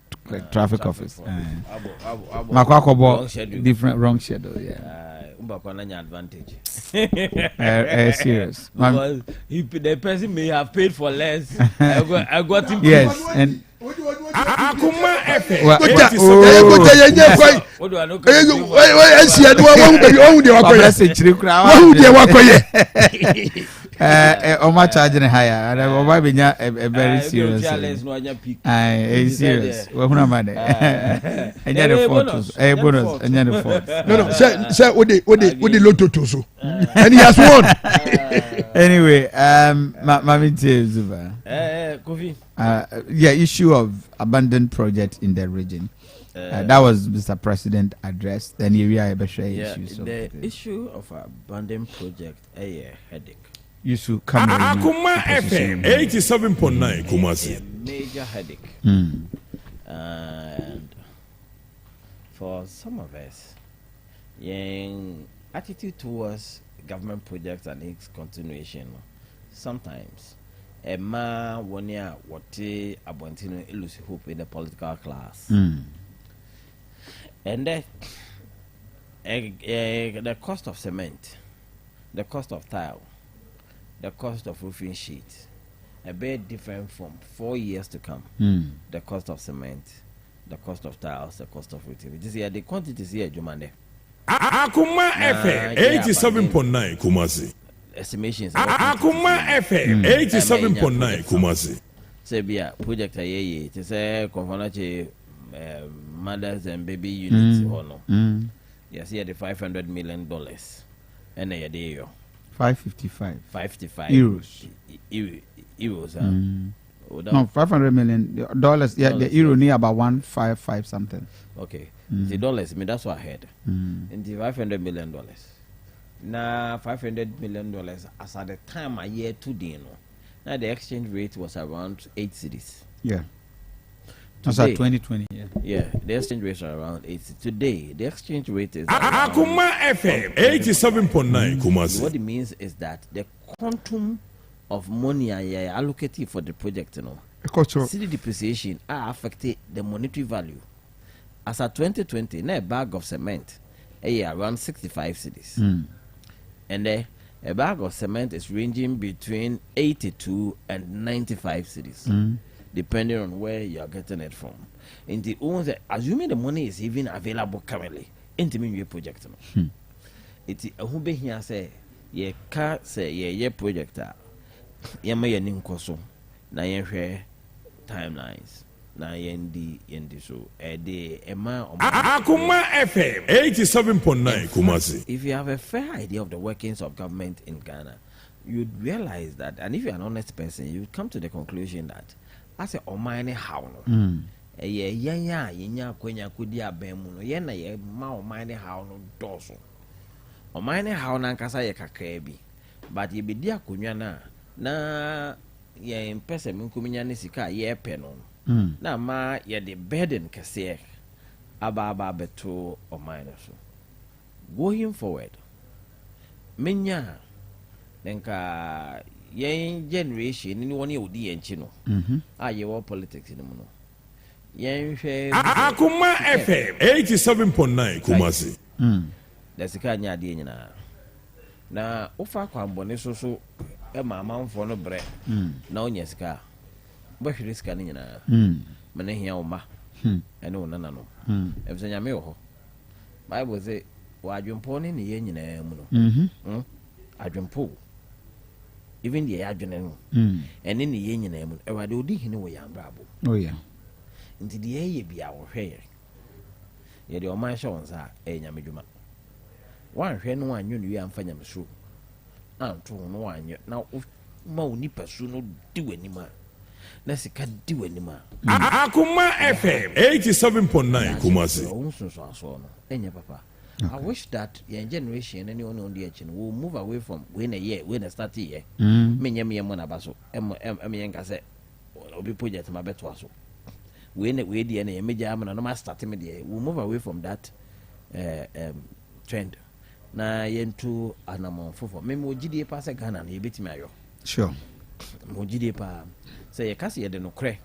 traffic office. Different wrong schedule. Yeah. Advantage. Serious. The person may have paid for less. I got him. Yes, and Akoma FM. Oma charging higher. And Oba binya a very serious. Serious. We're gonna manage. And the photos. Bonus. And the photos. No. Say what the lotto to so. And he has won. Anyway, Mami Zuba. Kofi. Yeah, issue of abandoned project in the region. That was Mr. President address. Then here we are issues. The issue of abandoned project a headache. You should come. Akoma FM 87.9 Kumasi. A major headache. And for some of us, young attitude towards government projects and its continuation, sometimes a man one year what a abontino elusive hope in the political class. And that the cost of cement, the cost of tile, the cost of roofing sheet, a bit different from 4 years to come. The cost of cement, the cost of tiles, the cost of roofing. This year the quantities here, Jumande. Akoma FM 87.9 Kumasi. Estimations. Akoma FM 87.9 Kumasi. Say be a project a year to say confonache mothers and baby units or no. Yes, here the $500 million and a day. 555 euros. No, $500 million. Yeah, the euro near about 155 something. Okay, the dollars. I mean that's what I heard. And the $500 million. Now $500 million as at the time a year today. Now the exchange rate was around 8 cedis. Yeah. That's at 2020. Yeah, the exchange rate is around 8 cedis. Today the exchange rate is Akoma FM 87.9 Kumasi. What it means is that the quantum of money I allocated for the project, city depreciation are affected the monetary value. As at 2020, now a bag of cement around 65 cedis. And a bag of cement is ranging between 82 and 95 cedis, depending on where you are getting it from. In the assuming the money is even available currently, into me project. It's a who be here say ye car say ye project yɛma yɛni nkɔ so na yɛhwɛ timelines na yɛndi so ɛma Akoma FM 87.9 Kumasi. If you have a fair idea of the workings of government in Ghana, you'd realize that, and if you're an honest person, you'd come to the conclusion that as a omine how no yenya kwenya kudi abemu no yena ye ma omine how no doso omine how na nkasa ye kakra bi but ye bedi akonwa na ye mpese menkuminya ne sika ye pe no na ma ye the burden kase aba beto omine so going forward menya nka yen generation ni woni odi yenchi no ye wo politics ni mu no yen hwe Akoma FM 87.9 Kumasi. da sika nya ade nyina na ofa kwambone so e ma amanfo no bre na onya sika bo hwere sika ni nyina mena hia wo ma ene wo nana no e bi nya me ho Bible say wa adwempo ni yen nyina mu no adwempo even the adwene no ene ne yen nyina mu e wa de odi hene wo yambrabo oh yeah nti de ye bia wo hwe ye de o man hwe wonsa e nyamedwuma wan hwe no anyo no ya mfa nyamso anto no anyo na ma oni pasu no di wanima na sika di wanima Akoma FM 87.9 Kumasi. So no enye papa. I wish that your generation anyone on the edge will move away from when a year when a start year me mona baso em yenka say obi project ma beto aso when we dey na meja am na no start me dey we move away from that trend na yentu anamon fofo me mo gidie pa se Ghana na yebetimi ayo sure mo gidie pa say ye kase ye de no kre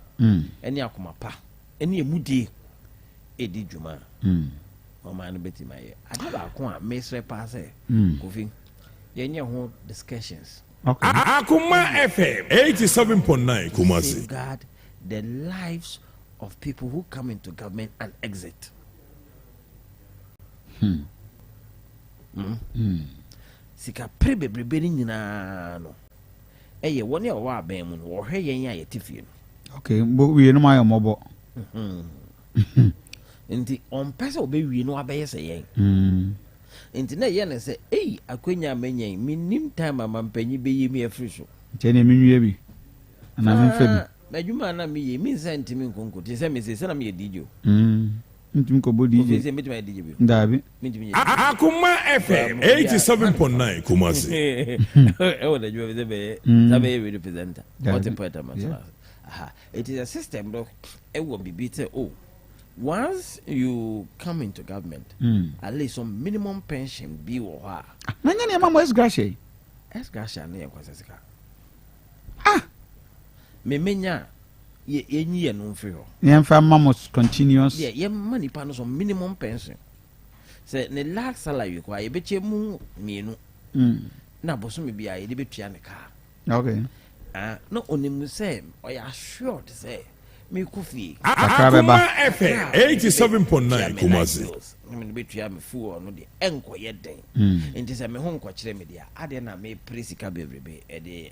eni akoma pa eni emudie edi dwuma Mama no beti my adaba ko a mesre pass Kofi yenye ho discussions okay Akoma FM 87.9 Kumasi. God the lives of people who come into government and exit sika prebebrebe ni nyina no eye woni e wa aban mu no wo hwe yen ya yetifie no okay bo wie no ma yo mobo nti on pese obewie no abeye se yen nti na ye ne se akwenya menyen minim time amampanyi beye mi afri so nti na menwie bi ana menfa bi madwuma na me ye mi senti mi nkonko ti se me se na me ye dijo nti mko bodi je se me tuma dijo bi ndabi Akoma FM 87.9 Kumasi. E wona djuma be se be na be representer what important man it is a system though e wo bibite once you come into government, at least some minimum pension be or ha. Nanya mama esgracia. Esgracia ne kwasesika. Me menya ye enyi no mfiri ho. Ye mfa mamos continuous. Ye money pa no some minimum pension. Say ne last salary kwa ye beche mu mienu. Na boso me bia ye de betua ne ka. Okay. No onimu say oya assured say me Kofi Akoma FM 87.9 Kumasi. Me betua me fu no de enko ye den enti se me ho nko kire me dia ade na me presika bebrebe e de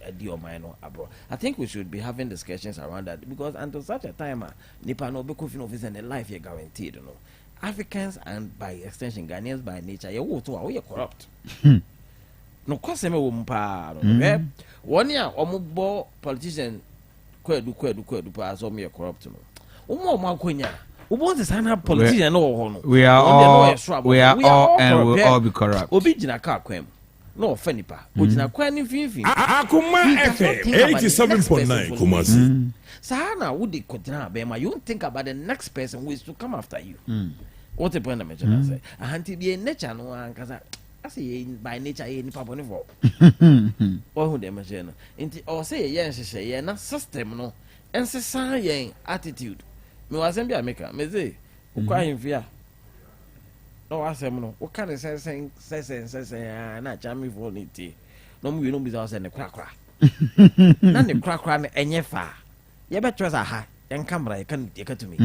adi o man no abro. I think we should be having discussions around that because until such a time nipa no be Kofi no office and the life you guaranteed no Africans and by extension Ghanaians by nature you wo to we corrupt no kwase me wo mpa no woni a omubo politician kwadu pa so me corrupt no omo akonya obo sana politician no ho no we are all and we all be corrupt obi gina ka kwam no ofanipa ogina kwa ni finfin Akoma FM 87.9 Kumasi. Sana would kodina be ma you think about the next person who is to come after you what the point I mention say auntie be nature no ankasa say by nature ye ni papa ni for who dem say no nti o say ye nhehye ye na system no ensesa ye attitude me wasem bia meka me say ukwa himfia no wasem no uka ne sen na chami for niti no mu no bi say ne krakra na ne krakra ne enye fa ye betwa za ha en camera ye kan to me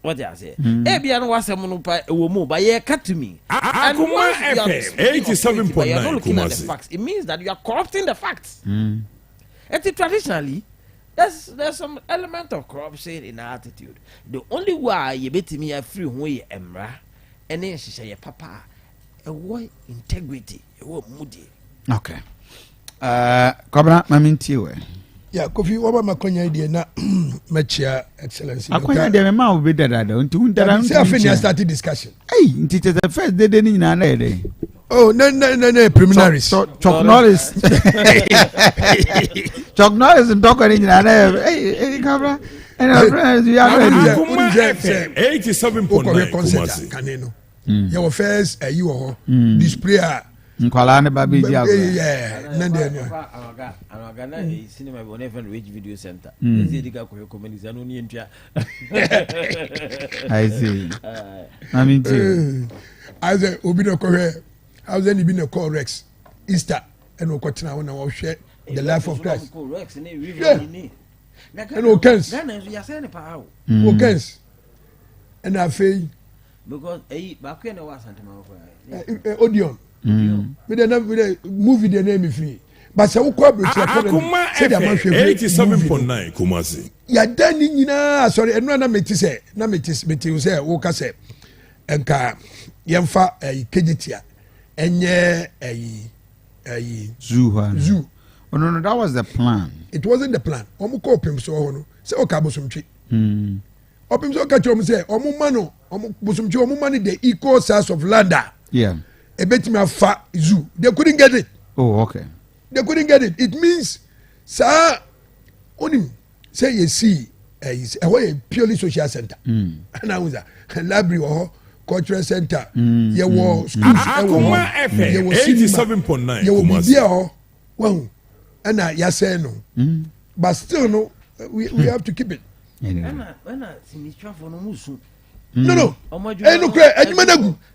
What I say? Ebia no wasem no pa ewo mu, but ye cut to me. Akoma FM 87.9 Kumasi. It means that you are corrupting the facts. And traditionally, there's some element of corruption in our attitude. The only way you bet me a free way emra, and then she say papa, a way integrity, a way moody. Okay. Kobra mamintiwe. Yeah, Kofi, what about my konya idea na machia excellency? Akonya idea ma obi dada unti undara. See, I finished started discussion. Hey, it is the first day ni na na dey. Oh, no, preliminaries. Chuck Norris. Chuck Norris and talk ni na na. Hey, Kobra. And our friends, we are ready. 87.9 Kumasi. Kaneno. Your first you display Nkwala ne baby dia. Yeah, nande no. Anaga na cinema be never reach video center. Ezi dika ko comedy zanu ni ntua. I see. I mean as a obi no ko how then be no call Rex Easter and o kwatena wona wo hwe the life of Christ. Rex ne review ni. And o kens. Ghana you say ne pa how. O kens. And afei because ba ko na wa Asante ma ko. Odeon. With the movie the name free. But so ko be Akoma FM 87.9 Kumasi. Ya dani nyina sorry eno na meti say na meti say wo ka say enka yemfa kejitia enye zoo. Oh no, that was the plan. It wasn't the plan. Omu ko pem so ho no. Say o ka bosomtwi. Opem so ka chom say omu mano omu bosomtwi omu mani the equal size of land. Yeah. A bit me fa zoo. They couldn't get it. Oh, okay. They couldn't get it. It means, sir, only say you see a purely social center. And I was a library or cultural center. You were schools. Akoma FM 87.9. You will be there. Well, and I say no. But still, no, we have to keep it. No.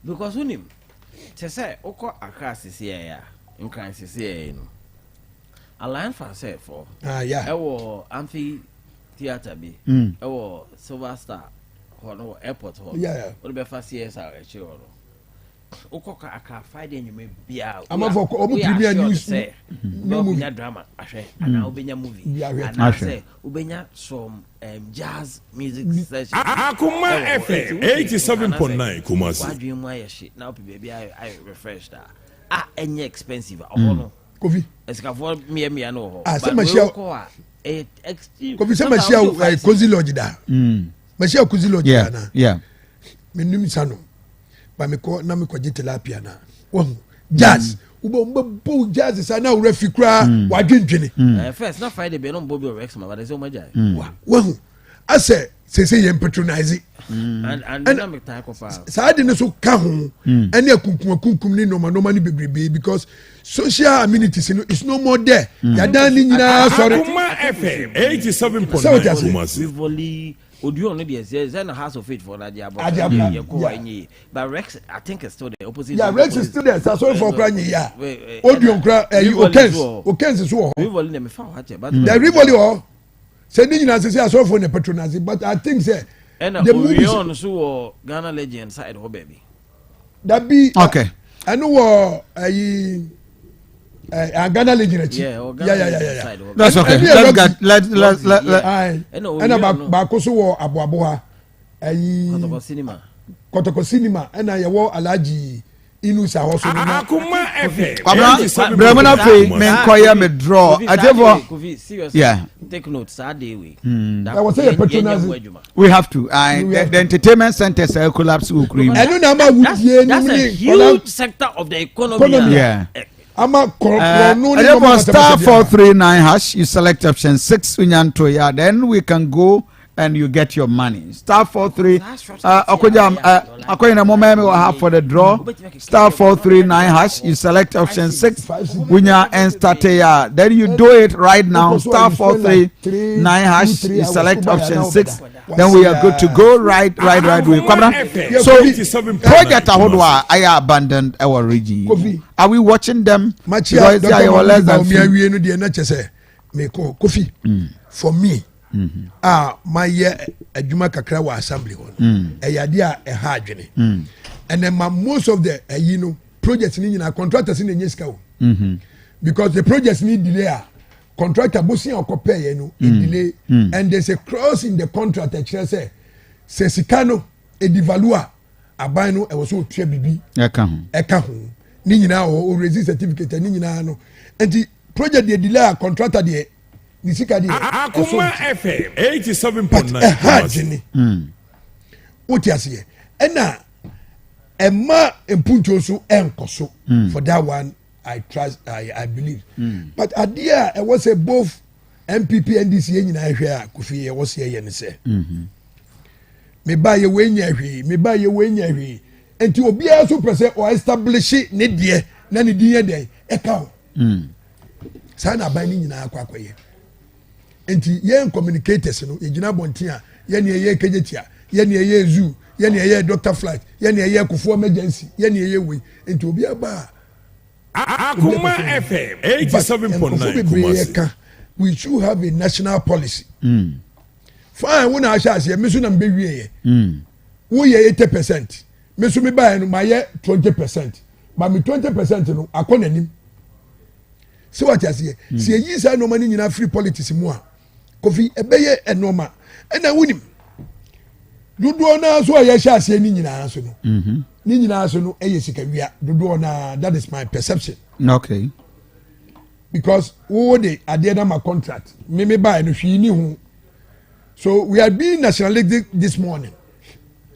Because who him? Say, Oko Akasi here, in Crancy, no. Alliance for say for yeah. Ewo amphitheater be. Ewo Silver Star or airport hall. Yeah. What be first years are actually. Oko Aka Friday you may be out. I'm for premier news. No movie drama. And now Ubenya movie. And I say Ubenya some jazz music session. Akoma FM 87.9 Kumasi. Why do you my shit now baby I refresh that. Any expensive no. Kofi. Escafo me no. But Michelle Kofi say Michelle Cozy Lodge da. Michelle Cozy Lodge na. Yeah. Me numi sano. Ba me ko na me ko tilapia na. Jazz. Ubo jazz sa na refi kra wa dwendwene. First na Friday be no Bobby Rex ma but dey say o maja. Wahu. I say yem patronize. And dynamic type of sa de no so ka ho ene akunkum ni no ni bebrebe because social amenities is no more there. Ya dan ni nyina sorry. Akoma FM 87.9 Rivoli Oduon no dey say na House of Faith for Nadia but Rex I think is still the opposite. Yeah, Rex is still there. Sorry for crying yeah. Oduon kra Okens so. Rivoli na me fa wa che but the Rivoli o say ni nyina say sorry for the patronage but I think say and the movie so Ghana legend side ho baby. That be okay. I know Ghana legend. Yeah. That's okay. Let's and about so Abuaboa. Kotoko cinema and I wo Alaji Inusa also. Akoma FM. Bremana pay men koya me draw. Yeah. Take note Saturday week. I was say patronage. We have to. The entertainment centers collapse will cream. That's a huge sector of the economy. Yeah. Star 439 hash. You select option 6 unyantoya. Then we can go and you get your money. Star 43. Akoya moment we have for the draw. Star 439 hash. You select option 6 winya and start ya. Then you do it right now. Star 439 hash. You select option 6. Then we are good to go. Right. So project Ahodwa I abandoned our region. Are we watching them? Because they are less than Kofi. For me, my adwuma kakra wɔ assembly hɔ ɛyɛ adeɛ a ɛha adwene and then most of the projects ni nyinaa contractors ni nye sika o because the projects need delay a contractor bosi akɔpɛ yɛ no delay and there's a clause in the contract ɛkyerɛ sɛ sika no edivalue a aban no ɛwɔ so otua bibi ɛka ho ni nyinaa o resist certificate ni nyinaa no nti project de delay a contractor de ni sika de Akoma FM 87.9 ɛha gyene wote aseɛ ɛna ɛma mpuntuo so ɛnkɔ so for that one I trust I believe but adeɛ a ɛwɔ sɛ both NPP NDC yɛ nyinaa hwɛ a Kofi ɛwɔ sɛ yɛ ne sɛ me ba yɛ wei nya hwee nti obiara so pɛ sɛ ɔ establish ne deɛ na ne din yɛ deɛ ɛka ho saa na aban ne nyinaa akɔ akɔyɛ nti yɛn communicators no yɛgyina abɔnten a yɛne ɛyɛ kegyetia yɛne ɛyɛ zoo yɛne ɛyɛ doctor flight yɛne ɛyɛ kufuo emergency yɛne ɛyɛ wei nti obiara ba Akoma FM 87.9 Kumasi. We should have a national policy. Fine, when I shall say, Miss Nam Baby, we are 80%. Miss me buy no my 20%. But me 20% no, I can't him. So what I say, see, yes, I no money in a free politics more. Kofi, a bayer and normal. And I win him. You do not so I shall say, Nina answer no. Nina answer no, that is my perception. Okay. Because who they are there my contract. Me buy no she knew. So we are being nationalistic this morning.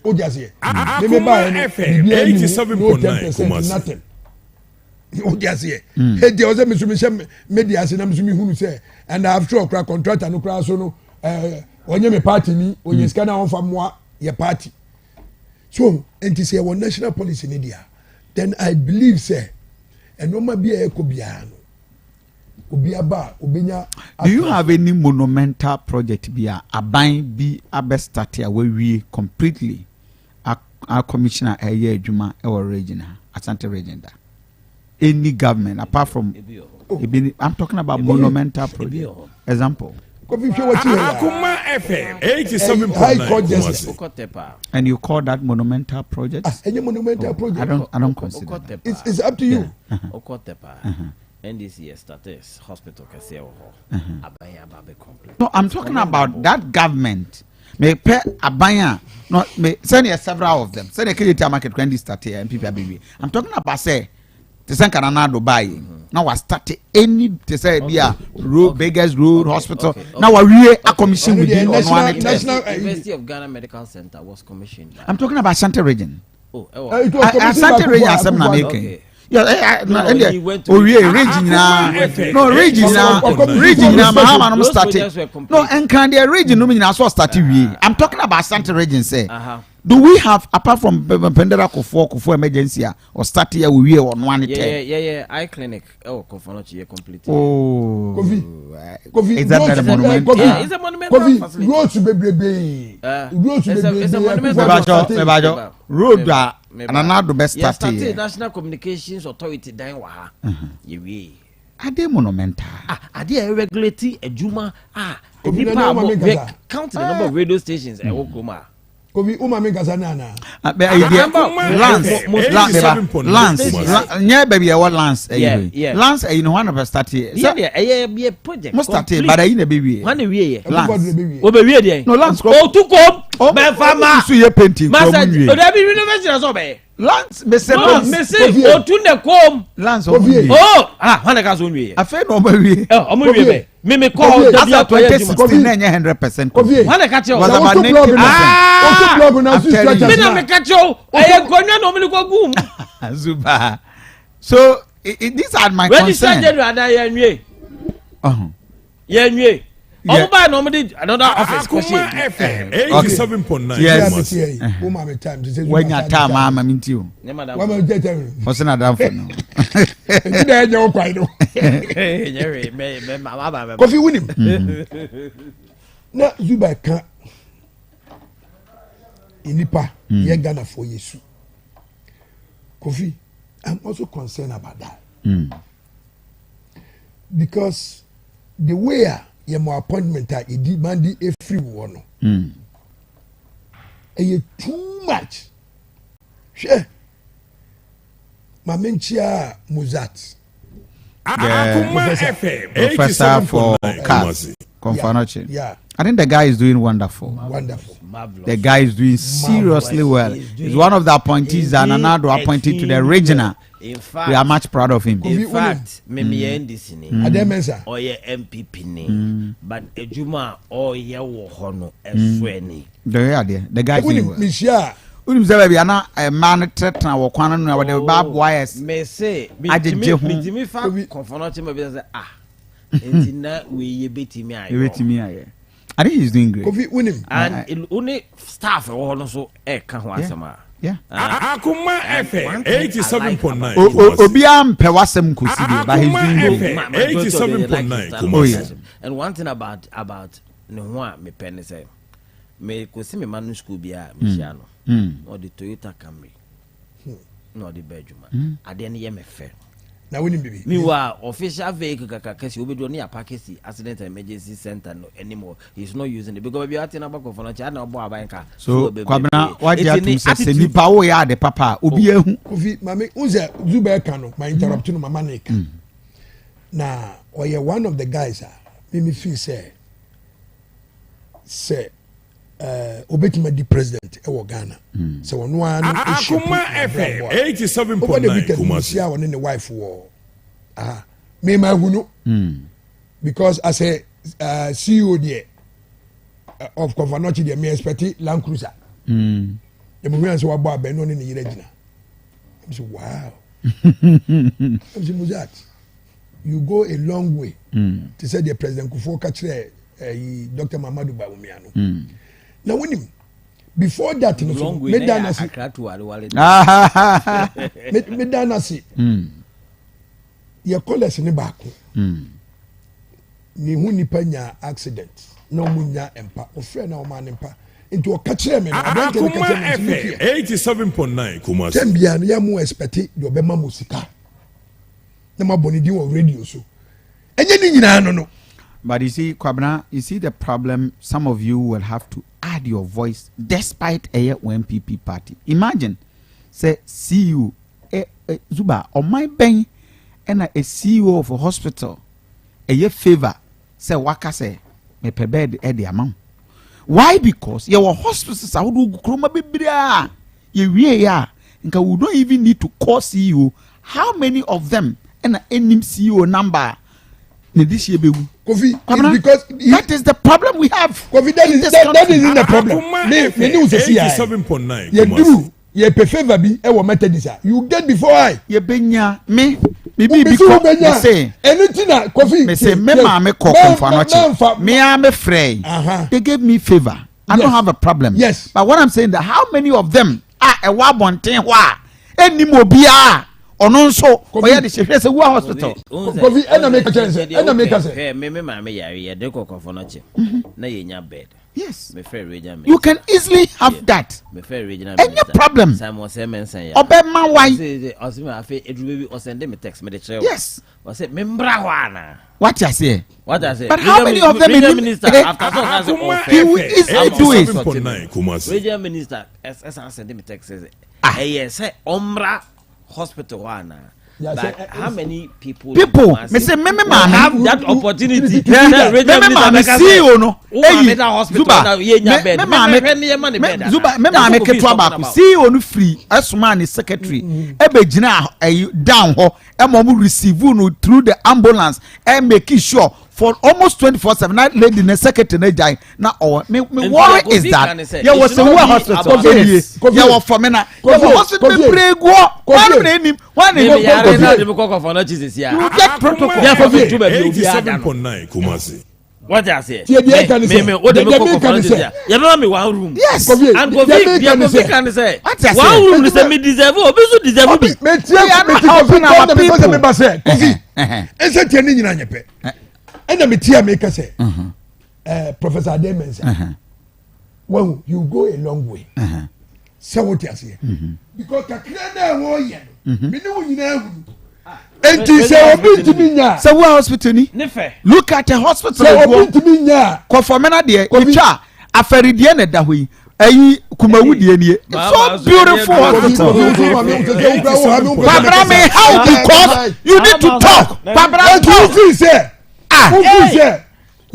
Oh just here. Me buy no 87.9 nothing. Oh just here. Hey there was a media say na me hunu say and after a contract and no crash so no onye me party ni onye scan na on fa moa your party. So and to say one national policy in India, then I believe say and no be a kobiano. Do you have any monumental project bia aban bi abestart a we completely our commissioner eye adwuma e wo region Asante region da any government apart from I'm talking about monumental project example Akoma FM 87.9 and you call that monumental project any monumental project I don't consider that. It's up to you NDC started hospital kase wo abanya ba be complete. No, I'm talking about that government. Me pe abanya no me send several of them. Send a market when this started and people be. I'm talking about say the same Canada Dubai. Now we started any to say be a road biggest road hospital. Now we a commission with the National University of Ghana Medical Center was commissioned. I'm talking about Asante region. Asante region as I'm making. Yeah, region Mahama no started. No, and can the region no mean I saw started we. I'm talking about Asante region say. Do we have apart from Pendera Kofo emergency or start here we on one yeah eye clinic Kofo not here complete. Oh, Kofi is that a monument? Yeah, it's a monument. Kofi road to be it's a monument. Road and another best started National Communications Authority dan wa ha. Ye are they monumental? Are they regulating adwuma count the number of radio stations e Akoma. Kofi umame kazana Lance yeah baby what Lance Lance you know one of start here yeah project must start but I baby one we Lance we there no Lance to come me fama so you painting master o da bi university na so be Lance me say o tun de kom Lance one ka so we afa no ma we o we me call after 2016 na 100% one ka che was about 90%. Me na me ka che o aye gonwa no me ko gum Zuba so these are my concerns. When you say January na ye nwie ye nwie Oba no me another office question. FM 87.9. Yes. Umame time to say when your time mama minti o. Wama tell What's na down for no. You dey your kwai no. Jerry me mama. Kofi win him. Na Zuba kan inipa ye Ghana for Yesu. Kofi, I'm also concerned about that. Because the way yɛ mo appointment a yɛdi mandi efiri wɔ no ɛyɛ too much hwɛ maame nkyia Mozart professor for cars Konfanoche. Yeah. I think the guy is doing wonderful. The guy is doing seriously well. He's one of the appointees and another appointed to the regional. In fact, we are much proud of him. In fact, maybe NDC Ademensa or your MPP name, but Ejuma or your Wohono and Sweni. The guy is doing well. Michia. A man threatened our corner with the barbed wires. May say, I did me fact, confronting me we beat me. I think he's doing great. Kofi win him. And only staff also yeah. Akoma FM 87.9. Obiam pewasem kusidi, but he's doing good. 87.9. And one thing about no me pen say me kosi me manu school bia me chiano or the Toyota Camry no the bedroom ade ne ye me fe na woni bibi me wa official vehicle kakakasi obedo ne apakesi accident emergency center no anymore. He's not using it because we are talking about confirmation na obo abanka so kwabena waje atum se nipa wo ya de papa obi ehu Kofi mame unze zuba ka no my interrupt no mama neka na oye one of the guys me feel say obetima di president e wo Ghana so wono anu Akoma FM 87.9 Kumasi a woni ne wife wo me ma hunu because as a CEO there of Konfanoche there me expect Land Cruiser the movie so abo abeno ne yire gina I say wow I say Muzat you go a long way to say the president Kufuor ka kire Dr. Mamadou Bawumia now when him before that me dana si me dana si ye college ni baako ni hu nipa nya accident na omunya empa ofre na o ma ne empa into o ka kire me na abante ne ka kire me 87.9 Kumasi tembia ya mu expect de obema musika na maboni di on radio so enye ni nyina no. But you see, Kwabena, you see the problem. Some of you will have to add your voice despite a MPP party. Imagine, say CEO, Zuba, or my bank, and a CEO of a hospital, a favor, say waka say, me pebed the amount. Why? Because your hospitals are who kroma bibria, we don't even need to call CEO. How many of them and Ennin CEO number? Kofi, because that is the problem we have. Kofi, that isn't the problem. Me news is here. 87.9. You do. You pay favor be. I will matter this. You get before I. You benya me. Bibi because me say anything that Kofi. Me say me mama call Konfanoche. Me am afraid. They gave me favor. I don't have a problem. Yes. But what I'm saying that how many of them are a wabonten wa any mobia. Ono nso oya de hwehwe se wo hospital Kofi ena make sense me yare de Konfanoche na yenya bed. Yes, me fair region. You can easily have that. Me fair region. Any problem? Simon Semensen ya. Obema why? Osimi afi edrubebi o send me text me the share. Yes. O say me mbra ho ana. What you say? What I say? But how many of them in minister after so he will easily do it. Region minister send me text says yes say omra hospital one. But how many people me say me have that opportunity? Me see you no. Hey, Zuba, me ketwa baako see you no free asuma ne secretary ebe gina down ho e mo receive no through the ambulance and make sure for almost 24/7 that lady the secretary na jai na me worry is that there was a hospital there was for me na there was hospital pray go one name you get protocol yeah for 87.9 Kumasi. What I say? Me what the say? You know me one room. Yes. And Kofi can say. One room is me deserve. Obisu deserve be. Me say. Kofi. Ense tie ni nyina nyepe. And me tia make say. Professor Ademen say. Well, you go a long way. Say what you say. Because kakra na wo ye. Me no nyina hu. enti sɛ obi ntimi nya sɛ wo hospital ni look at a hospital sɛ obi ntimi nya kɔfɔmɛna deɛ etwa afɛridie na ɛda hɔ yi ɛyi kumawu die nie so beautiful hospital pabra me how because you need to talk pabra talk you say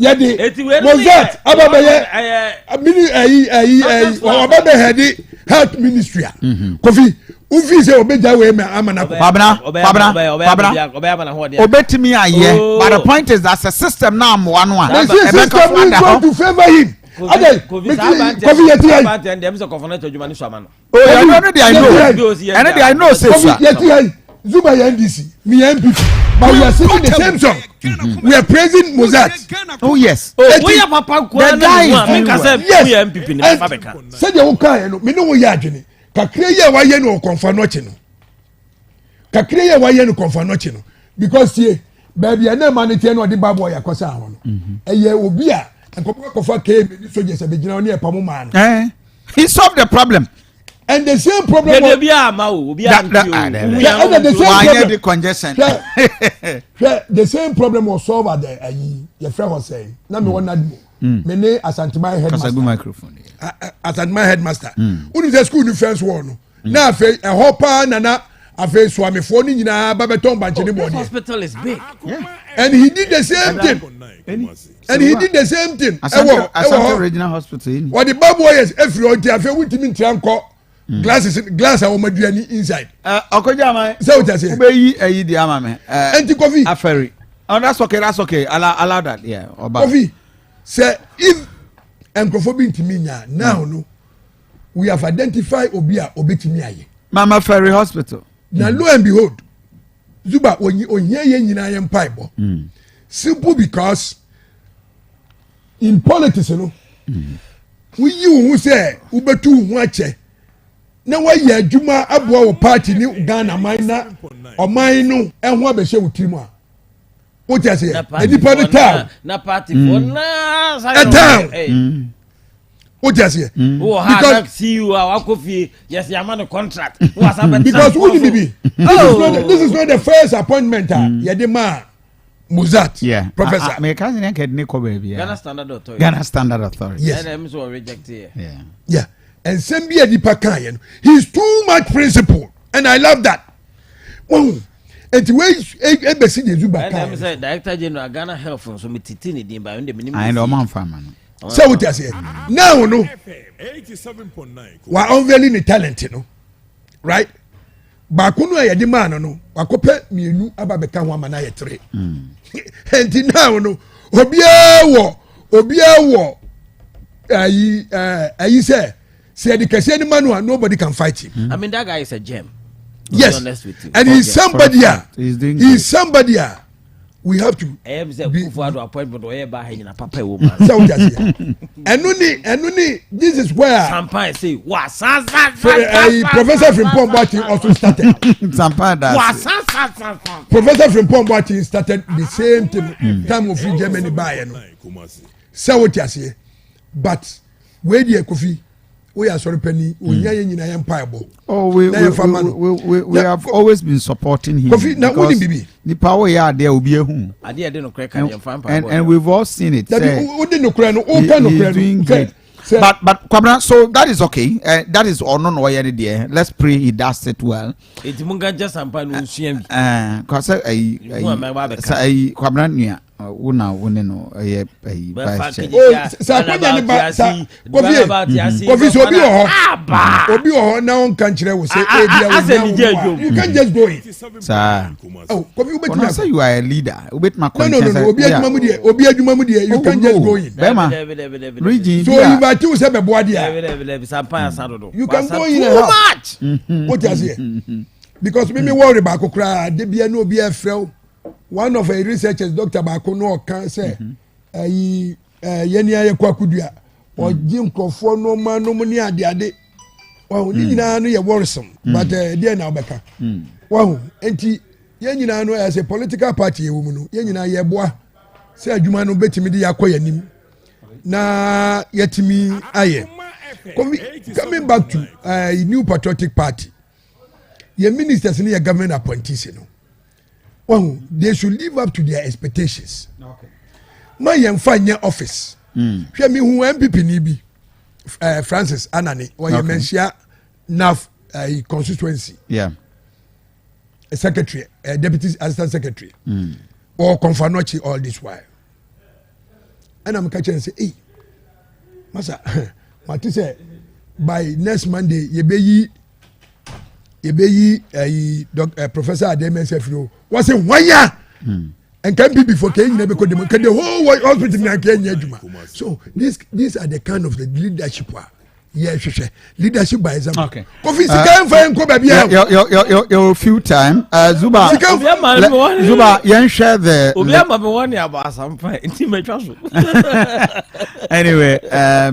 yɛde mozart ababɛyɛ mini ɔbɛbɛ hɛde health ministry a kofi ufi sɛ obɛgya wei ma ama na pabra obɛtumi ayɛ but the point is that the system na amoa no a the system is going to favour him okay kofi yɛti yɛ I know say kofi yɛti yɛ Zuba NDC me MPP but we are singing the same song we are praising Mozart oh yes the guy yes said you can no me no wo yɛ adwene kakra yɛ wayɛ no konfa no kye no kakra yɛ wayɛ no konfa no kye no because ye baby na ma ne tie no de babo ya kosa ho no ɛyɛ obi a kofa ke me soldiers be gina no e pamo ma no he solved the problem. And the same problem the same problem was solved at the your friend was saying na me won admo me ne Asante my headmaster Asante my headmaster unu say school new friends won na afi e hopa na afi swamefo ni nyina ba beton banche ni body hospital is big and he did the same thing Asante regional hospital what the bad boys every on afi wutimi ntranko glass a womaduani inside okoja man say what you say ubeyi eyi di ama me enti Kofi aferi that's okay allow that yeah oba Kofi say if enkrofo ntimi nya now no we have identified obi a obetimi aye Mama Ferry Hospital na lo and behold Zuba onye ye nyina ye mpaibo simple because in politics no we you who say ubetu hu ache na wayɛ adwuma aboa wo party ni Ghana man na ɔman no ɛho abɛhyɛ wo tirim a wo tia sɛ edipa no town na party for na town wo tia sɛ because see you our Kofi yes ya man contract because who bibi this is not the first appointment yɛde ma Mozart professor me can say get ne ko baby Ghana Standard Authority yes and so reject here yeah and send me a deeper kind. He's too much principle, and I love that. Oh, and the way Embassy is Zuba. I'm saying Director General Ghana Health from so mititini by the minimum. I know man farmer. So what I say now, no, 87.9. We're unveiling the talent, you know, right? Bakuno ya di man no, wakope mienu ababeka ho amana ye 3. And now no, obia wo ayi say say the Kasiani Manua, nobody can fight him. I mean, that guy is a gem. Yes, and he's somebody. He's somebody. We have to. And this is where Champagne say, Professor Frimpong Boating also started. Professor Frimpong Boating started the same thing. Time of free Germany by so what you say, but where the Kofi. We are sorry penny. We have always been supporting him. Kofi, now wouldn't be the power yeah there will be a home. And we've all seen it. He's doing great. But Kwabena, so that is okay. That is or no there. Let's pray he does it well. It's munga just cause Kwabena nia una no Kofi so obi o na on kan kire wo say you can just go in sir. Oh, Kofi ubet say you are a leader. Ubet ma no obi adwuma mu de you can just go in region so you ba ti say be boa dia you can go in too much what you say because me worry ba kokra de bia no obi afrɛ one of a researchers Dr. Bakono can say yeni aye kwakudua o jim krofo no ma no mu ni ade wow ni nyina no ye worrisome but there na obeka wow enti ye nyina no as a political party ewu mu no ye nyina ye boa say adwuma no betimi de yakoya nim na yetimi aye coming back to New Patriotic Party, your ministers and your government appointees, you know. Well, they should live up to their expectations. Okay. No, you find your office. Hear me who MPP Nibi, Francis Anani, or you mention NAF constituency. Yeah. A secretary, a deputy assistant secretary, or Confanochi all this while. And I'm catching and say, hey, Masa, what is it? By next Monday, you be Professor Ademen Sefrio. What's it? Why ya? And can be before Kenya never could the whole hospital in Kenya. So these are the kind of the leadership. Yes, leadership by example. Okay. Kofi Sikan Fan Kobe. Your few time. Zuba. Zuba, you share the. Anyway, yeah.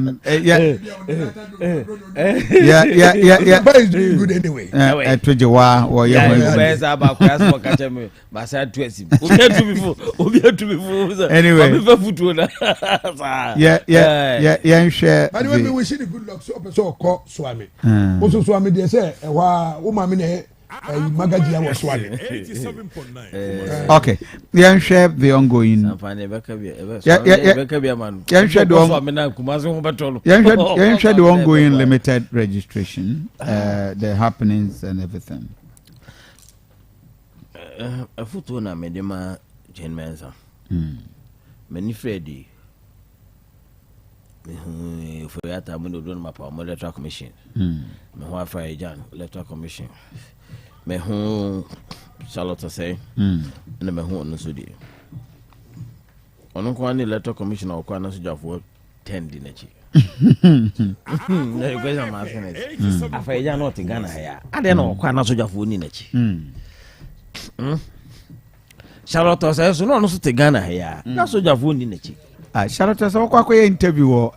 But it's doing good anyway. Anyway. Yeah, share. By the way, we wish you good luck. So call Swami. Also, Swami, they say, woman, Magaji was Swami. 87.9. Okay. Yeah, share the ongoing. Yeah, share the ongoing limited registration, the happenings and everything. A photo na medema Jenmenza. Many Freddy. For that, I'm going to do my power electoral commission. My wife, John, electoral commission. My home, Charlotte say, and my home, no sudi. On one electoral commission or Quanas job work 10 dinechi. No question I'm asking it. After you not in Ghana here, I don't know Quanas job for Ninechi. Charlotte says, no, no, to Ghana here. That's what job for Ninechi. Charlotte says, "Okay, interview or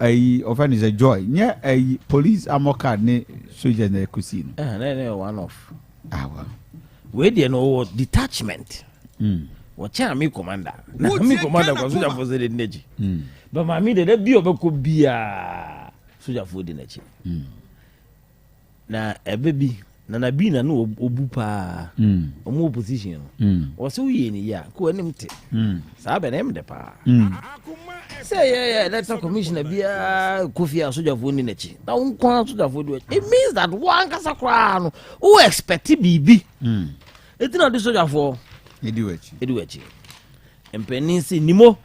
often is a joy. Yeah, a police amoka ne soldier ne kusino. No, one off. Well, where do you know detachment? What me commander? Me commander was soldier for the neji. But my me the be of could be a soldier for the neji. Na a baby. Nana bina no obupa omo opposition o so yi ni ya ko anim te sa be nem de pa say yeah electoral commissioner bia Kofi asojafo ni nachi na unkwa asojafo do it means that one kasa kra no who expect bibi eti na de sojafo eduachi empenisi nimo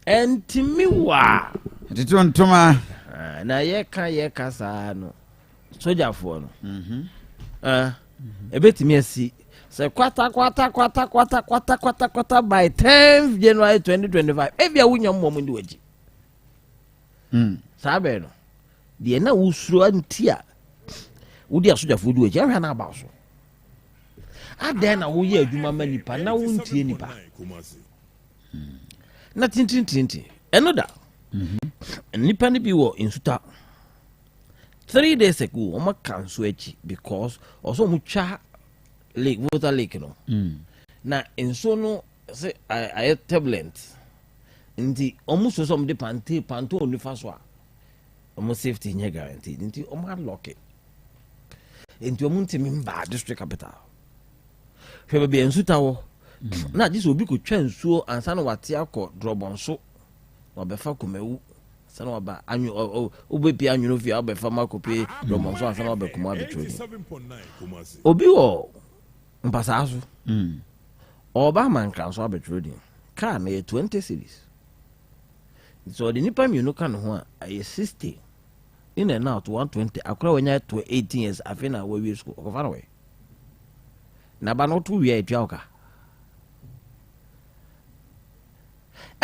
entimi wa tito ntoma na ye ka sa no sojafo no ebetimi asi say kwata by 10th January 2025 ebia wunya mmom ndi waji sabe no de na usuro antia wudi asojafo di waji ahwa na aba so aden na wo ye adwuma manipa na wo ntie nipa na tintintinti eno da nipa ne bi wo insuta 3 days ago, I'm cancel it because also mucha lake water lake no. Na in so no say I turbulent. Inti almost some de panto only fast wa. Almost safety nye guarantee. Inti lock it. Inti omunti mimba district capital. Febe be ensuta wo. Na this obi ko twa nsuo ansa na wate akọ drobonso. Obefa komewu. Sana ba anyu obepi anyu no fi abefa makope romonso asana obekuma betrodi obi wo mpasa aso oba manka so abetrodi car na 20 series so the nipa mi no kan ho a 60 in and out 120 akora wanya to 18 years afina we school ko far away na ba no to wi atwa oka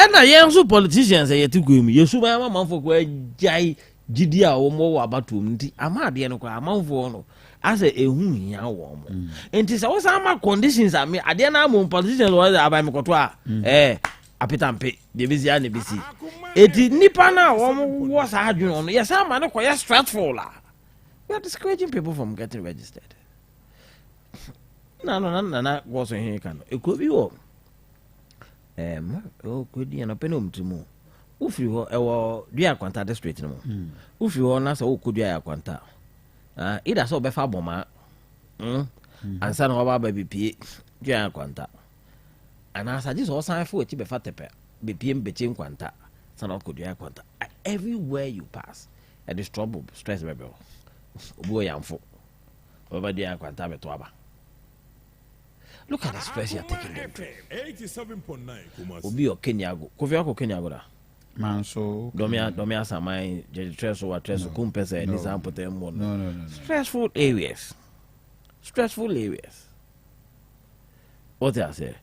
and na yensu politicians yeti gwemu yesu ba manfo ko jai gidi a wo mo wa batom nti amade no ko amanfo no ase ehu hia wo mo enti se wo sama conditions ame ade na am politicians wo aba me koto a apitampe de bezi ane bisi eti nipa na wo wo sa adwon no yes ama ne ko ya stressful la we are discouraging people from getting registered na go so here kan e ko bi wo kodi na penom timo ufiri ho ewo dua kwanta district no ufiri ho na so okodi ya kwanta ida so be fa boma ansa na oba ba bipie dua kwanta and as I just also for a chip of fatepe, be PM between quanta, son of Kodia quanta. Everywhere you pass, and this trouble, stress rebel, boy, I'm for over the quanta betuaba. Look at the stress you're taking them to. 87.9 Obi or Kenyago, Kofiako Kenyago. Man, so Domia Samai, Stress or Tres Kumpes, and example them one. No. Stressful areas. Stressful areas. What I say?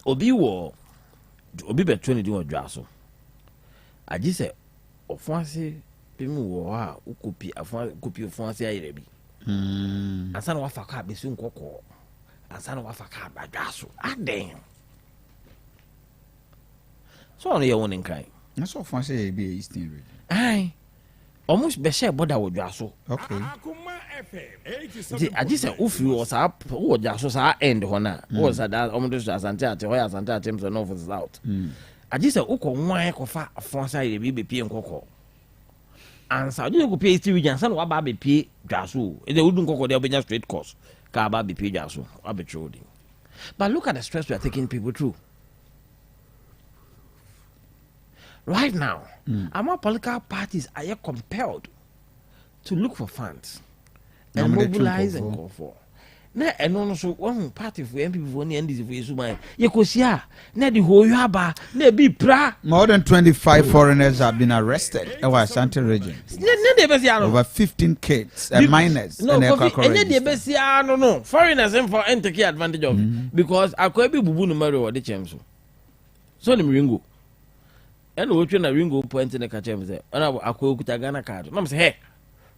Obi be 20 do draso. I just say, Ofansi, Pimu wa, Ukupi, Kupi of Fancy Irebi. And son of a car be soon cocoa. And son of a car by draso. Ah, damn. So only your own in kind. That's what fancy be Eastern region. Aye. Almost be share border with draso. Okay. I just say, if you was up, who just sa end hona. Was that almost Asante at where Asante James and North is out. I just say, Oko, why cofa a Fancy BB and Coco. And so you go pay region, son of Baby P. Jasu. If they wouldn't go, they'll be just straight course. Kaba BP Jasu. I'll be trading. But look at the stress we are taking people through. Right now, our political parties are compelled to look for funds and mobilize and call for. Now, and also one party for MP for any NDC for Isuma. Yekosia, na the whole Yaba, ne be pra. More than 25 foreigners have been arrested in our Asante region. Over 15 kids and minors. No, no. Foreigners for take advantage of because I could be bubu numero or the champs. So the Ringo. And we train a Ringo point in the catchem there. And I could kuta Ghana card. Mom say, hey,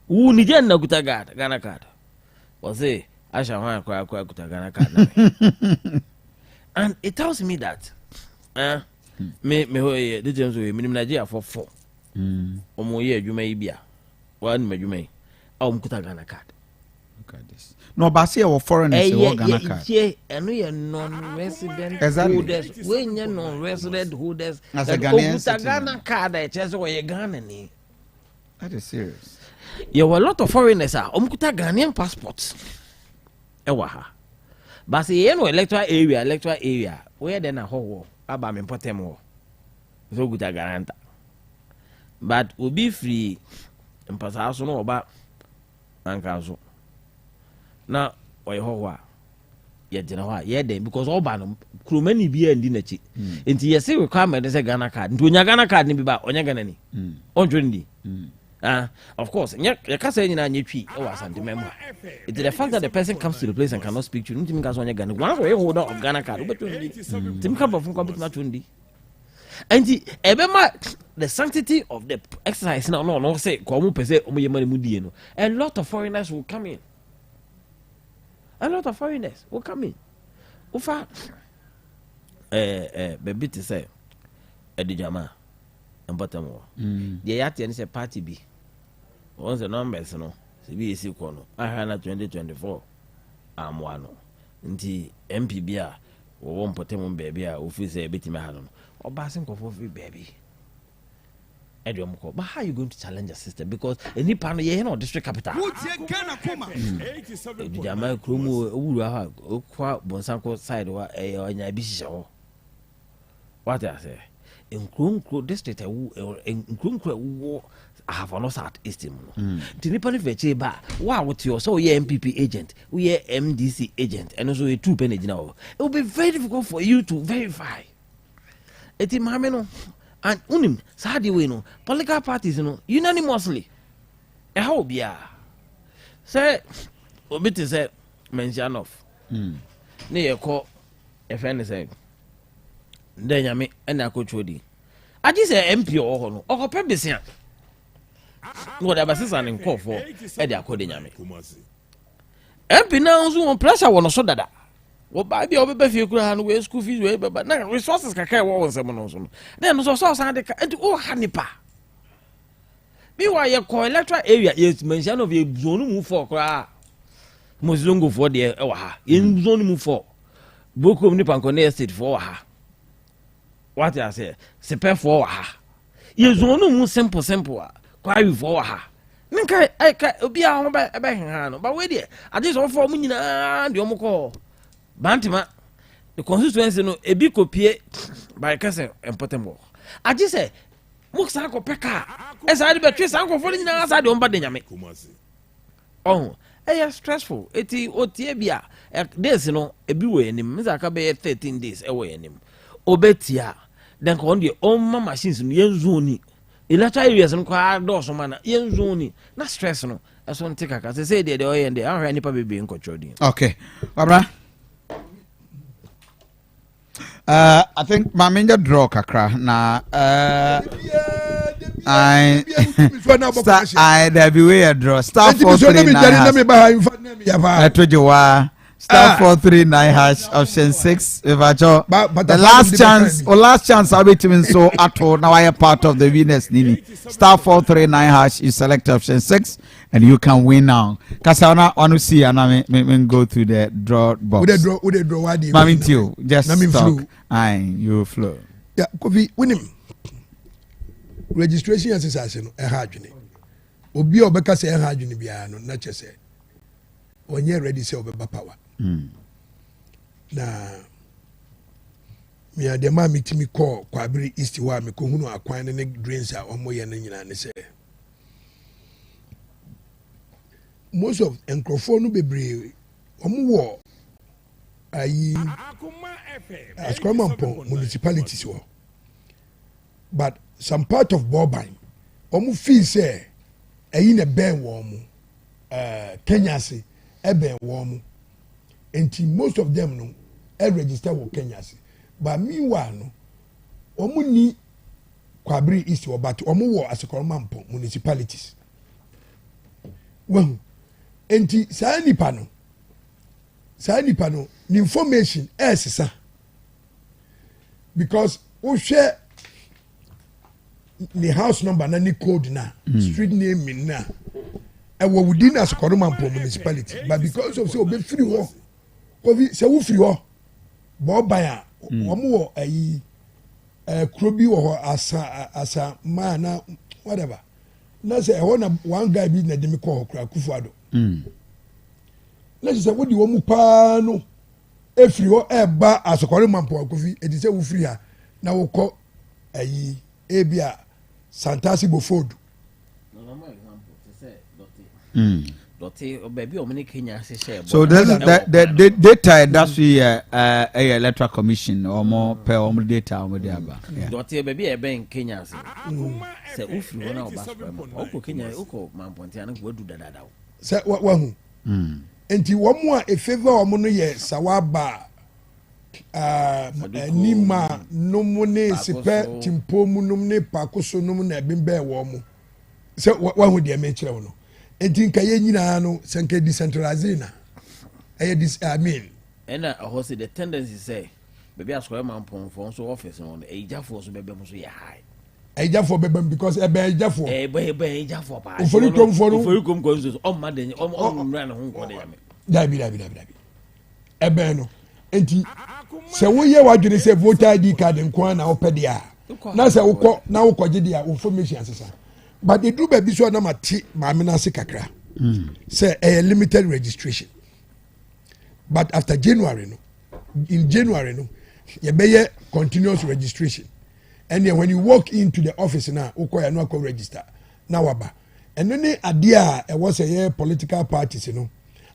who need na kuta Ghana card? Was say, I shall want kuta Ghana card. And it tells me that, me the James will minimum Nigeria for 4. Omo ye you may be a one may you may. Kuta Ghana card. Look at this. No, but see our foreigners Ghana card. Yeah, and we are non-resident holders. When you're non-resident holders, as a Ghanaian Ghana card, I just where you Ghana. That is serious. There were a lot of foreigners are kuta Ghanaian passports. Ewaha. But see, you know, electoral area, where then a whole about me potemo. So good a garanta. But will be free and pass also know about Ankazo. Now, why hoa? Yet, you know what? Yeah, then because all banum, crew many be and dinner cheat. Into your say requirement is a Ghana card. Into your Ghana card, be back on your Ganani. On Jundy. Of course, you can't say in a new tree. Oh, Asante member. It's the fact that the person comes to the place and cannot speak to you. Tim on your Ghana. One way holder of Ghana card. Tim come from complete Natundi. And the sanctity of the exercise now, no, say, Komu Pese, Omoyamani Mudiano. A lot of foreigners will come in. A lot of foreigners will come in. Ufa, baby to say, Edijama, and Bottom. The Yatian is a party B. Once the numbers, no, CBC Kono, I had 2024. I'm one. Nti MPBA, or one Potemon baby, or if a bit mahadon, or Basin Kofi baby. But how are you going to challenge your sister? Because any panel, you know, district capital. Jama Krumu, Ukwa, Bonsanko side, or Nabisha. What I say? In Krum district, in Krum, I have an South Eastern. Tinipani Fecheba, wow, with your so ye MPP agent, we are MDC agent, and also a 2 penny now. It will be very difficult for you to verify. Eti Mameno. And unim sadi we no political parties no unanimously how bia say obiti say mention of ne ye call e friend say den nyame na akotwodi agi say MP o no o pe besia no da basisa ne call for e de akode nyame MP na nso on pressure wo no so dada wo ba bia obebe fie kura no we school fees we baba na resources kaka wo won sem no so no then so Asante ka enti o ha nipa bi wa ye ko electoral area yes mention of ye zone mu for kura mo zongo for de e wa ha ye zone mu for bokom nipa ko na estate for wa ha what I say sepe for wa ha ye zone mu simple kwa wi for wa ha nka ai ka obi a ho ba he ha no ba we de ade so for mu nyina de o mo ko Bantima, the constituency no ebi kopie by kase important work aje say mo san ko peka e sa de betwe san ko fo ni na sa de on ba de nyame oh stressful eti otie bia days no ebi we enim me ka be 13 days e we enim obetia then ko on the on machines no yenzu ni electrical areas no kwa do so mana yenzu ni na stress no eso nte kaka say de o yende an hwa nipa bebe nkochodi. Okay abra I think Maminja draw kakra na I there be way a draw star 439 star 439 hash option 6 if I the last chance I'll be to so at all now I am part of the winners nini star 439 hash you select option 6 and you can win now cause I want to see and I go through the draw box would they draw Mami too just talk aye you flow yeah Kofi win him registration exercise no e ha adwene obi obeka say e ha adwene bia no na che say onye ready say obeba power na me ade ma mitimi call kwabiri east wa me ko hunu akwan ne drains a omoye na nyina ne say most of enkrofo no bebre omo ayi Akoma municipalities wo but some part of Boban omo feel say ayi na ben wo mo Kenya se e ben wo mo enti most of them no e register wo Kenya se but meanwhile no omo ni kwabiri east wo but omo wo Akoma municipalities well enti saa nipa no the information sisa because we share the house number na ni code na street name na e wo within Akoma municipality but because of say obe free ho Kofi say wo free ho bo ban a omo wo ayi krobi wo asa man na whatever na say ho na one guy bi na dem call kra Kufuado let's say what the woman pa no efiri ho eba Akoma Kofi e di say wo free ha na wo kọ ayi ebia Santasi Bofodu so the data that's the electoral commission or more per data or aba doti baby e ben Kenya se ufiri ho na oba oko Kenya oko mampontia na go du dadada se wa hu enti wo mo a e favor wo no ye sawaba nima nomune sipe timpomu nomune pakoso nomune ebembe wo mo se wa hu de me kire wo no enti nka ye nyina no se nka decentralize na this I mean and I say the tendency say baby Akoma for so office on ejafo so bebe mo so ye high ejafo bebe because ejafo ejafo pa ofori kom ko so o ma de o mra na ho ko de yame dabi ebe no enti se wo ye wadwene se voter ID card nko na wo pede a na se wo na wo koje dia information asesa but they do baby so na mate maame na se kakra say a limited registration but after January no you be continuous registration and then when you walk into the office now uko ya no ko register na waba and then adia e was a political parties you know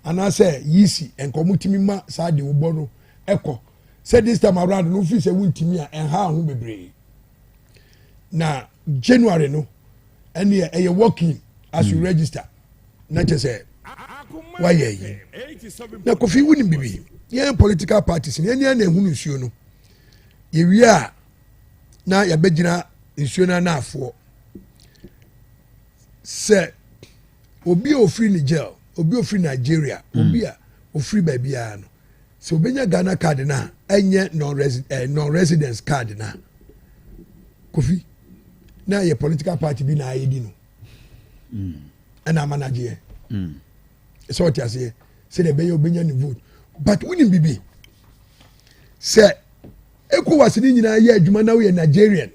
and I say yisi enko mutimi ma sa de wo no eko say this time around no fi say wuntimi a en ha ho bebre na January no and you walking as you register na je say why ye na Kofi wuni bibi ye political parties ni enya na ehunu nsuo no ye wi a na ya begina nsuo na afo se obi ofri Niger obi ofri Nigeria obi a ofri babia no so obenya Ghana card na enye non residence card na Kofi na ye political party bi na ayedi no ana manager so what you say the be obenya ni vote but winning bibi say ECOWAS ni nyina ye adwuma na we Nigerian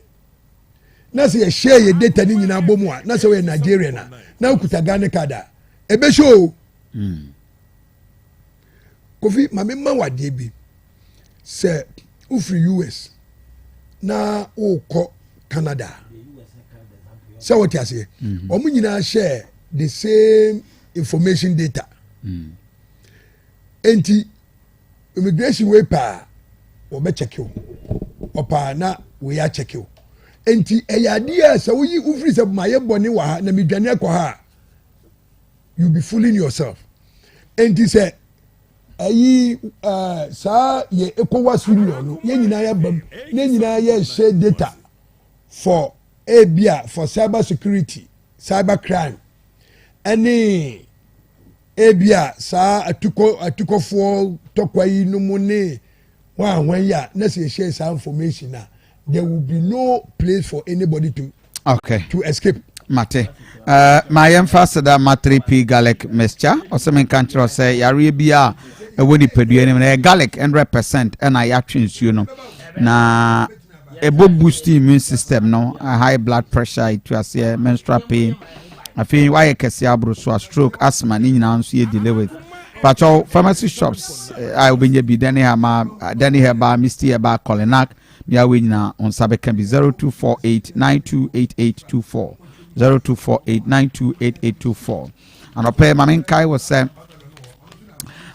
na say share ye data ni nyina bomu a na say we Nigerian na ukuta Ghana card e be show Kofi mame ma wade bi sɛ wofiri US na wokɔ Canada sɛ wɔte aseɛ ɔmo nyinaa share the same information data enti immigration wey paa wɔbɛ check you ɔpaa na wɔyɛ akyɛke o enti ɛyɛ adeɛ a sɛ woyi wofiri sɛ ma yɛ bɔne wɔ ha na medwane akɔ ha you be fooling yourself enti sɛ ayi saa yɛ ECOWAS union no yɛn nyinaa yɛ bam na nyinaa yɛ share data for ebia for cyber security cyber crime ɛne ebia saa atukɔfoɔ tɔkwa yi no mu ne wɔn ya na sɛ share saa information na there will be no place for anybody to escape. Mate ma yɛmfa seda matre p garlic mixture ɔsɛ menka nkyerɛ sɛ yareɛ bi a ɛwɔ nipadua no mu na garlic 100% ɛna yɛatwe nsuo no na ɛbɔ boost immune system no high blood pressure itu aseɛ menstrual pain afei wayɛ kɛseɛ aboro so a stroke asthma ne nyinaa nso yɛ delay with patro pharmacy shops a wobɛnya bi dani heba misty heba colinac mia we nyina on sabe can be 0248928824 0248928824 and opɛ maminkai was say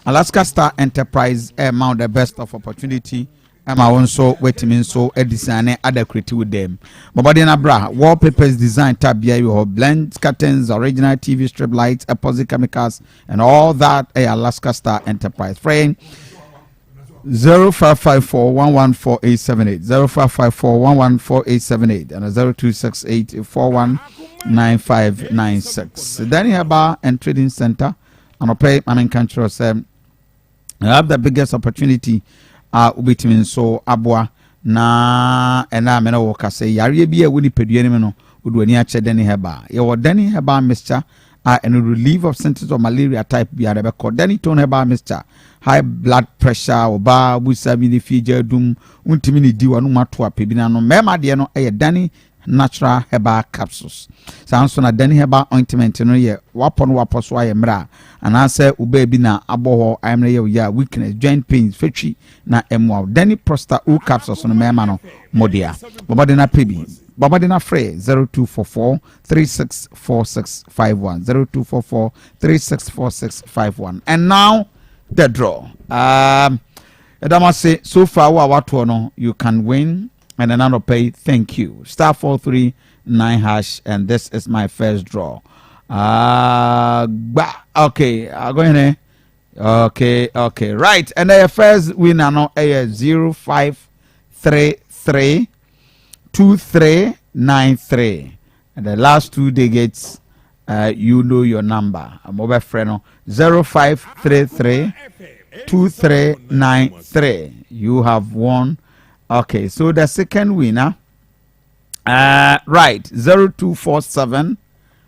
Alaska Star Enterprise mount the best of opportunity Emma also waiting so a design adequate with them. Mobadina bra wallpapers design tab here blends, curtains, original TV strip lights, opposite chemicals, and all that a Alaska Star Enterprise. Friend 0554114878 0554114878 and 0268419596. Danny Haba and Trading Center and Opay Mamin Country say I have the biggest opportunity ubitimin so abwa na ena mena wo kase yare bi a woni peduane me no oduani a che Danny Heba ye wo Danny Heba mixture and relief of symptoms of malaria type bi are be called Danny Tone Heba mixture high blood pressure oba busa bi ni fije dum untimi ni di wonu mato apebina no mema de no ye Danny natural herbal capsules sanso na Danny Heba ointment no ye wapo so aye mra anase ube bi na aboho ayemre ye ya weakness joint pains fetwi na emwa Danny prostate o capsules no mema no modia bobade na pebi bobade na free 0244 364651 0244 364651 and now the draw edamase so far what no you can win and another pay thank you star 439# and this is my first draw okay go in okay right and the first winner no 05332393 and the last two digits you know your number a mobile friend 05332393 you have won. Okay, so the second winner, right, 0247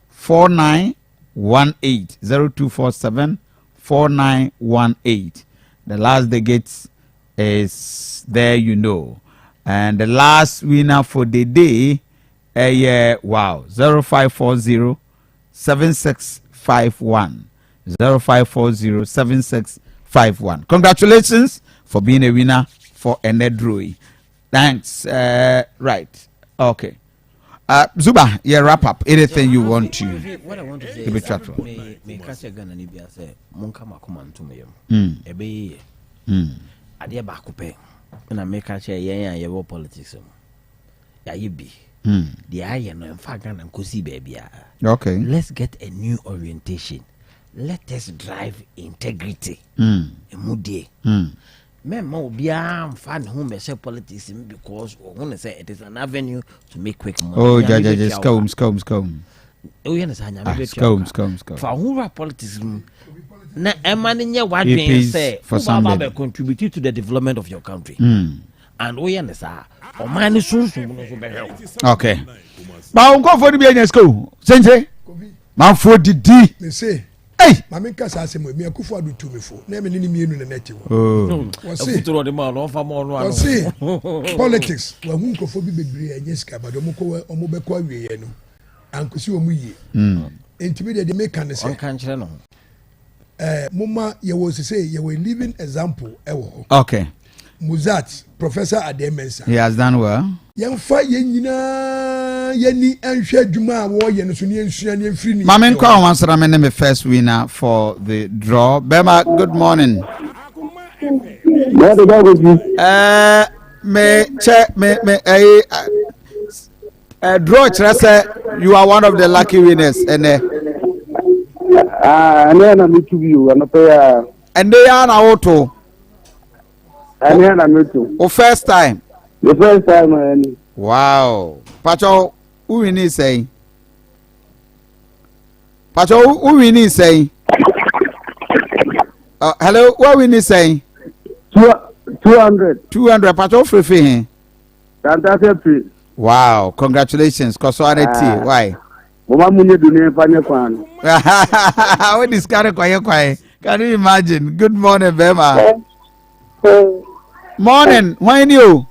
4918 0247 4918. The last digit is there, you know, and the last winner for the day, wow, 0540 7651 0540 7651. Congratulations for being a winner for Enedrui. Thanks. Right. Okay. Zuba, yeah, wrap up. Anything you want to. What I want to say is me catch a gun and Ibia say, Monka Makuman to me. Ebe. Adia Bakupe. And I make catch a yeah, politics. Yeah, you be. The iron and Fagan and Kusi baby. Okay. Let's get a new orientation. Let us drive integrity. Emudi. Men be fan whom say politics because we want to say it is an avenue to make quick money. Oh, scum. Oh, yes, scum. For who politics? Na emaninya wadwen say for somebody contribute to the development of your country. And oh, yes, or man soon. Okay. But I'm going for the business school. Sense, man for the D. Me say. Hey, mami kasa asemo mi akufo adu tu me fo na me ni mienu na neti wo. Futuro de ma no fa mo no ano. Politics wa hu nkofo bi bebre enye sika ba do mo ko omo be ko awie ye no. Ankosi omo yie. Entimi de make kan say. On kan kire no. Mama ye wo say ye we living example e wo. Okay. Muzat, Professor Ademensa. He has done well. Yamfa yenina yeni enhwe dwuma wo ye no so ne ensua ne mfiri ni. Mama nkwa wansara me the first winner for the draw. Bema, good morning. Me draw say you are one of the lucky winners and na me to you and they are na auto. Na me to. O first time. The first time. Wow. Pacho, who we need saying? Pacho, who we need saying? Hello, what we need saying? 200. 200. Pacho, free. Fantastic. Wow, congratulations. Kosoaneti. Why? Mama munye dunia fanya kwano. What is kwaye? Can you imagine? Good morning, Bema. Morning. Why you?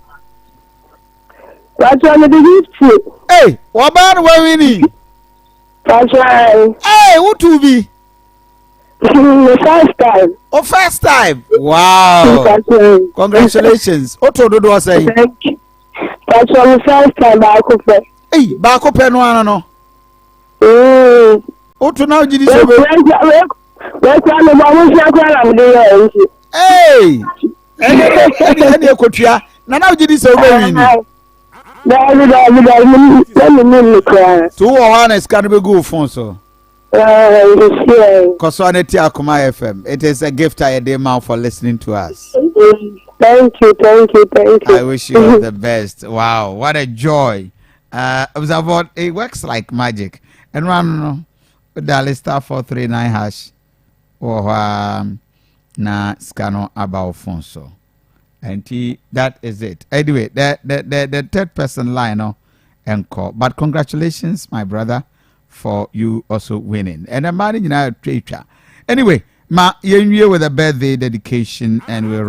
That's one of the gift. Hey, what about where we need? That's right. Hey, what to be? The first time. Oh, first time. Wow. Congratulations. What to do? Say. Thank you. That's one the first time Bakope. Hey, Bakope no. What to now? Did you say? Hey. Any kotua. Na now did you say we win? So one is can be good phone so. Kosoaneti Akoma FM. It is a gift I demand for listening to us. Thank you. I wish you all the best. Wow, what a joy. It works like magic. And run dial star 439 hash or na scano about phone so. And that is it. Anyway, the third person line and call. But congratulations, my brother, for you also winning. And I'm managing now. Anyway, ma you with a birthday dedication and we're